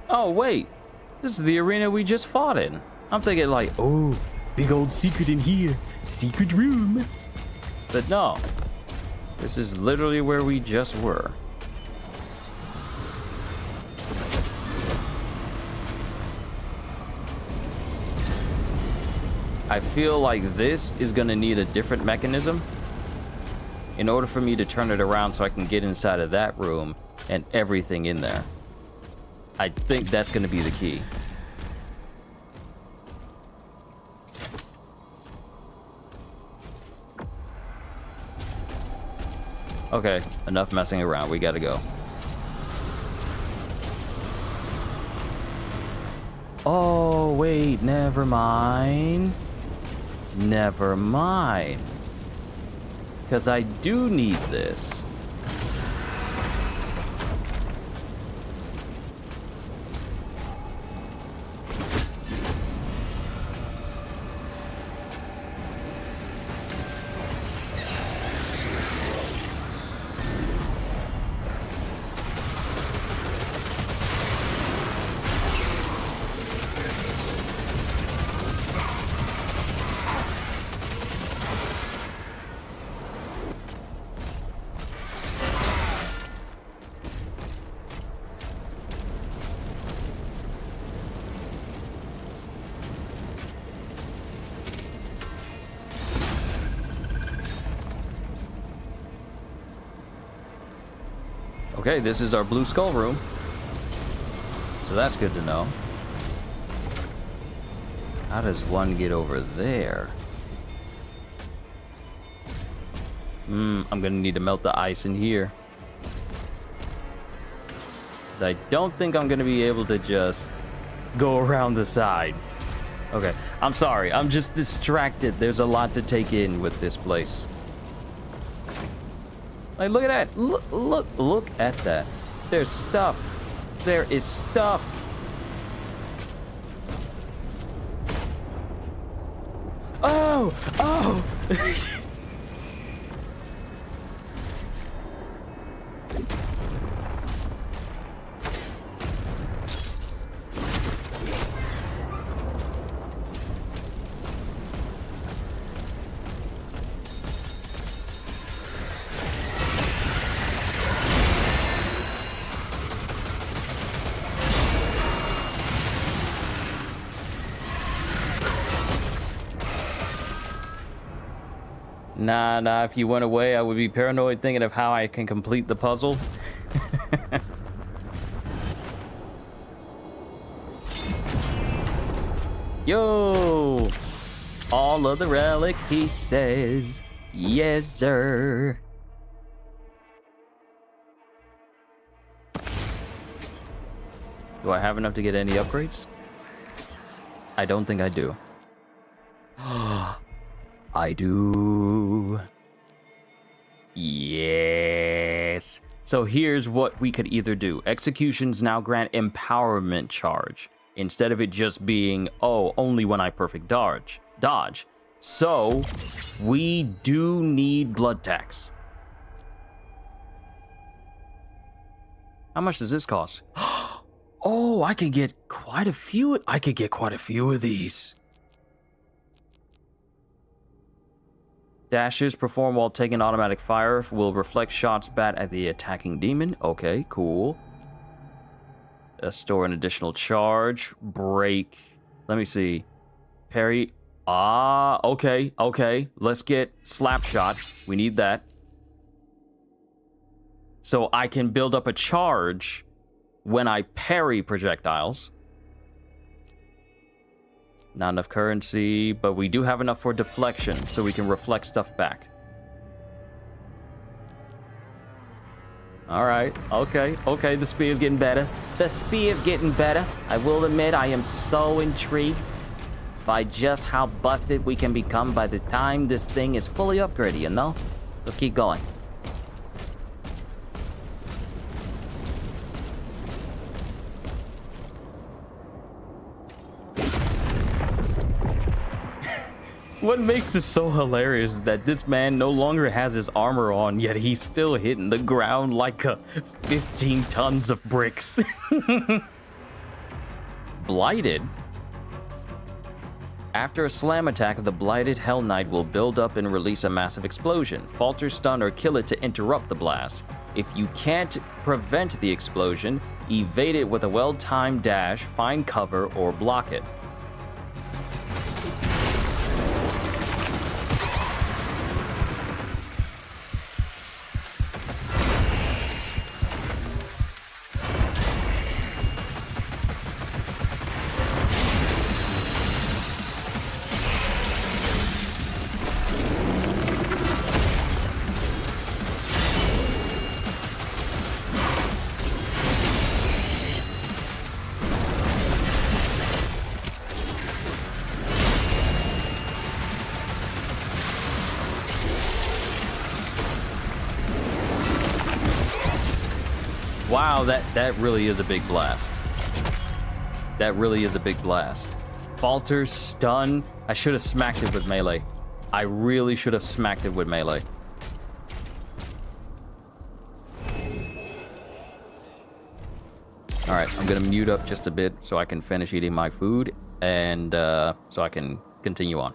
Oh, wait. This is the arena we just fought in. I'm thinking like, oh, big old secret in here. Secret room. But no. This is literally where we just were. I feel like this is gonna need a different mechanism in order for me to turn it around so I can get inside of that room and everything in there. I think that's gonna be the key. Okay, enough messing around. We gotta go. Oh, wait, never mind. Never mind. Because I do need this. Okay, this is our blue skull room. So that's good to know. How does one get over there? I'm gonna need to melt the ice in here. 'Cause I don't think I'm gonna be able to just go around the side. Okay, I'm sorry. I'm just distracted. There's a lot to take in with this place. Like, look at that. Look at that. There's stuff. There is stuff. Oh! Oh! Nah, if you went away, I would be paranoid thinking of how I can complete the puzzle. Yo! All of the relic pieces. Yes, sir. Do I have enough to get any upgrades? I don't think I do. I do. Yes. So here's what we could either do. Executions now grant empowerment charge, instead of it just being, oh, only when I perfect dodge. So we do need blood tax. How much does this cost? Oh, I could get quite a few of these. Dashes perform while taking automatic fire will reflect shots bat at the attacking demon. Okay, cool. Store an additional charge. Break. Let me see. Parry. Okay. Let's get slap shot. We need that. So I can build up a charge when I parry projectiles. Not enough currency, but we do have enough for deflection, so we can reflect stuff back. Alright, okay, the spear's getting better. I will admit, I am so intrigued by just how busted we can become by the time this thing is fully upgraded, you know? Let's keep going. What makes this so hilarious is that this man no longer has his armor on, yet he's still hitting the ground like 15 tons of bricks. Blighted? After a slam attack, the Blighted Hell Knight will build up and release a massive explosion. Falter, stun, or kill it to interrupt the blast. If you can't prevent the explosion, evade it with a well-timed dash, find cover, or block it. Wow, that really is a big blast. That really is a big blast. Falter, stun. I should have smacked it with melee. I really should have smacked it with melee. Alright, I'm gonna mute up just a bit so I can finish eating my food and so I can continue on.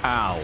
Ow.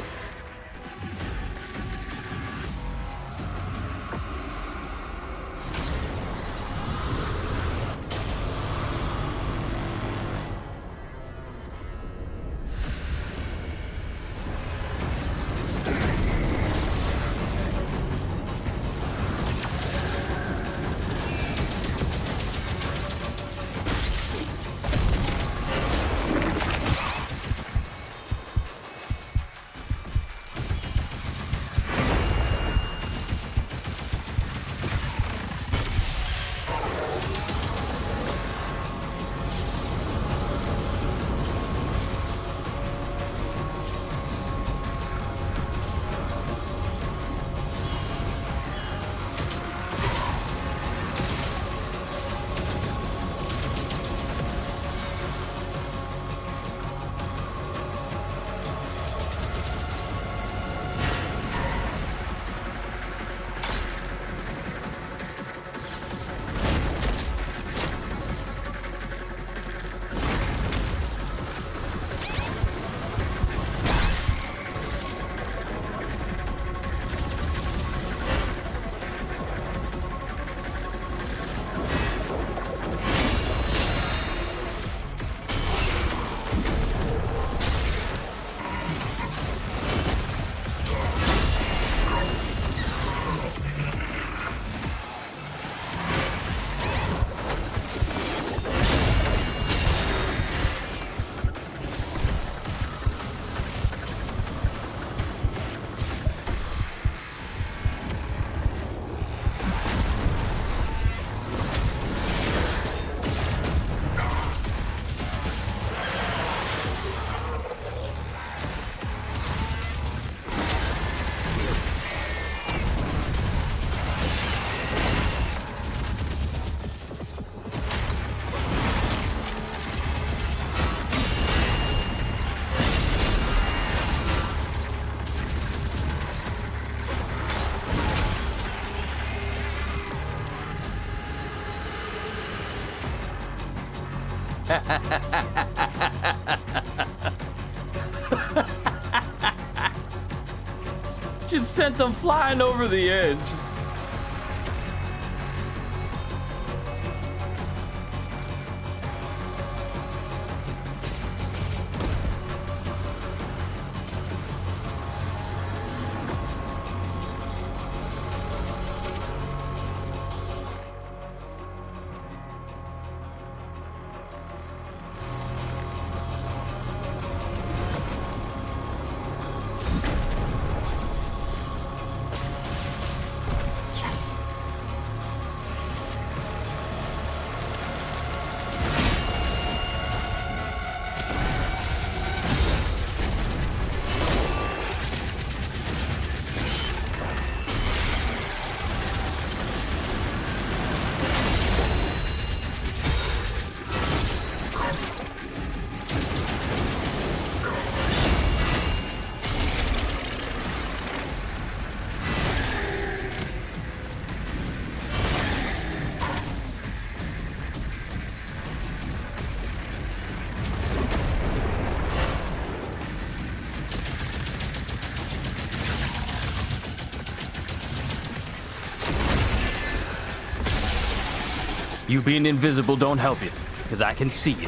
Just sent them flying over the edge. You being invisible don't help you, because I can see you.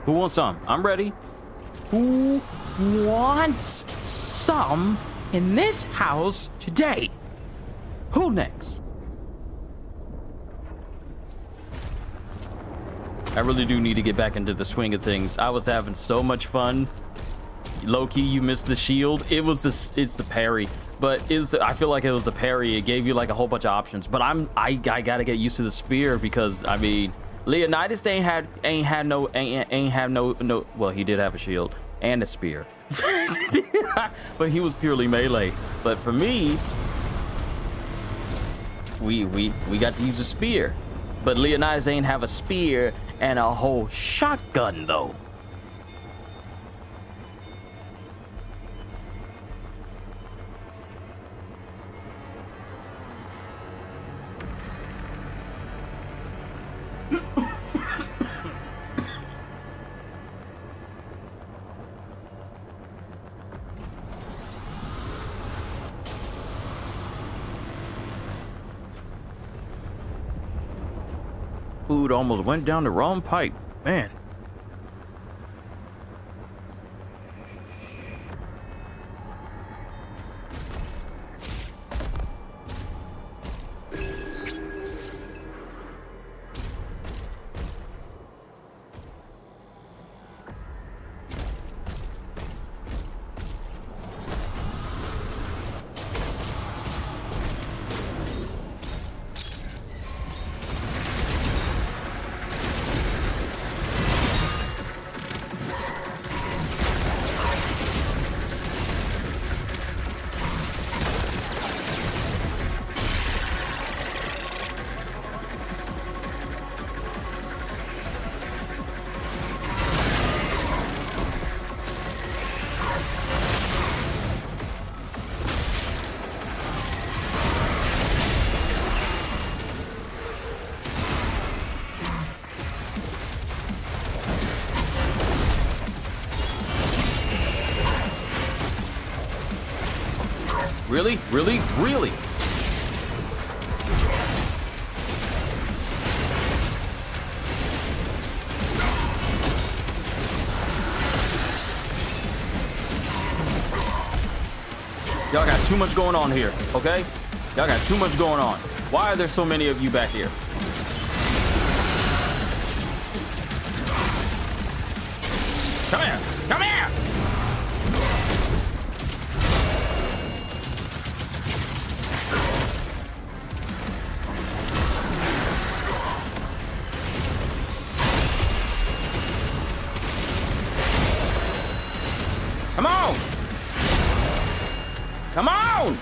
Who wants some? I'm ready. Who wants some in this house today? Who next? I really do need to get back into the swing of things. I was having so much fun. Low-key, you missed the shield. It's the parry. But I feel like it was the parry. It gave you like a whole bunch of options. But I gotta get used to the spear because I mean Leonidas ain't have no well, he did have a shield and a spear. But he was purely melee. But for me, we got to use a spear. But Leonidas ain't have a spear and a whole shotgun, though. Food almost went down the wrong pipe. Man. Really? Really? Really? Y'all got too much going on here, okay? Y'all got too much going on. Why are there so many of you back here? Come here! Come here! Come on! Come on!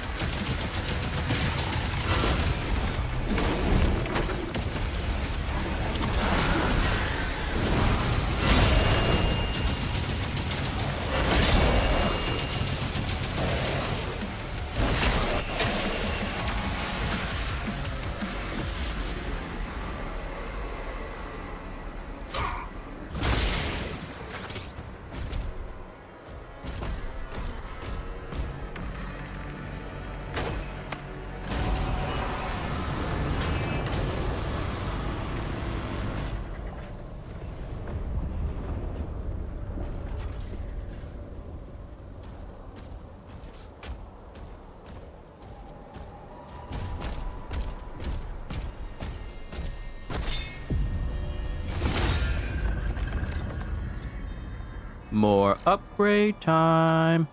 More upgrade time.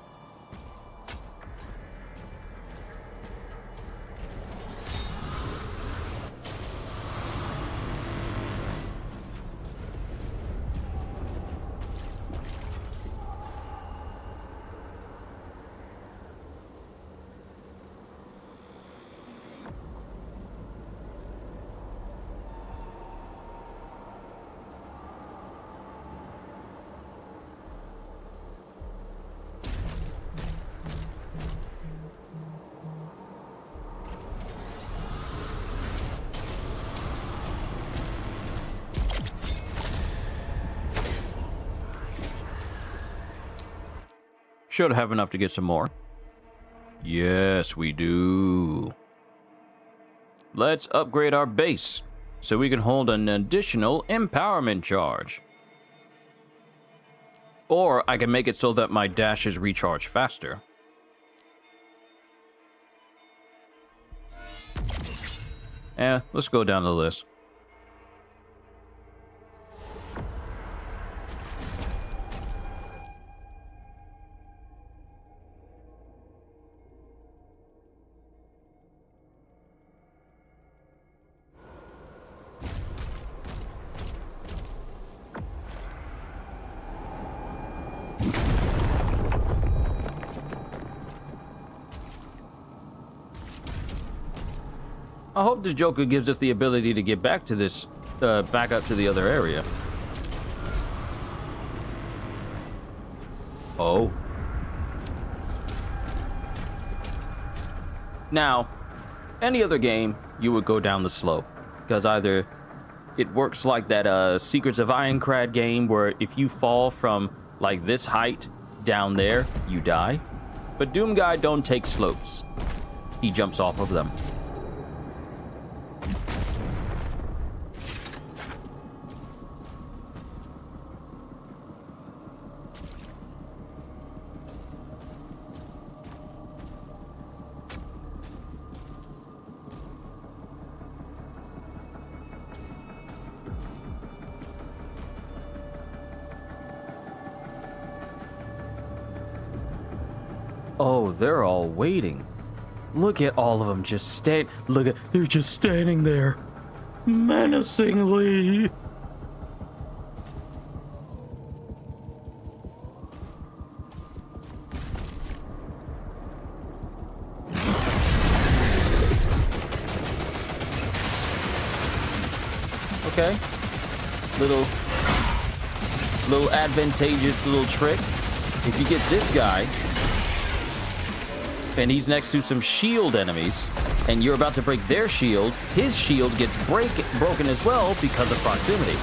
Should have enough to get some more. Yes, we do. Let's upgrade our base so we can hold an additional empowerment charge. Or I can make it so that my dashes recharge faster. Let's go down the list. I hope this Joker gives us the ability to get back to this, back up to the other area. Oh. Now, any other game, you would go down the slope. Because either it works like that Secrets of Ironclad game where if you fall from like this height down there, you die. But Doom Guy don't take slopes. He jumps off of them. Oh, they're all waiting. Look at all of them just they're just standing there. Menacingly. Okay. Little advantageous little trick. If you get this guy, and he's next to some shield enemies, and you're about to break their shield, his shield gets broken as well because of proximity.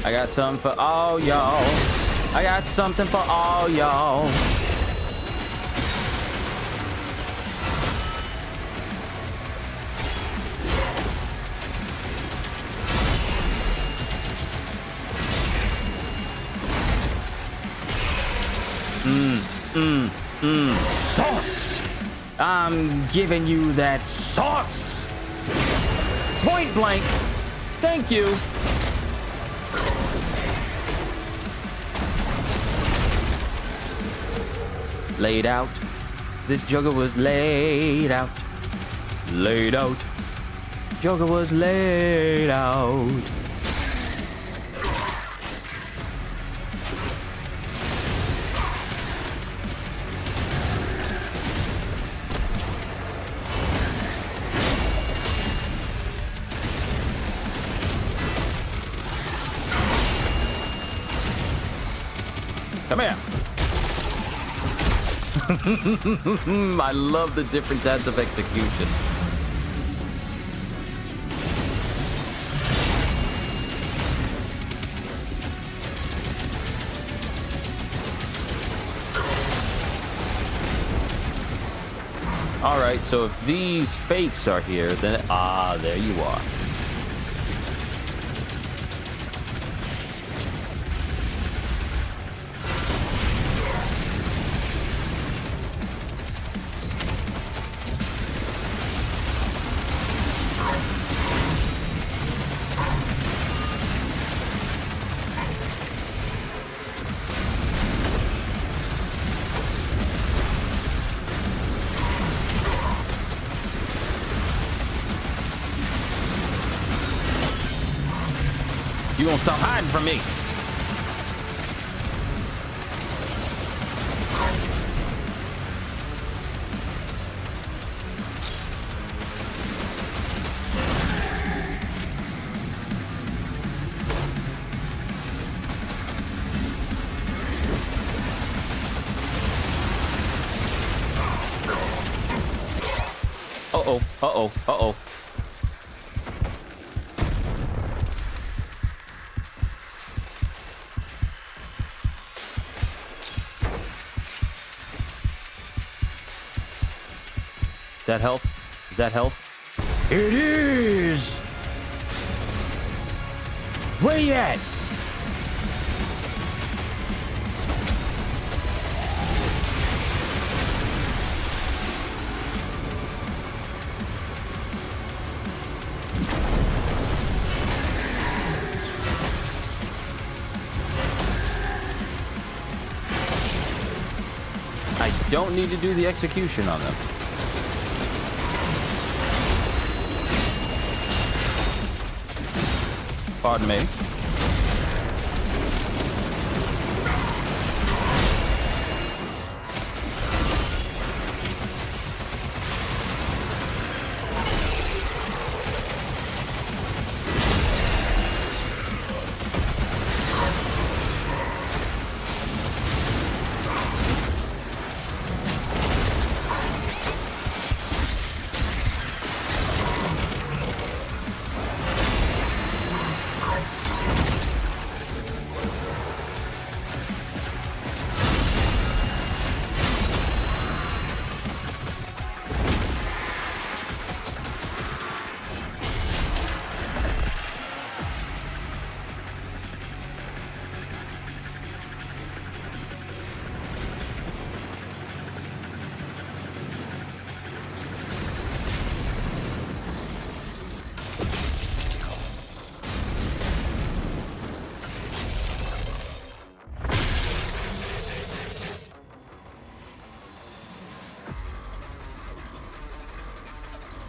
I got something for all y'all. I got something for all y'all. Sauce! I'm giving you that sauce! Point blank! Thank you! Laid out. This Joker was laid out. Laid out. Joker was laid out. Come here. I love the different types of executions. All right, so if these fakes are here, then there you are. You won't stop hiding from me. Uh-oh, uh-oh, uh-oh. Is that health? Is that health? It is! Where you at? don't need to do the execution on them. Pardon me.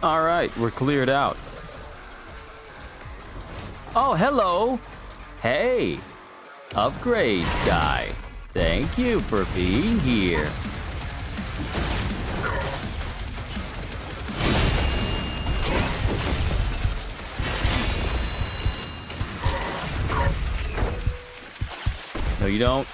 All right, we're cleared out. Oh, hello. Hey, upgrade guy. Thank you for being here. No, you don't.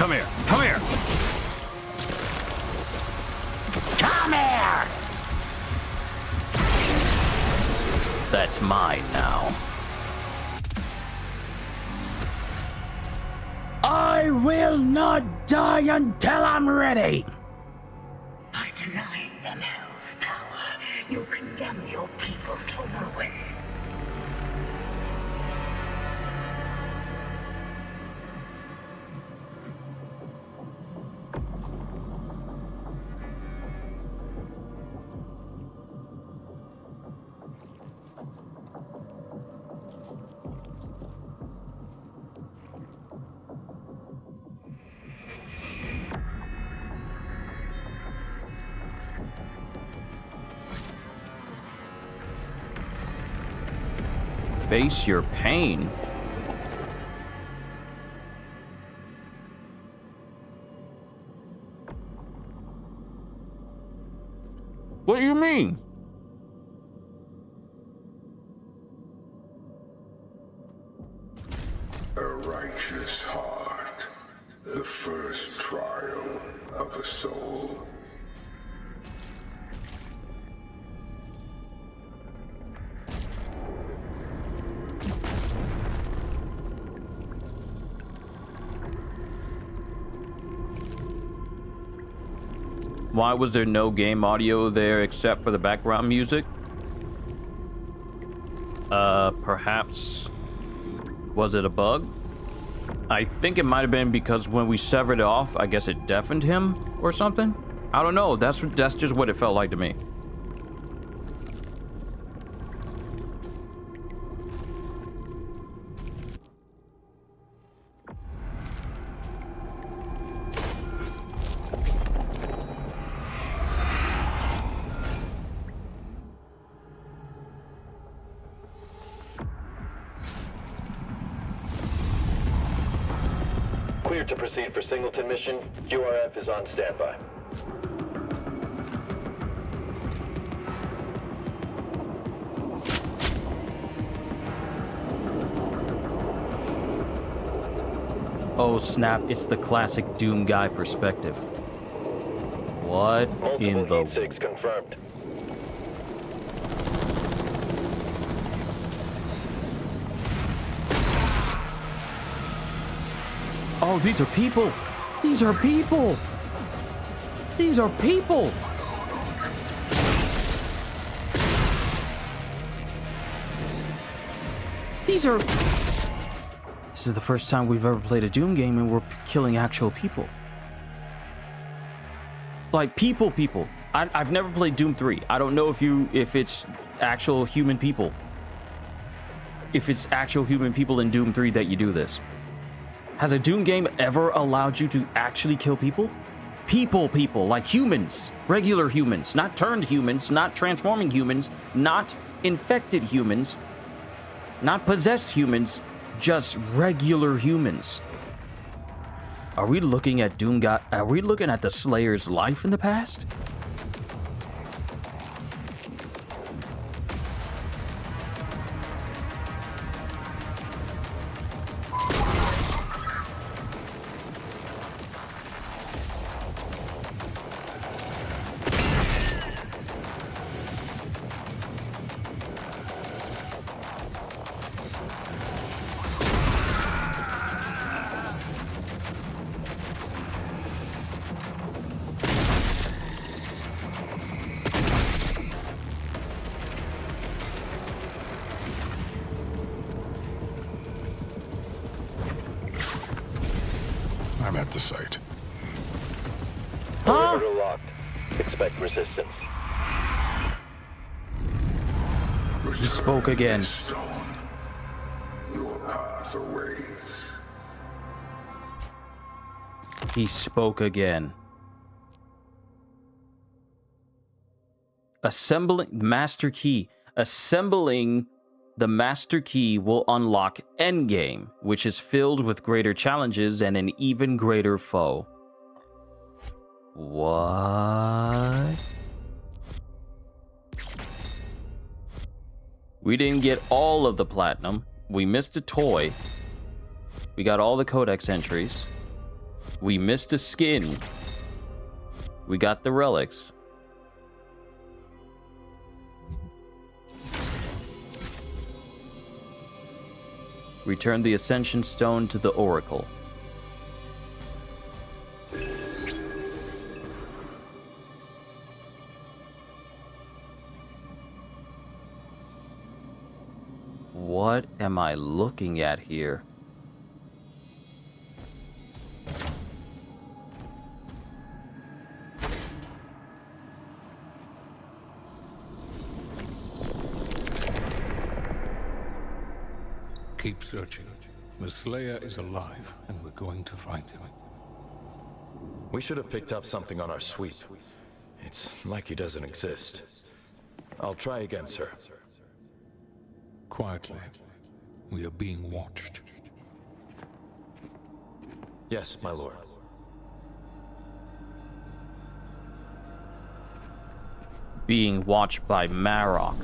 Come here. Come here. Come here! That's mine now. I will not die until I'm ready! By denying them Hell's power, you condemn your people to ruin. Face your pain. What do you mean? A righteous heart, the first trial of a soul. Why was there no game audio there except for the background music? Perhaps... was it a bug? I think it might have been because when we severed it off, I guess it deafened him or something? I don't know, that's just what it felt like to me. to proceed for Singleton mission. QRF is on standby. Oh snap, it's the classic Doom guy perspective. What in the... Multiple heat 6 confirmed. Oh, these are people! These are people! These are people! These are... This is the first time we've ever played a Doom game and we're killing actual people. Like, people. I've never played Doom 3. I don't know if it's actual human people. If it's actual human people in Doom 3 that you do this. Has a Doom game ever allowed you to actually kill people? People, like humans. Regular humans. Not turned humans, not transforming humans, not infected humans, not possessed humans, just regular humans. Are we looking at Doom God? Are we looking at the Slayer's life in the past? I'm at the site. Perimeter locked. Expect resistance. He spoke again. Your path awaits. He spoke again. Assembling the master key. Assembling the master key will unlock Endgame, which is filled with greater challenges and an even greater foe. What? We didn't get all of the platinum. We missed a toy. We got all the codex entries. We missed a skin. We got the relics. Return the Ascension Stone to the Oracle. What am I looking at here? Keep searching. The Slayer is alive, and we're going to find him. We should have picked up something on our sweep. It's like he doesn't exist. I'll try again, sir. Quietly. We are being watched. Yes, my lord. Being watched by Marok.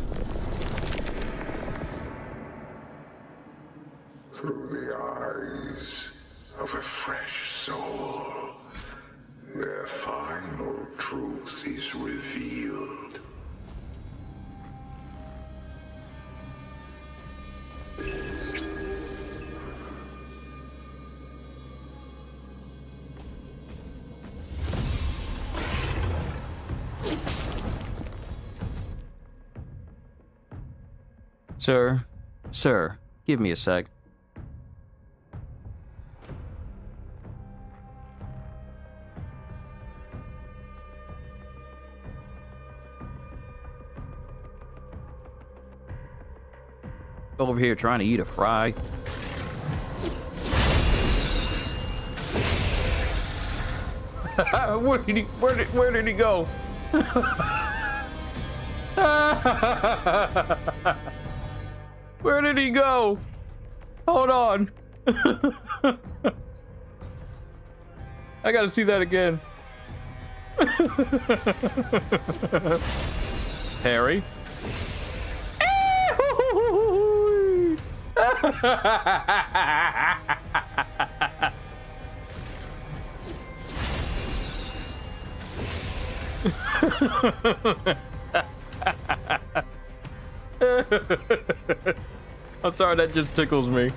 Through the eyes of a fresh soul, their final truth is revealed. Sir, give me a sec. Over here trying to eat a fry. Where did he go? Where did he go? Hold on. I gotta see that again. Harry. I'm sorry, that just tickles me.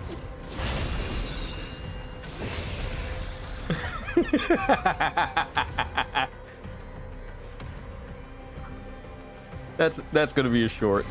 That's gonna be a short.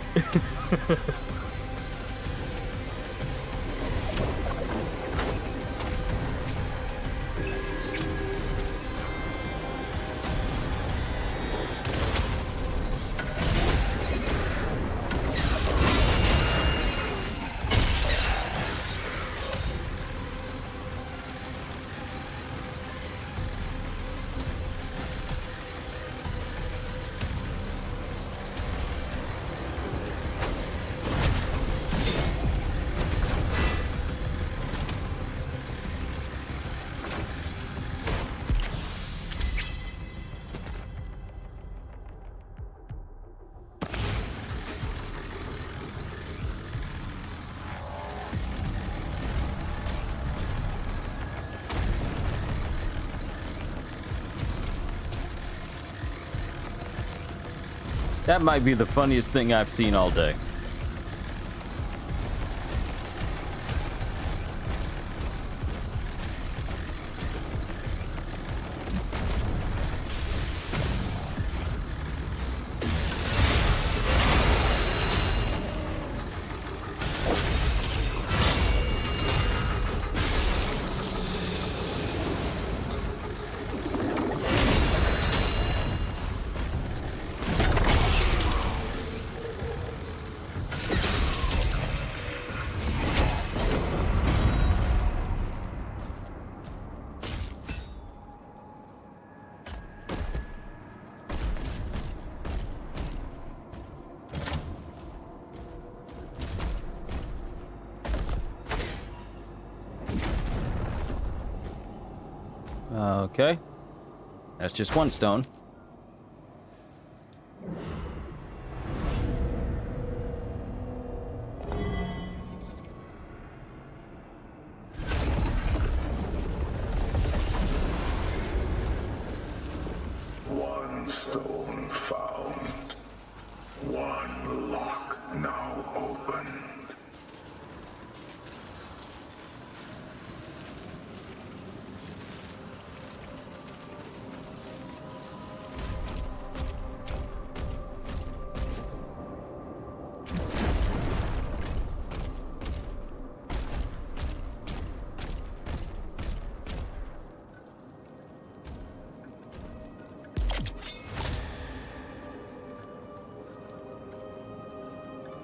That might be the funniest thing I've seen all day. Okay. That's just one stone. One stone found. One lock now opened.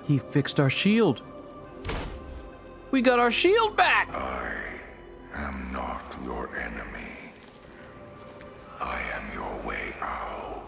He fixed our shield. We got our shield back! I am not your enemy. I am your way out.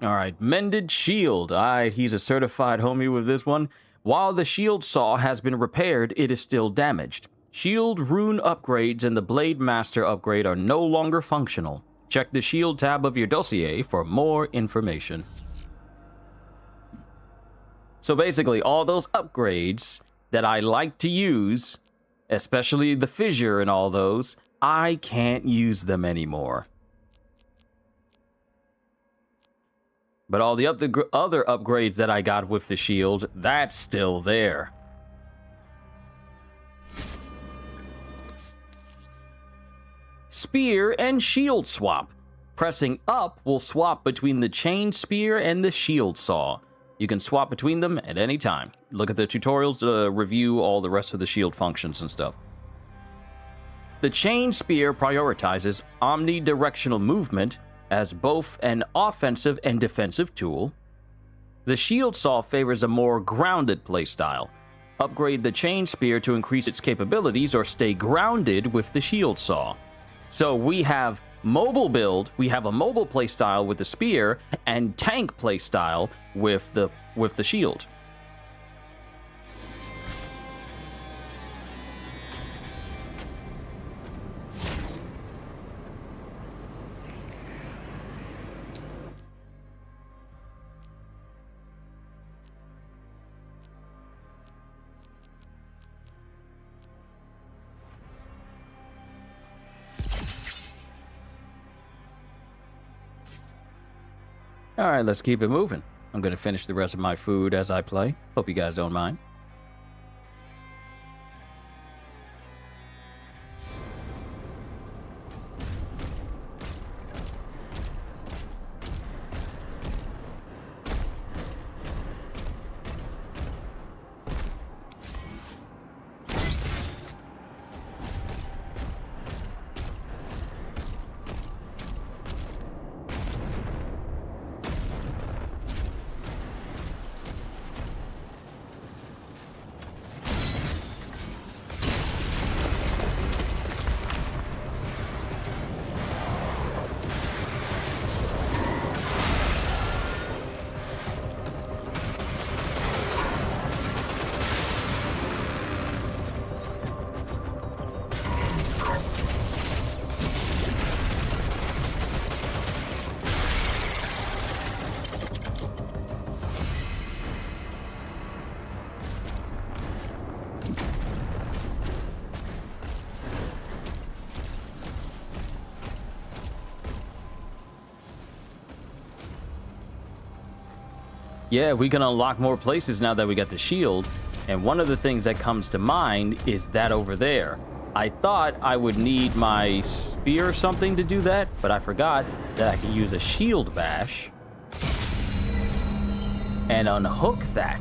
Alright, mended shield. He's a certified homie with this one. While the shield saw has been repaired, it is still damaged. Shield rune upgrades and the Blade Master upgrade are no longer functional. Check the shield tab of your dossier for more information. So basically, all those upgrades that I like to use, especially the fissure and all those, I can't use them anymore. But all the other upgrades that I got with the shield, that's still there. Spear and shield swap. Pressing up will swap between the chain spear and the shield saw. You can swap between them at any time. Look at the tutorials to review all the rest of the shield functions and stuff. The chain spear prioritizes omnidirectional movement as both an offensive and defensive tool. The shield saw favors a more grounded playstyle. Upgrade the chain spear to increase its capabilities or stay grounded with the shield saw. So we have mobile build, we have a mobile playstyle with the spear, and tank playstyle with the shield. Alright, let's keep it moving. I'm gonna finish the rest of my food as I play. Hope you guys don't mind. Yeah, we can unlock more places now that we got the shield. And one of the things that comes to mind is that over there. I thought I would need my spear or something to do that, but I forgot that I can use a shield bash and unhook that.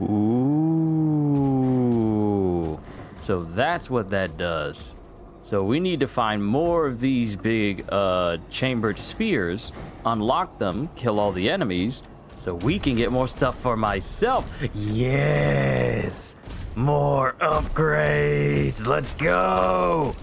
Ooh. So that's what that does. So we need to find more of these big chambered spheres, unlock them, kill all the enemies, so we can get more stuff for myself. Yes! More upgrades! Let's go!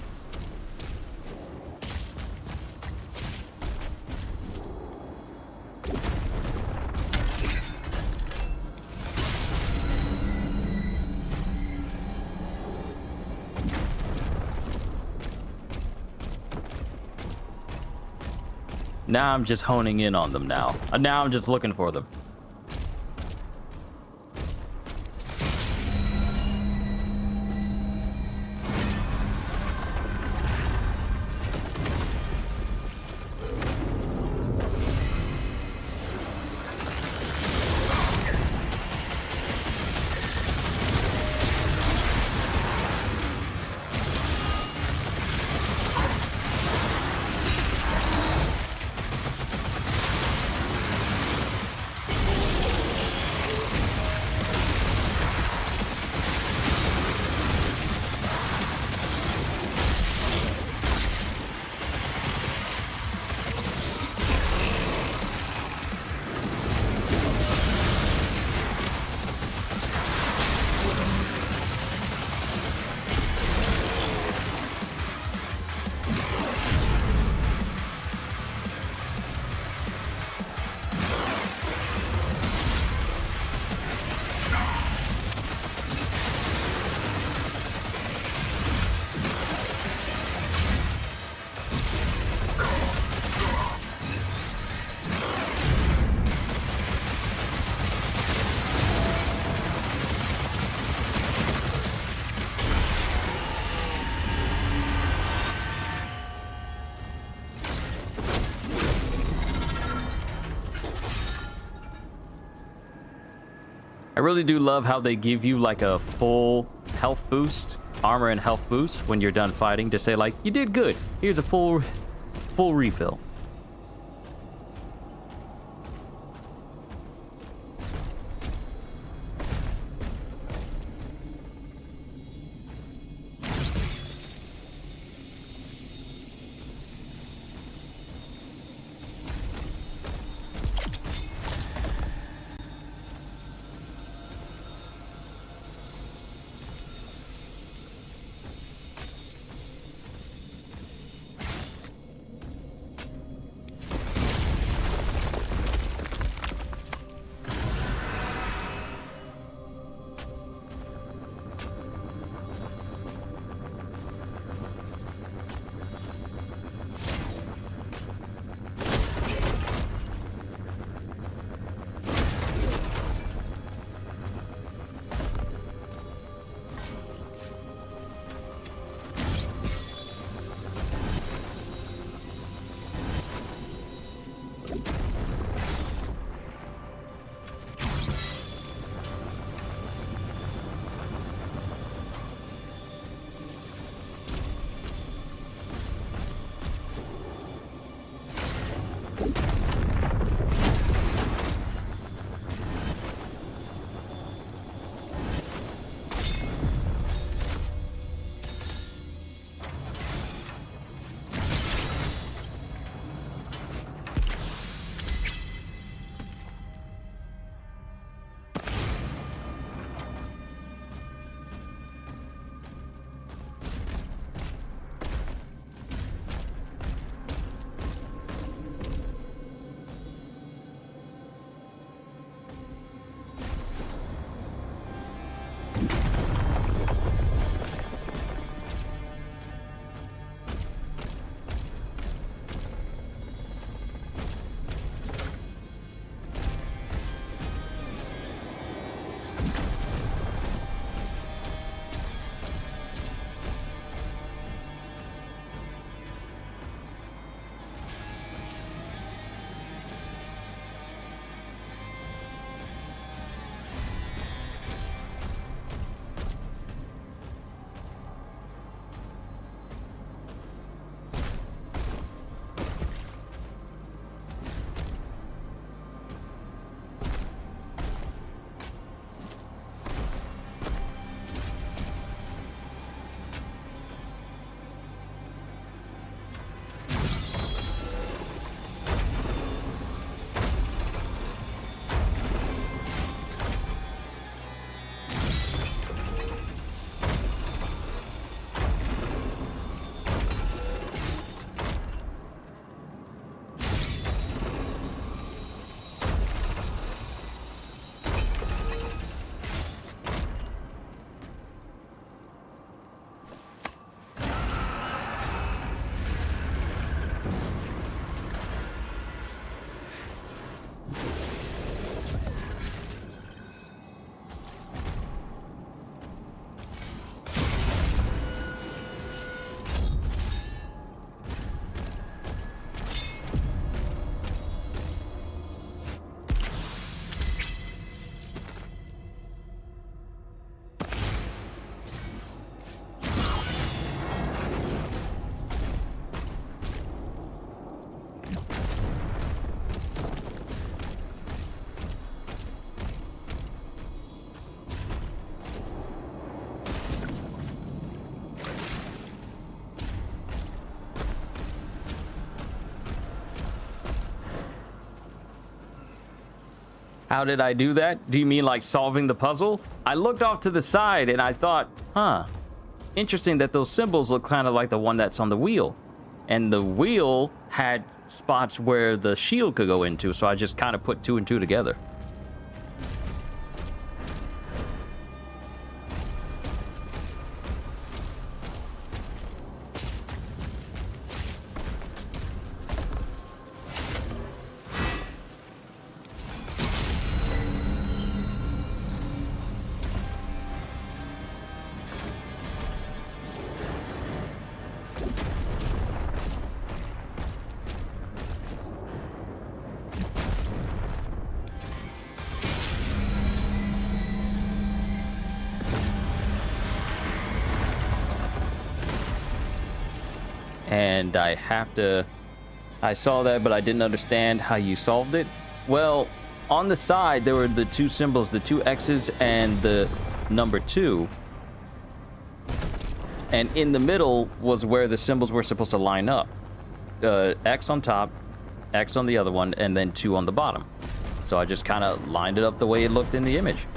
Now I'm just honing in on them now. Now I'm just looking for them. really do love how they give you like a full health boost, armor and health boost when you're done fighting to say like, you did good. Here's a full refill. How did I do that? Do you mean like solving the puzzle? I looked off to the side and I thought, huh, interesting that those symbols look kind of like the one that's on the wheel. And the wheel had spots where the shield could go into, so I just kind of put two and two together. and I saw that, but I didn't understand how you solved it. Well, on the side, there were the two symbols, the two X's and the number 2. And in the middle was where the symbols were supposed to line up. X on top, X on the other one, and then 2 on the bottom. So I just kind of lined it up the way it looked in the image.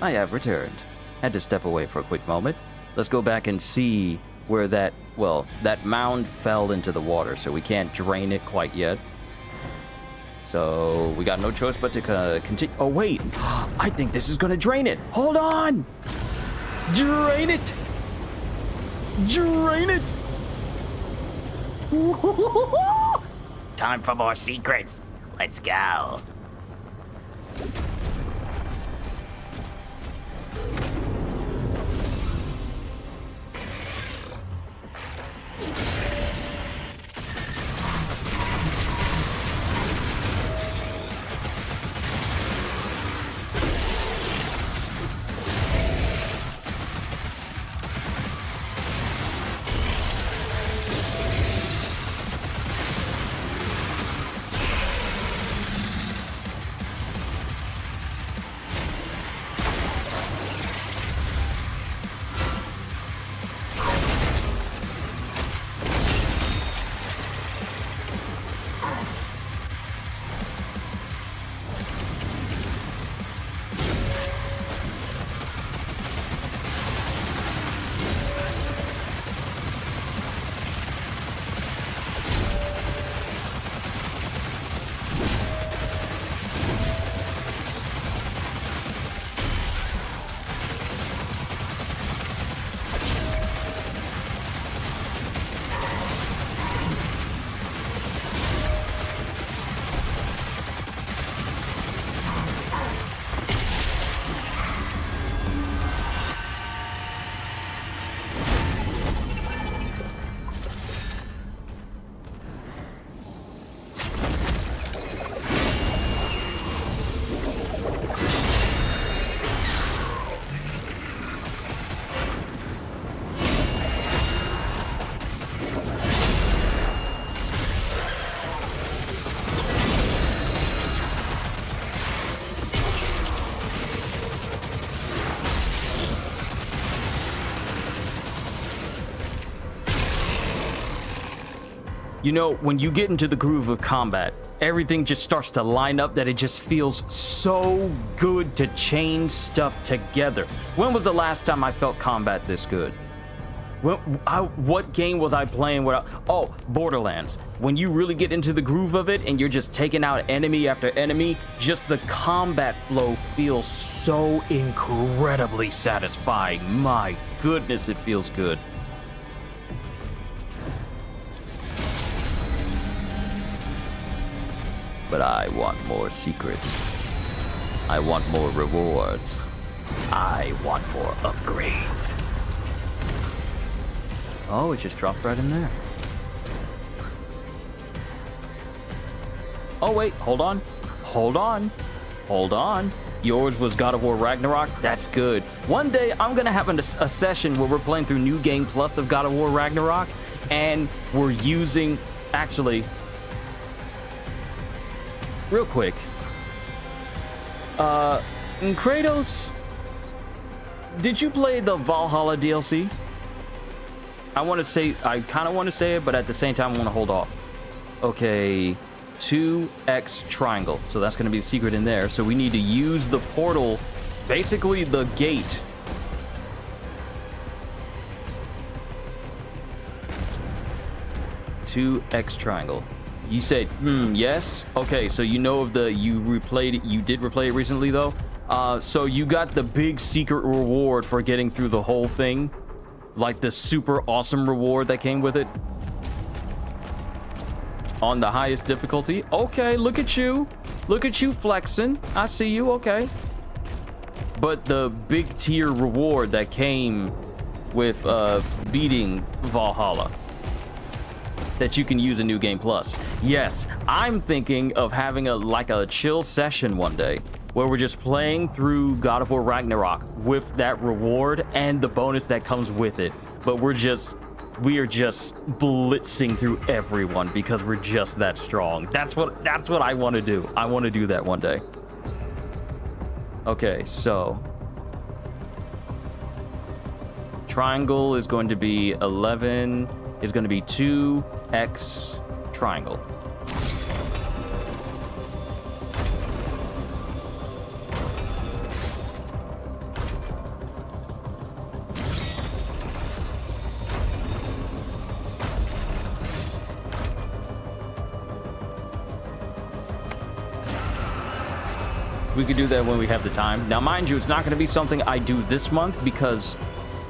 I have returned. Had to step away for a quick moment. Let's go back and see where that mound fell into the water, so we can't drain it quite yet. So we got no choice but to continue. Oh, wait. I think this is going to drain it. Hold on. Drain it. Drain it. Time for more secrets. Let's go. You know, when you get into the groove of combat, everything just starts to line up that it just feels so good to chain stuff together. When was the last time I felt combat this good? What game was I playing without? Oh, Borderlands. When you really get into the groove of it and you're just taking out enemy after enemy, just the combat flow feels so incredibly satisfying. My goodness, it feels good. But I want more secrets. I want more rewards. I want more upgrades. Oh, it just dropped right in there. Oh, wait, hold on. Hold on. Hold on. Yours was God of War Ragnarok? That's good. One day, I'm going to have a session where we're playing through New Game Plus of God of War Ragnarok, and we're using... Actually, real quick. Kratos, did you play the Valhalla DLC? I kind of want to say it, but at the same time, I want to hold off. Okay, 2x triangle. So that's going to be the secret in there. So we need to use the portal, basically the gate. X triangle. You said, yes? Okay, so you know of you did replay it recently though? So you got the big secret reward for getting through the whole thing? Like the super awesome reward that came with it? On the highest difficulty? Okay, look at you. Look at you flexing. I see you, okay. But the big tier reward that came with beating Valhalla, that you can use in New Game Plus. Yes, I'm thinking of having a chill session one day where we're just playing through God of War Ragnarok with that reward and the bonus that comes with it. But we are just blitzing through everyone because we're just that strong. That's what I want to do. I want to do that one day. Okay, so triangle is going to be 11, is going to be 2x triangle. We could do that when we have the time. Now, mind you, it's not going to be something I do this month because,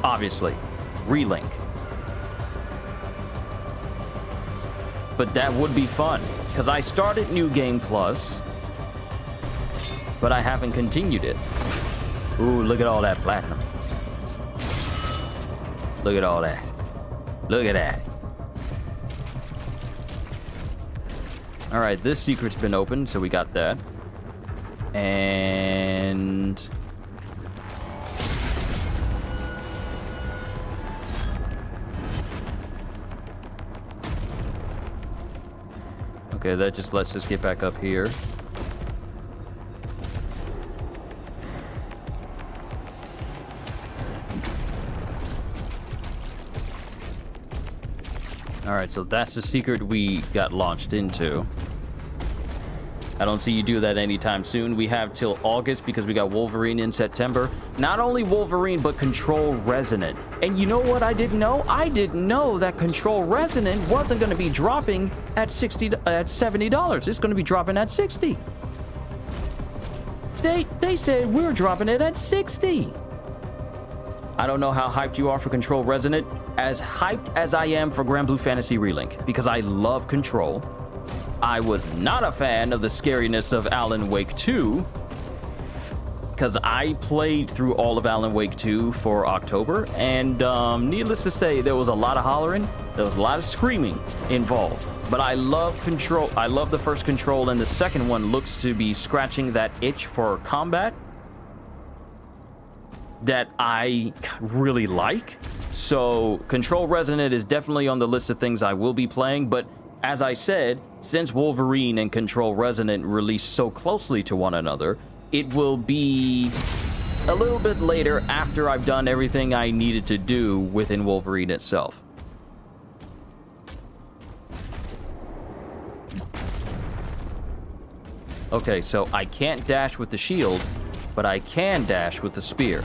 obviously, relink. But that would be fun because I started New Game Plus, but I haven't continued it. Ooh, look at all that platinum. Look at all that. Look at that. All right, this secret's been opened, so we got that. And okay, that just lets us get back up here. All right, so that's the secret we got launched into. I don't see you do that anytime soon. We have till August because we got Wolverine in September. Not only Wolverine, but Control Resonant. And you know what I didn't know? I didn't know that Control Resonant wasn't going to be dropping at $70. It's going to be dropping at $60. They said we're dropping it at $60. I don't know how hyped you are for Control Resonant. As hyped as I am for Grand Blue Fantasy Relink, because I love Control. I was not a fan of the scariness of Alan Wake 2, because I played through all of Alan Wake 2 for October, and needless to say, there was a lot of hollering, there was a lot of screaming involved. But I love Control. I love the first Control, and the second one looks to be scratching that itch for combat that I really like. So Control Resonant is definitely on the list of things I will be playing, but as I said, since Wolverine and Control Resonant released so closely to one another, it will be a little bit later after I've done everything I needed to do within Wolverine itself. Okay, so I can't dash with the shield, but I can dash with the spear.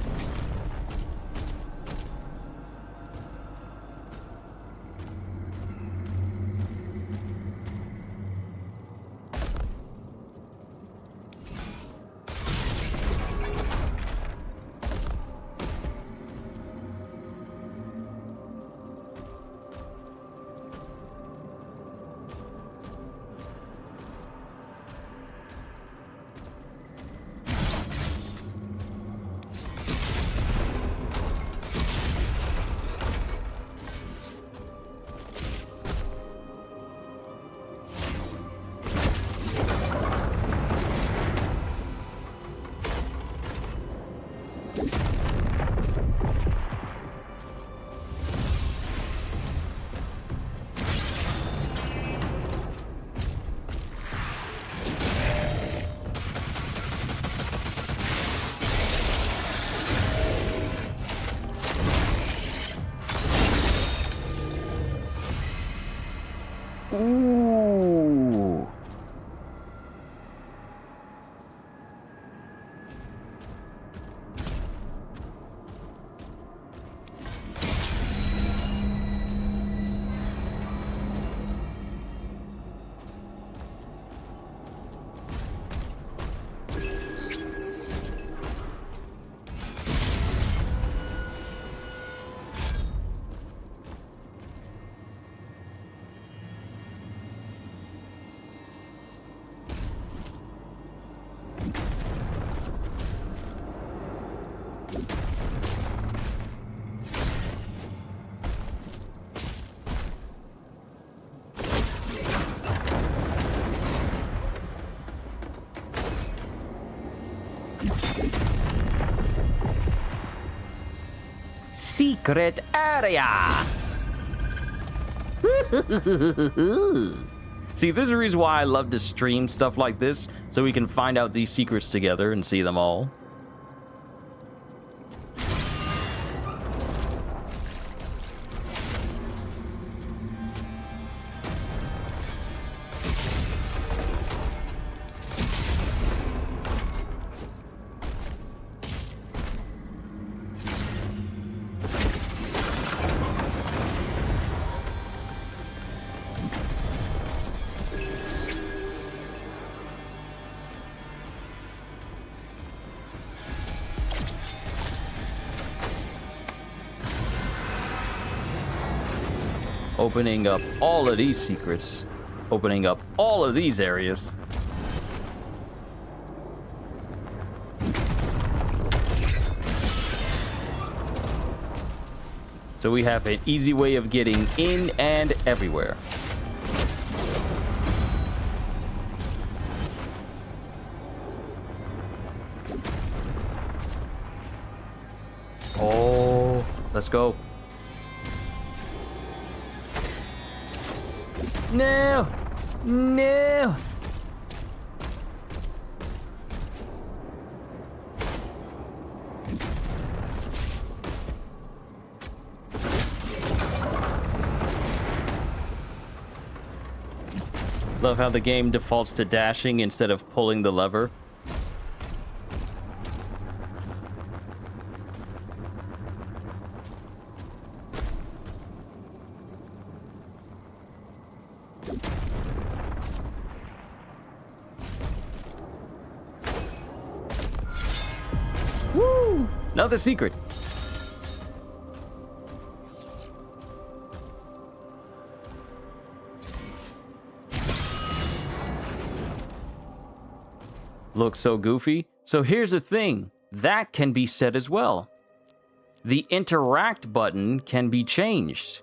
Ooh. Secret area! See, this is the reason why I love to stream stuff like this, so we can find out these secrets together and see them all. Opening up all of these secrets. Opening up all of these areas. So we have an easy way of getting in and everywhere. Oh, let's go. No! No! Love how the game defaults to dashing instead of pulling the lever. Woo! Another secret. Looks so goofy. So here's the thing. That can be set as well. The interact button can be changed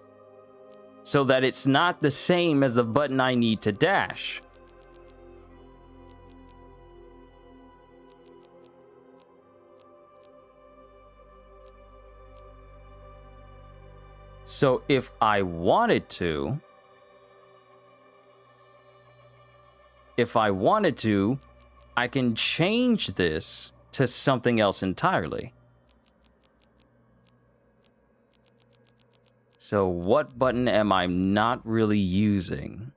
so that it's not the same as the button I need to dash. So if I wanted to, I can change this to something else entirely. So what button am I not really using?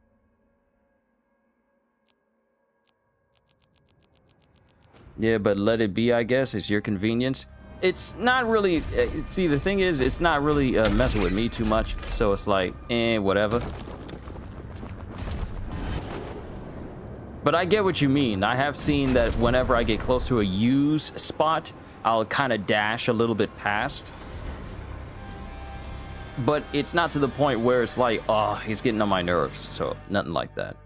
Yeah, but let it be, I guess. It's your convenience. It's not really... see, the thing is, it's not really messing with me too much. So it's like, whatever. But I get what you mean. I have seen that whenever I get close to a use spot, I'll kind of dash a little bit past. But it's not to the point where it's like, oh, he's getting on my nerves. So, nothing like that.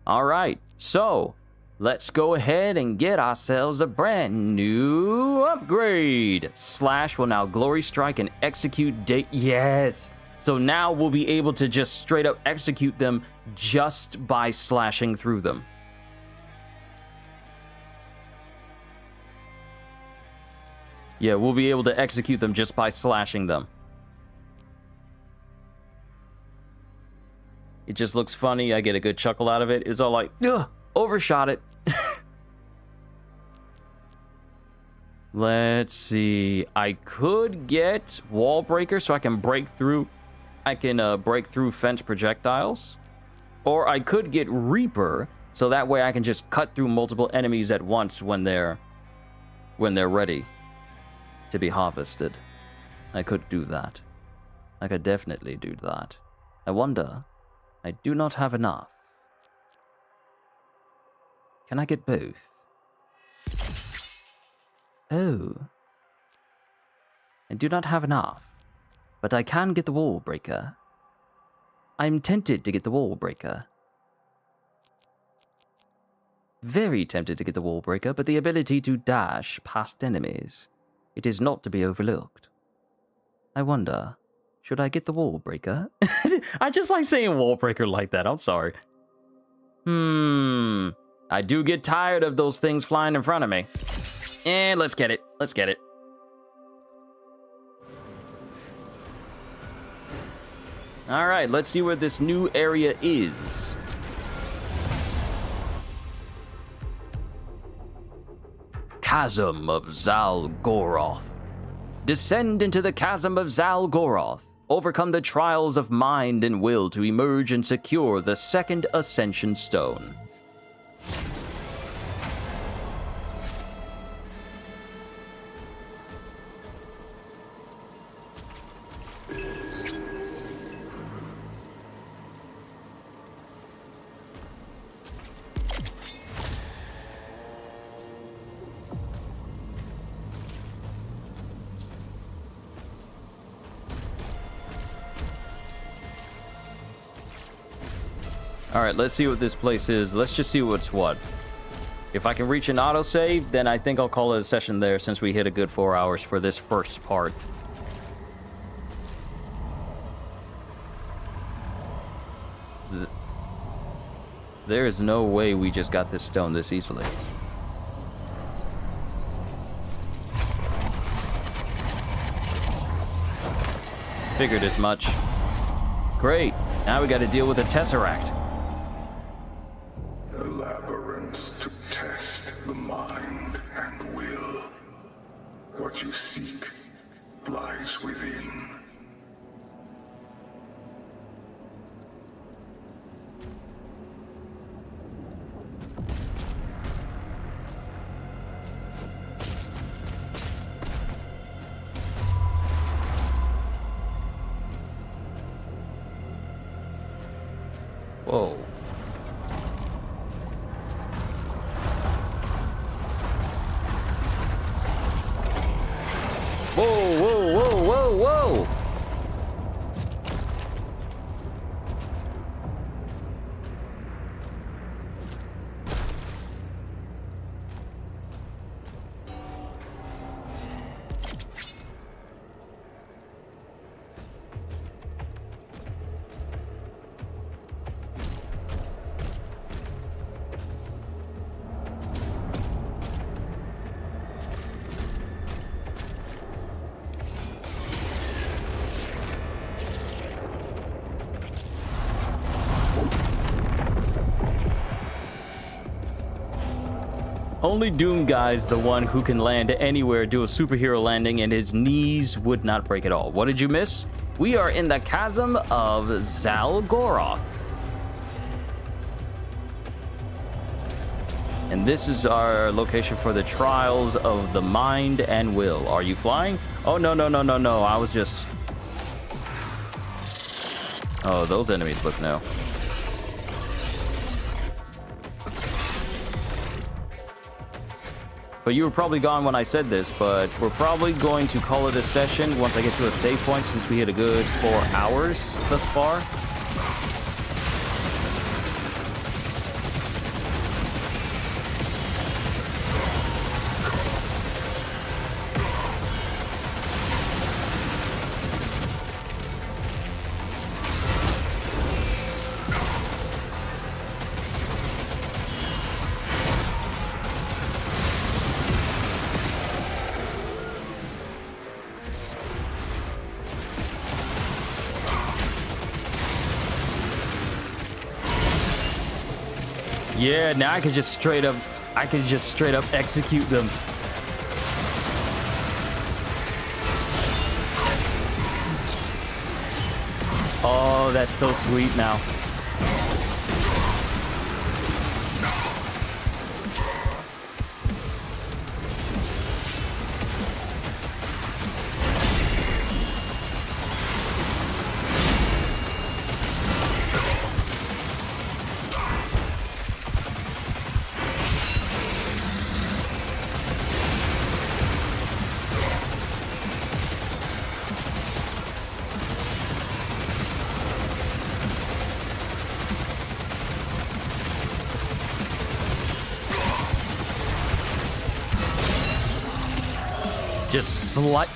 All right, so let's go ahead and get ourselves a brand new upgrade. Slash will now glory strike and execute date. Yes. So now we'll be able to just straight up execute them just by slashing through them. Yeah, we'll be able to execute them just by slashing them. It just looks funny. I get a good chuckle out of it. It's all like, ugh, overshot it. Let's see. I could get wall breaker so I can break through. I can break through fence projectiles. Or I could get Reaper so that way I can just cut through multiple enemies at once when they're ready to be harvested. I could do that. I could definitely do that. I wonder. I do not have enough. Can I get both? Oh. I do not have enough. But I can get the wall breaker. I'm tempted to get the wall breaker. Very tempted to get the wall breaker, but the ability to dash past enemies. It is not to be overlooked. I wonder, should I get the wall breaker? I just like saying wall breaker like that. I'm sorry. I do get tired of those things flying in front of me. And let's get it. Let's get it. All right, let's see where this new area is. Chasm of Zalgoroth. Descend into the Chasm of Zalgoroth. Overcome the trials of mind and will to emerge and secure the second Ascension Stone. Alright, let's see what this place is. Let's just see what's what. If I can reach an autosave, then I think I'll call it a session there since we hit a good 4 hours for this first part. There is no way we just got this stone this easily. Figured as much. Great. Now we got to deal with the Tesseract. A labyrinth to test the mind and will. What you seek lies within. Whoa. Whoa, whoa, whoa, whoa, whoa! Only Doom Guy's the one who can land anywhere, do a superhero landing, and his knees would not break at all. What did you miss? We are in the Chasm of Zalgoroth. And this is our location for the trials of the mind and will. Are you flying? Oh, no, no, no, no, no. I was just... Oh, those enemies look new. But you were probably gone when I said this, but we're probably going to call it a session once I get to a save point, since we hit a good 4 hours thus far. Yeah, now I can just straight up execute them. Oh, that's so sweet now.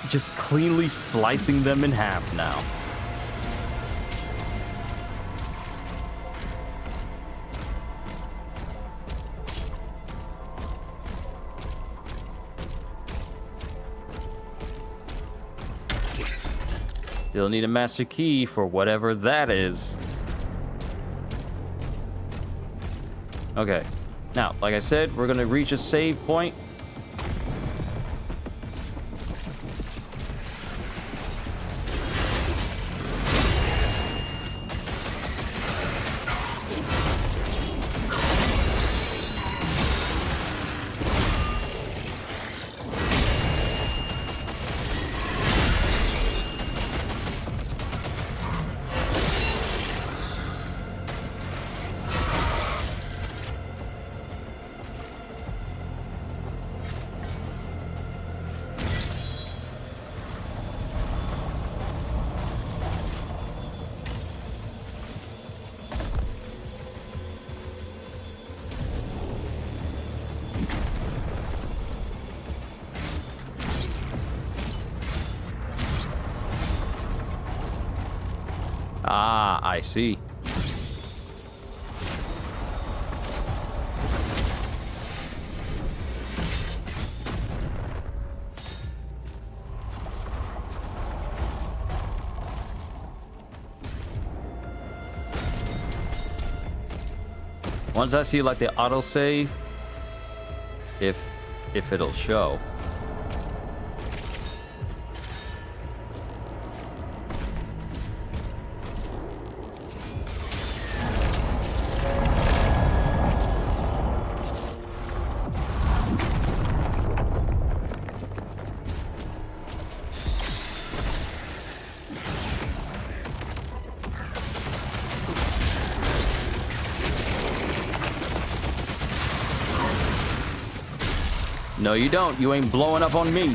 Just cleanly slicing them in half now. Still need a master key for whatever that is. Okay. Now, like I said, we're gonna reach a save point. Ah, I see. Once I see like the autosave, if it'll show. No, you don't. You ain't blowing up on me.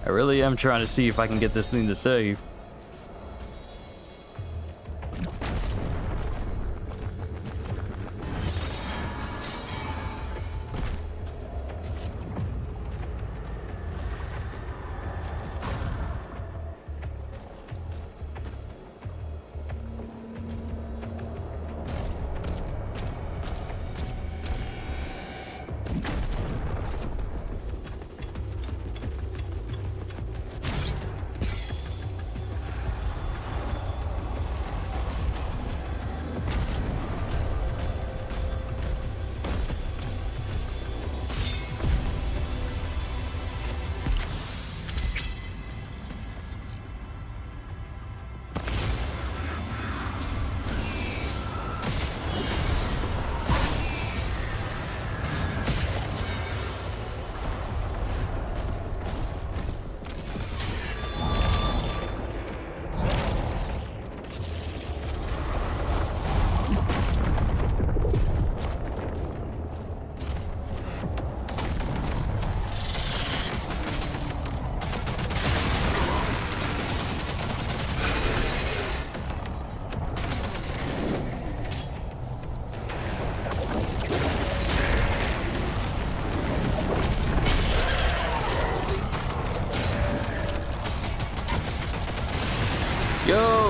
I really am trying to see if I can get this thing to save.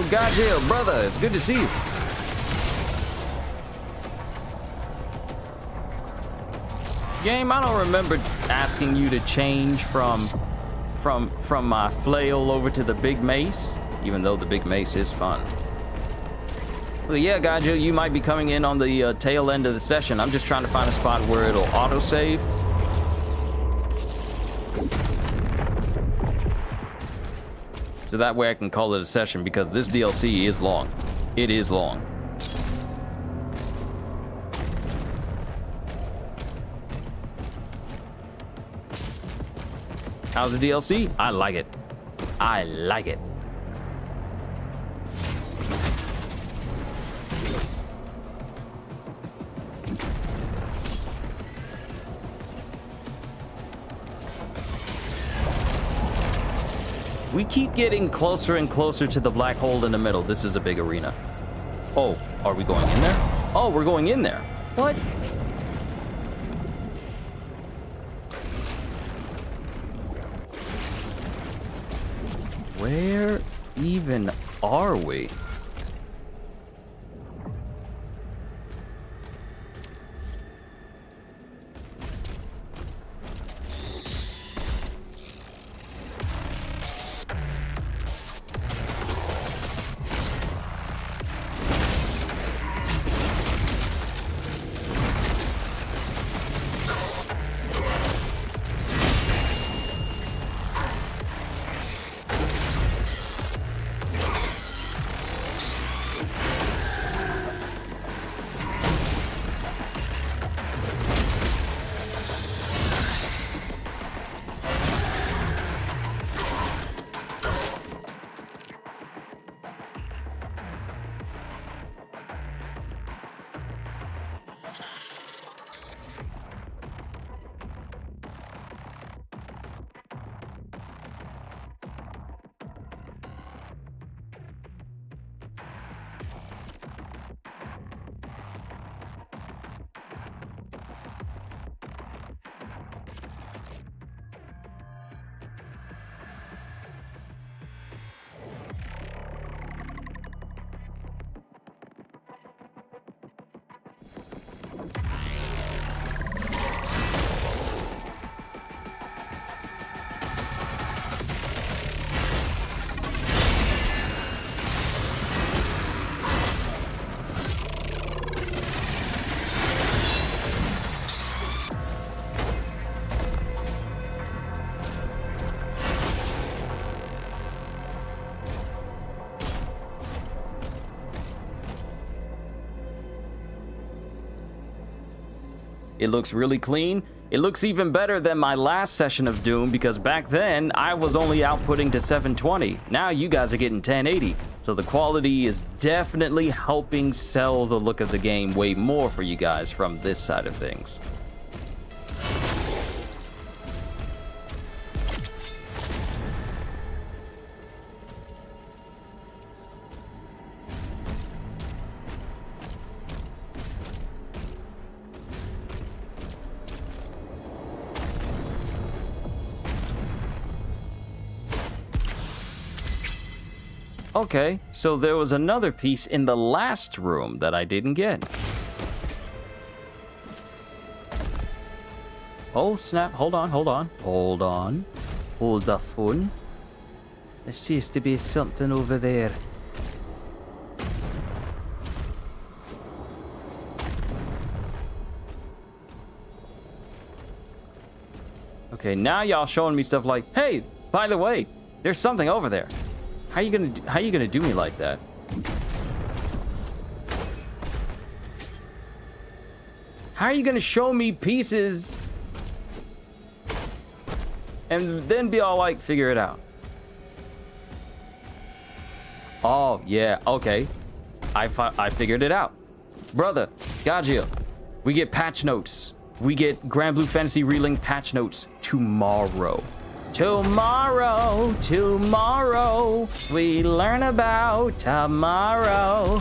Gajil, brother, it's good to see you. Game, I don't remember asking you to change from my flail over to the big mace, even though the big mace is fun. But yeah, Gajil, you might be coming in on the tail end of the session. I'm just trying to find a spot where it'll autosave. So that way I can call it a session, because this DLC is long. It is long. How's the DLC? I like it. I like it. We keep getting closer and closer to the black hole in the middle. This is a big arena. Oh, are we going in there? Oh, we're going in there. What? Where even are we? It looks really clean. It looks even better than my last session of Doom, because back then I was only outputting to 720. Now you guys are getting 1080. So the quality is definitely helping sell the look of the game way more for you guys from this side of things. Okay, so there was another piece in the last room that I didn't get. Oh, snap. Hold on. Hold the phone. There seems to be something over there. Okay, now y'all showing me stuff like, hey, by the way, there's something over there. How you gonna do me like that? How are you gonna show me pieces and then be all like, figure it out? Oh yeah, okay. I figured it out, brother. Gajil, we get patch notes. We get Grand Blue Fantasy Relink patch notes tomorrow. Tomorrow, we learn about tomorrow.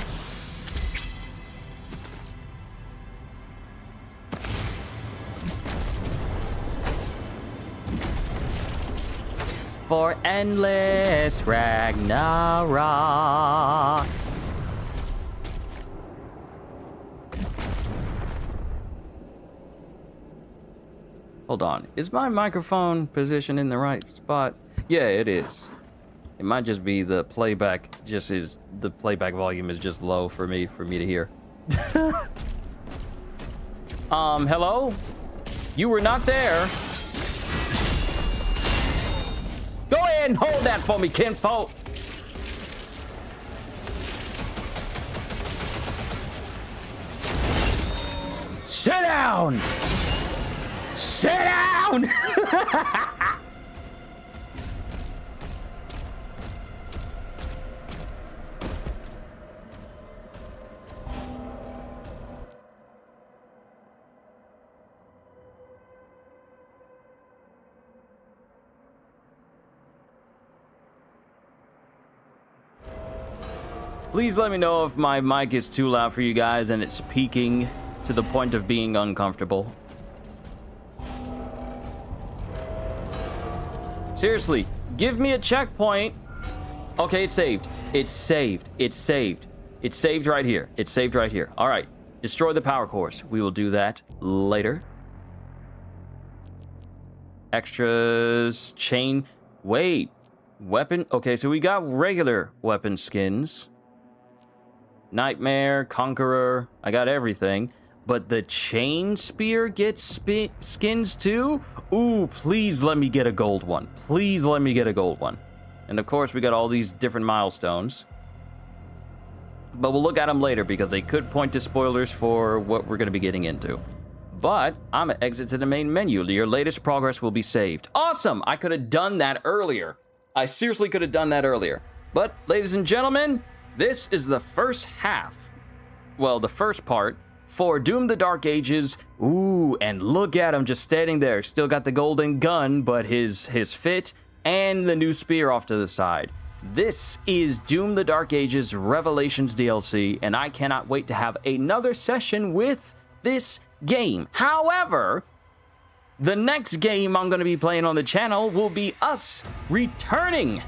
for endless Ragnarok. Hold on, is my microphone positioned in the right spot? Yeah, it is. It might just be the playback, the playback volume is just low for me to hear. Hello? You were not there. Go ahead and hold that for me, kinfolk. Sit down! Sit down! Please let me know if my mic is too loud for you guys and it's peaking to the point of being uncomfortable. Seriously, give me a checkpoint. Okay, it's saved. It's saved. It's saved. It's saved right here. It's saved right here. All right. Destroy the power cores. We will do that later. Extras. Chain. Wait. Weapon. Okay, so we got regular weapon skins. Nightmare, Conqueror. I got everything. But the chain spear gets skins too? Ooh, please let me get a gold one. Please let me get a gold one. And of course, we got all these different milestones. But we'll look at them later because they could point to spoilers for what we're going to be getting into. But I'm going to exit to the main menu. Your latest progress will be saved. Awesome! I could have done that earlier. I seriously could have done that earlier. But, ladies and gentlemen, this is the first half. Well, the first part for Doom the Dark Ages. Ooh, and look at him just standing there. Still got the golden gun, but his fit and the new spear off to the side. This is Doom the Dark Ages Revelations DLC, and I cannot wait to have another session with this game. However, the next game I'm going to be playing on the channel will be us returning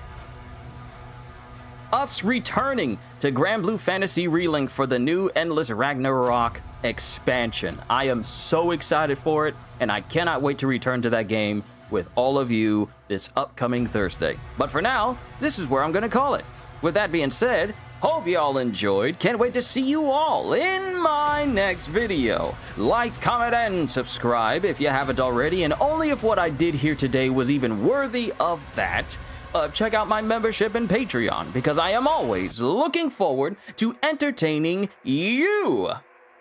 to Grand Blue Fantasy Relink for the new Endless Ragnarok expansion. I am so excited for it, and I cannot wait to return to that game with all of you this upcoming Thursday. But for now, this is where I'm going to call it. With that being said, hope you all enjoyed. Can't wait to see you all in my next video. Like, comment, and subscribe if you haven't already, and only if what I did here today was even worthy of that. Check out my membership and Patreon, because I am always looking forward to entertaining you.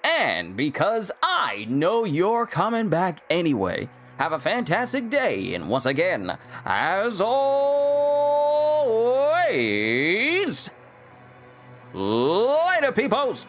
And because I know you're coming back anyway. Have a fantastic day, and once again, as always, later, peoples!